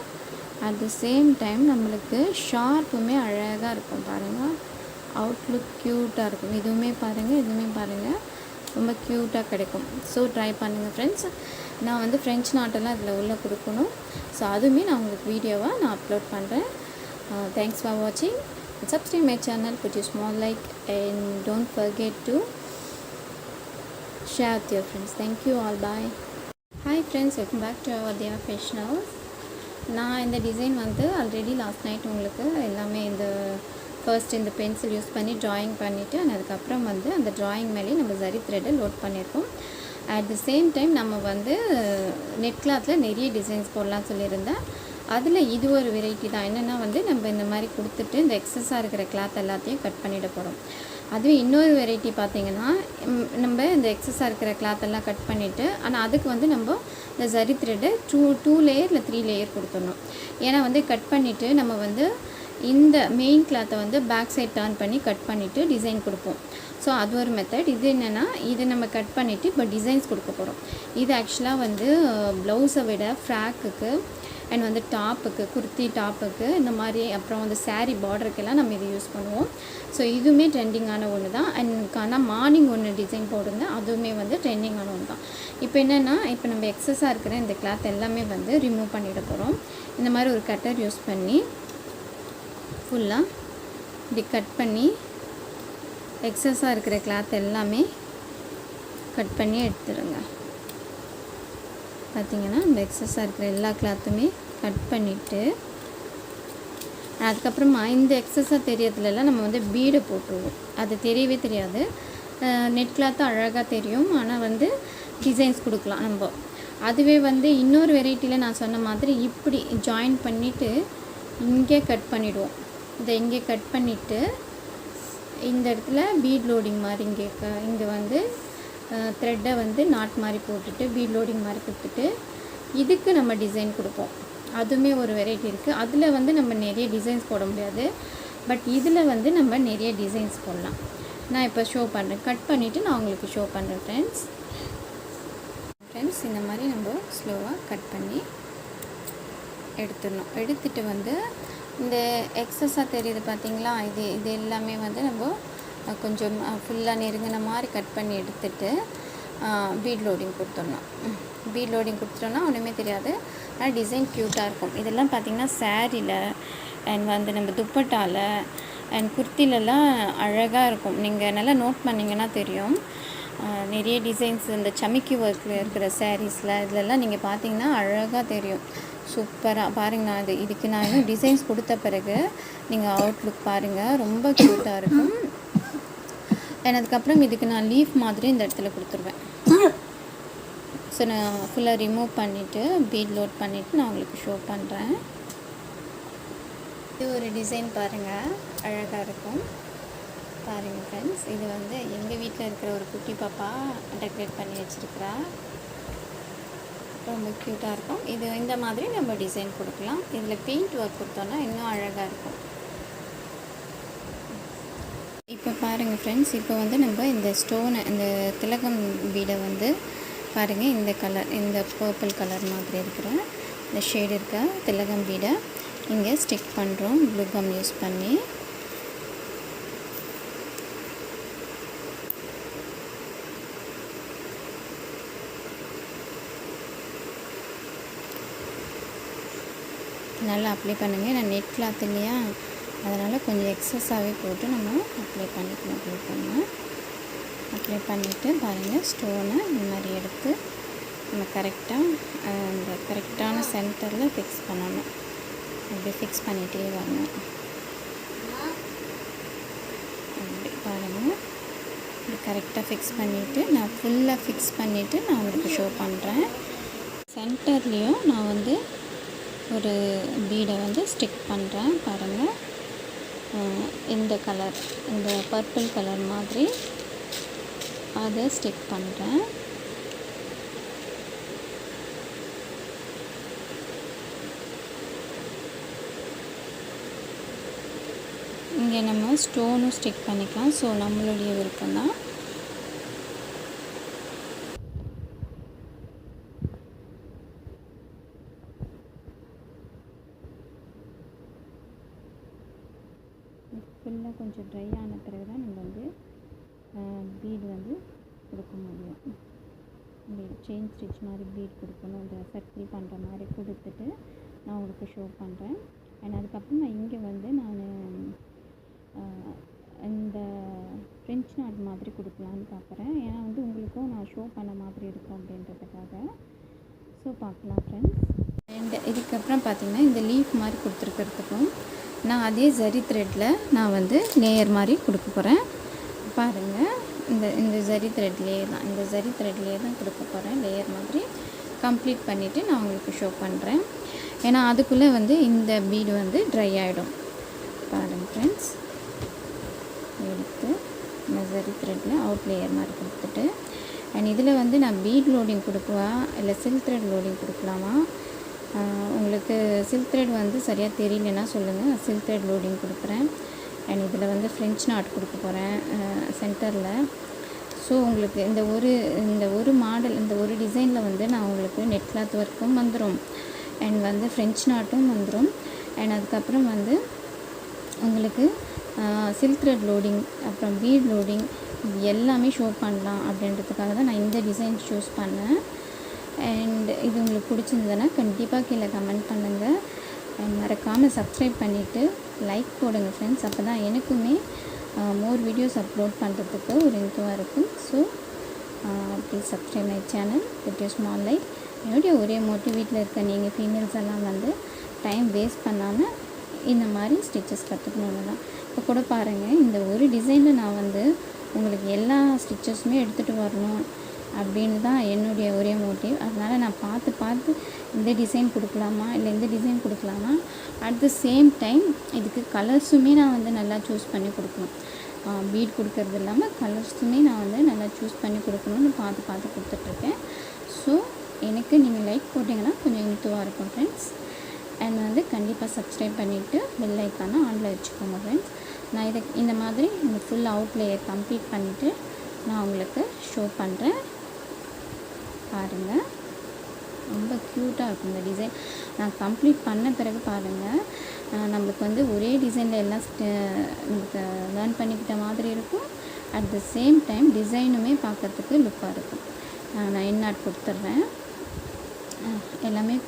அட் தி சேம் டைம் நம்மளுக்கு ஷார்ப்புமே அழகாக இருக்கும். பாருங்கள், அவுட்லுக் க்யூட்டாக இருக்கும். இதுவுமே பாருங்கள் ரொம்ப க்யூட்டாக கிடைக்கும். ஸோ ட்ரை பண்ணுங்கள் ஃப்ரெண்ட்ஸ். நான் வந்து ஃப்ரெஞ்ச் நாட்டெல்லாம் இதில் உள்ளே கொடுக்கணும். ஸோ அதுவுமே நான் உங்களுக்கு வீடியோவாக நான் அப்லோட் பண்ணுறேன். தேங்க்ஸ் ஃபார் வாட்சிங். Subscribe my channel, put your small like, and don't forget to share with your friends. Thank you all. Bye. Hi friends, welcome back to Avadya Fashion House. நான் இந்த design வந்து already last night உங்களுக்கு எல்லாமே இந்த first இந்த pencil use பண்ணி drawing பண்ணிவிட்டு அதுக்கப்புறம் வந்து அந்த ட்ராயிங் மேலே நம்ம ஜரி த்ரெட்டை லோட் பண்ணியிருக்கோம். அட் தி சேம் டைம் நம்ம வந்து நெட் கிளாத்தில் நிறைய டிசைன்ஸ் போடலாம்னு சொல்லியிருந்தேன். அதில் இது ஒரு வெரைட்டி தான். என்னென்னா வந்து நம்ம இந்த மாதிரி கொடுத்துட்டு இந்த எக்ஸஸாக இருக்கிற கிளாத் எல்லாத்தையும் கட் பண்ணிட போகிறோம். அதுவே இன்னொரு வெரைட்டி பார்த்திங்கன்னா, நம்ம இந்த எக்ஸஸாக இருக்கிற கிளாத்தெல்லாம் கட் பண்ணிவிட்டு, ஆனால் அதுக்கு வந்து நம்ம இந்த ஜரி த்ரெட்டை 2 லேயர் இல்லை 3 லேயர் கொடுத்துடணும். ஏன்னா வந்து கட் பண்ணிவிட்டு நம்ம வந்து இந்த மெயின் கிளாத்தை வந்து பேக் சைட் டர்ன் பண்ணி கட் பண்ணிவிட்டு டிசைன் கொடுப்போம். ஸோ அது ஒரு மெத்தட். இது என்னென்னா, இதை நம்ம கட் பண்ணிவிட்டு இப்போ டிசைன்ஸ் கொடுக்க போகிறோம். இது ஆக்சுவலாக வந்து ப்ளவுஸை விட ஃப்ராக்குக்கு அண்ட் வந்து டாப்புக்கு, குர்த்தி டாப்புக்கு, இந்த மாதிரி அப்புறம் வந்து சாரீ பார்டருக்கெல்லாம் நம்ம இது யூஸ் பண்ணுவோம். ஸோ இதுவுமே ட்ரெண்டிங்கான ஒன்று தான். அண்ட் ஆனால் மார்னிங் ஒன்று டிசைன் போட்டிருந்தேன், அதுவுமே வந்து ட்ரெண்டிங்கான ஒன்று தான். இப்போ என்னென்னா, இப்போ நம்ம எக்ஸஸாக இருக்கிற இந்த கிளாத் எல்லாமே வந்து ரிமூவ் பண்ணிட போகிறோம். இந்த மாதிரி ஒரு கட்டர் யூஸ் பண்ணி ஃபுல்லாக இப்படி கட் பண்ணி எக்ஸஸாக இருக்கிற கிளாத் எல்லாமே கட் பண்ணி எடுத்துடுங்க. பார்த்திங்கன்னா நம்ம எக்ஸஸாக இருக்கிற எல்லா கிளாத்துமே கட் பண்ணிவிட்டு அதுக்கப்புறமா இந்த எக்ஸஸாக தெரியறதுலலாம் நம்ம வந்து பீடை போட்டுருவோம். அது தெரியவே தெரியாது. நெட் கிளாத்து அழகாக தெரியும், ஆனால் வந்து டிசைன்ஸ் கொடுக்கலாம் நம்ம. அதுவே வந்து இன்னொரு வெரைட்டியில் நான் சொன்ன மாதிரி இப்படி ஜாயின் பண்ணிவிட்டு இங்கே கட் பண்ணிவிடுவோம். இதை இங்கே கட் பண்ணிவிட்டு இந்த இடத்துல பீட் லோடிங் மாதிரி இங்கே வந்து த்ரெட்டை வந்து நாட் மாதிரி போட்டுட்டு பீட் லோடிங் மாதிரி கொடுத்துட்டு இதுக்கு நம்ம டிசைன் கொடுப்போம். அதுவுமே ஒரு வெரைட்டி இருக்குது. அதில் வந்து நம்ம நிறைய டிசைன்ஸ் போட முடியாது, பட் இதில் வந்து நம்ம நிறைய டிசைன்ஸ் போடலாம். நான் இப்போ ஷோ பண்ணுறேன், கட் பண்ணிவிட்டு நான் உங்களுக்கு ஷோ பண்ணுறேன் ஃப்ரெண்ட்ஸ். இந்த மாதிரி நம்ம ஸ்லோவாக கட் பண்ணி எடுத்துடணும். எடுத்துகிட்டு வந்து இந்த எக்ஸஸாக தெரியுது பார்த்திங்களா, இது எல்லாமே வந்து நம்ம கொஞ்சம் ஃபுல்லாக நெருங்கின மாதிரி கட் பண்ணி எடுத்துகிட்டு பீட் லோடிங் கொடுத்துடணும். பீட் லோடிங் கொடுத்துட்டோன்னா ஒன்றுமே தெரியாது, ஆனால் டிசைன் க்யூட்டாக இருக்கும். இதெல்லாம் பார்த்திங்கன்னா சாரியில் அண்ட் வந்து நம்ம துப்பட்டாவில் அண்ட் குர்த்திலெலாம் அழகாக இருக்கும். நீங்கள் நல்லா நோட் பண்ணிங்கன்னா தெரியும். நிறைய டிசைன்ஸ் இந்த சமிக்கி ஒர்க்கில் இருக்கிற சாரீஸில் இதிலெல்லாம் நீங்கள் பார்த்தீங்கன்னா அழகாக தெரியும். சூப்பராக பாருங்கள். இதுக்கு நான் இன்னும் டிசைன்ஸ் கொடுத்த பிறகு நீங்கள் அவுட்லுக் பாருங்கள், ரொம்ப க்யூட்டாக இருக்கும். அதுக்கப்புறம் இதுக்கு நான் லீஃப் மாதிரி இந்த இடத்துல கொடுத்துருவேன். ஸோ நான் ஃபுல்லாக ரிமூவ் பண்ணிவிட்டு பீட் லோட் பண்ணிவிட்டு நான் உங்களுக்கு ஷோ பண்ணுறேன். இது ஒரு டிசைன் பாருங்கள், அழகாக இருக்கும். பாருங்கள் ஃப்ரெண்ட்ஸ், இது வந்து எங்கள் வீட்டில் இருக்கிற ஒரு குட்டி பாப்பா டெக்கரேட் பண்ணி வச்சுருக்கிறா. ரொம்ப க்யூட்டாக இருக்கும். இது இந்த மாதிரி நம்ம டிசைன் கொடுக்கலாம். இதில் பெயிண்ட் ஒர்க் கொடுத்தோன்னா இன்னும் அழகாக இருக்கும். இப்போ பாருங்கள் ஃப்ரெண்ட்ஸ், இப்போ வந்து நம்ம இந்த ஸ்டோனை, இந்த திலகம் பீடை வந்து பாருங்கள், இந்த கலர், இந்த பர்பிள் கலர் மாதிரி இருக்கிற இந்த ஷேடு இருக்க திலகம் பீடை இங்கே ஸ்டிக் பண்ணுறோம் ப்ளூ கம் யூஸ் பண்ணி. நல்லா அப்ளை பண்ணுங்கள். நான் நெட் கிளாத் இல்லையா, அதனால் கொஞ்சம் எக்ஸஸாகவே போட்டு நம்ம அப்ளை பண்ணிக்கணும். அப்ளை பண்ணிவிட்டு பாருங்கள், ஸ்டோனை இந்த மாதிரி எடுத்து நம்ம கரெக்டாக இந்த கரெக்டான சென்டரில் ஃபிக்ஸ் பண்ணணும். அப்படி ஃபிக்ஸ் பண்ணிகிட்டே வாங்க. அப்படி பாருங்கள், இப்படி கரெக்டாக ஃபிக்ஸ் பண்ணிவிட்டு நான் ஃபுல்லாக ஃபிக்ஸ் பண்ணிவிட்டு நான் உங்களுக்கு ஷோ பண்ணுறேன். சென்டர்லேயும் நான் வந்து ஒரு பீடை வந்து ஸ்டிக் பண்ணுறேன். பாருங்கள், இந்த கலர், இந்த பர்பிள் கலர் மாதிரி அதை ஸ்டிக் பண்ணுறேன். இங்கே நம்ம ஸ்டோனும் ஸ்டிக் பண்ணிக்கலாம். ஸோ நம்மளுடைய விருப்பம் தான். ஃபுல்லாக கொஞ்சம் ட்ரை ஆன பிறகு தான் நம்ம வந்து பீட் வந்து கொடுக்க முடியும். செயின் ஸ்டிச் மாதிரி பீட் கொடுக்கணும். இந்த சர்க்கிள் பண்ணுற மாதிரி கொடுத்துட்டு நான் உங்களுக்கு ஷோ பண்ணுறேன். அதுக்கப்புறம் நான் இங்கே வந்து நான் இந்த ஃப்ரெஞ்ச் நாட் மாதிரி கொடுக்கலான்னு பார்க்குறேன். ஏன்னா வந்து உங்களுக்கும் நான் ஷோ பண்ண மாதிரி இருக்கும் அப்படின்றதுக்காக. ஸோ பார்க்கலாம் ஃப்ரெண்ட்ஸ். இதுக்கப்புறம் பார்த்திங்கன்னா இந்த லீஃப் மாதிரி கொடுத்துருக்கிறதுக்கும் நான் அதே ஜரி த்ரெட்டில் நான் வந்து லேயர் மாதிரி கொடுக்க போகிறேன். பாருங்கள், இந்த ஜரி த்ரெட்லேயே தான் கொடுக்க போகிறேன். லேயர் மாதிரி கம்ப்ளீட் பண்ணிவிட்டு நான் உங்களுக்கு ஷோ பண்ணுறேன். ஏன்னா அதுக்குள்ளே வந்து இந்த பீடு வந்து ட்ரை ஆகிடும். பாருங்கள் ஃப்ரெண்ட்ஸ், எடுத்து இந்த ஜரி த்ரெட்டில் அவுட் லேயர் மாதிரி கொடுத்துட்டு, இதில் வந்து நான் பீட் லோடிங் கொடுக்குவா இல்லை சில்க் த்ரெட் லோடிங் கொடுக்கலாமா? உங்களுக்கு சில்க் த்ரெட் வந்து சரியாக தெரியலன்னா சொல்லுங்கள், நான் சில்க் த்ரெட் லோடிங் கொடுக்குறேன். இதில் வந்து ஃப்ரெஞ்ச் நாட் கொடுக்க போகிறேன் சென்டரில். ஸோ உங்களுக்கு இந்த ஒரு மாடல், இந்த ஒரு டிசைனில் வந்து நான் உங்களுக்கு நெட் கிளாத் ஒர்க்கும் வந்துடும், வந்து ஃப்ரெஞ்ச் நாட்டும் வந்துடும். அதுக்கப்புறம் வந்து உங்களுக்கு சில்க் த்ரெட் லோடிங், அப்புறம் பீட் லோடிங், இது எல்லாமே ஷோ பண்ணலாம் அப்படின்றதுக்காக தான் நான் இந்த டிசைன் சூஸ் பண்ணேன். இது உங்களுக்கு பிடிச்சிருந்ததுன்னா கண்டிப்பாக கீழே கமெண்ட் பண்ணுங்கள். மறக்காமல் சப்ஸ்கிரைப் பண்ணிவிட்டு லைக் போடுங்க ஃப்ரெண்ட்ஸ். அப்போ தான் எனக்குமே மோர் வீடியோஸ் அப்லோட் பண்ணுறதுக்கு ஒரு இன்ட்ரெஸ்ட்டாக இருக்கும். So please subscribe my channel with you small like. என்னுடைய ஒரே மோட்டிவ், வீட்டில் இருக்க நீங்கள் ஃபீமேல்ஸ் எல்லாம் வந்து டைம் வேஸ்ட் பண்ணாமல் இந்த மாதிரி ஸ்டிச்சஸ் கற்றுக்கணுன்னு தான். இப்போ கூட பாருங்கள், இந்த ஒரு டிசைனில் நான் வந்து உங்களுக்கு எல்லா ஸ்டிச்சஸுமே எடுத்துகிட்டு வரணும் அப்படின்னு தான் என்னுடைய ஒரே மோட்டிவ். அதனால் நான் பார்த்து இந்த டிசைன் கொடுக்கலாமா இல்லை இந்த டிசைன் கொடுக்கலாமா, அட் த சேம் டைம் இதுக்கு கலர்ஸுமே நான் வந்து நல்லா சூஸ் பண்ணி கொடுக்கணும். பீட் கொடுக்கறது இல்லாமல் கலர்ஸுமே நான் வந்து நல்லா சூஸ் பண்ணி கொடுக்கணும்னு பார்த்து கொடுத்துட்ருக்கேன். ஸோ எனக்கு நீங்கள் லைக் போட்டிங்கன்னா கொஞ்சம் இன்ட்ரெஸ்ட்டாக இருக்கும் ஃப்ரெண்ட்ஸ். வந்து கண்டிப்பாக சப்ஸ்கிரைப் பண்ணிவிட்டு பெல் ஐக்கானை ஆனில் வச்சுக்கோங்க ஃப்ரெண்ட்ஸ். நான் இந்த மாதிரி இந்த ஃபுல் அவுட் லேயர் கம்ப்ளீட் பண்ணிவிட்டு நான் உங்களுக்கு ஷோ பண்ணுறேன். பாருங்கள், ரொம்ப க்யூட்டாக இருக்கும் இந்த டிசைன். நான் கம்ப்ளீட் பண்ண பிறகு பாருங்கள், நம்மளுக்கு வந்து ஒரே டிசைனில் எல்லாம் நமக்கு லேர்ன் பண்ணிக்கிட்ட மாதிரி இருக்கும். அட் த சேம் டைம் டிசைனுமே பார்க்குறதுக்கு லுக்காக இருக்கும். நான் என் நாட் கொடுத்துட்றேன். எல்லாமே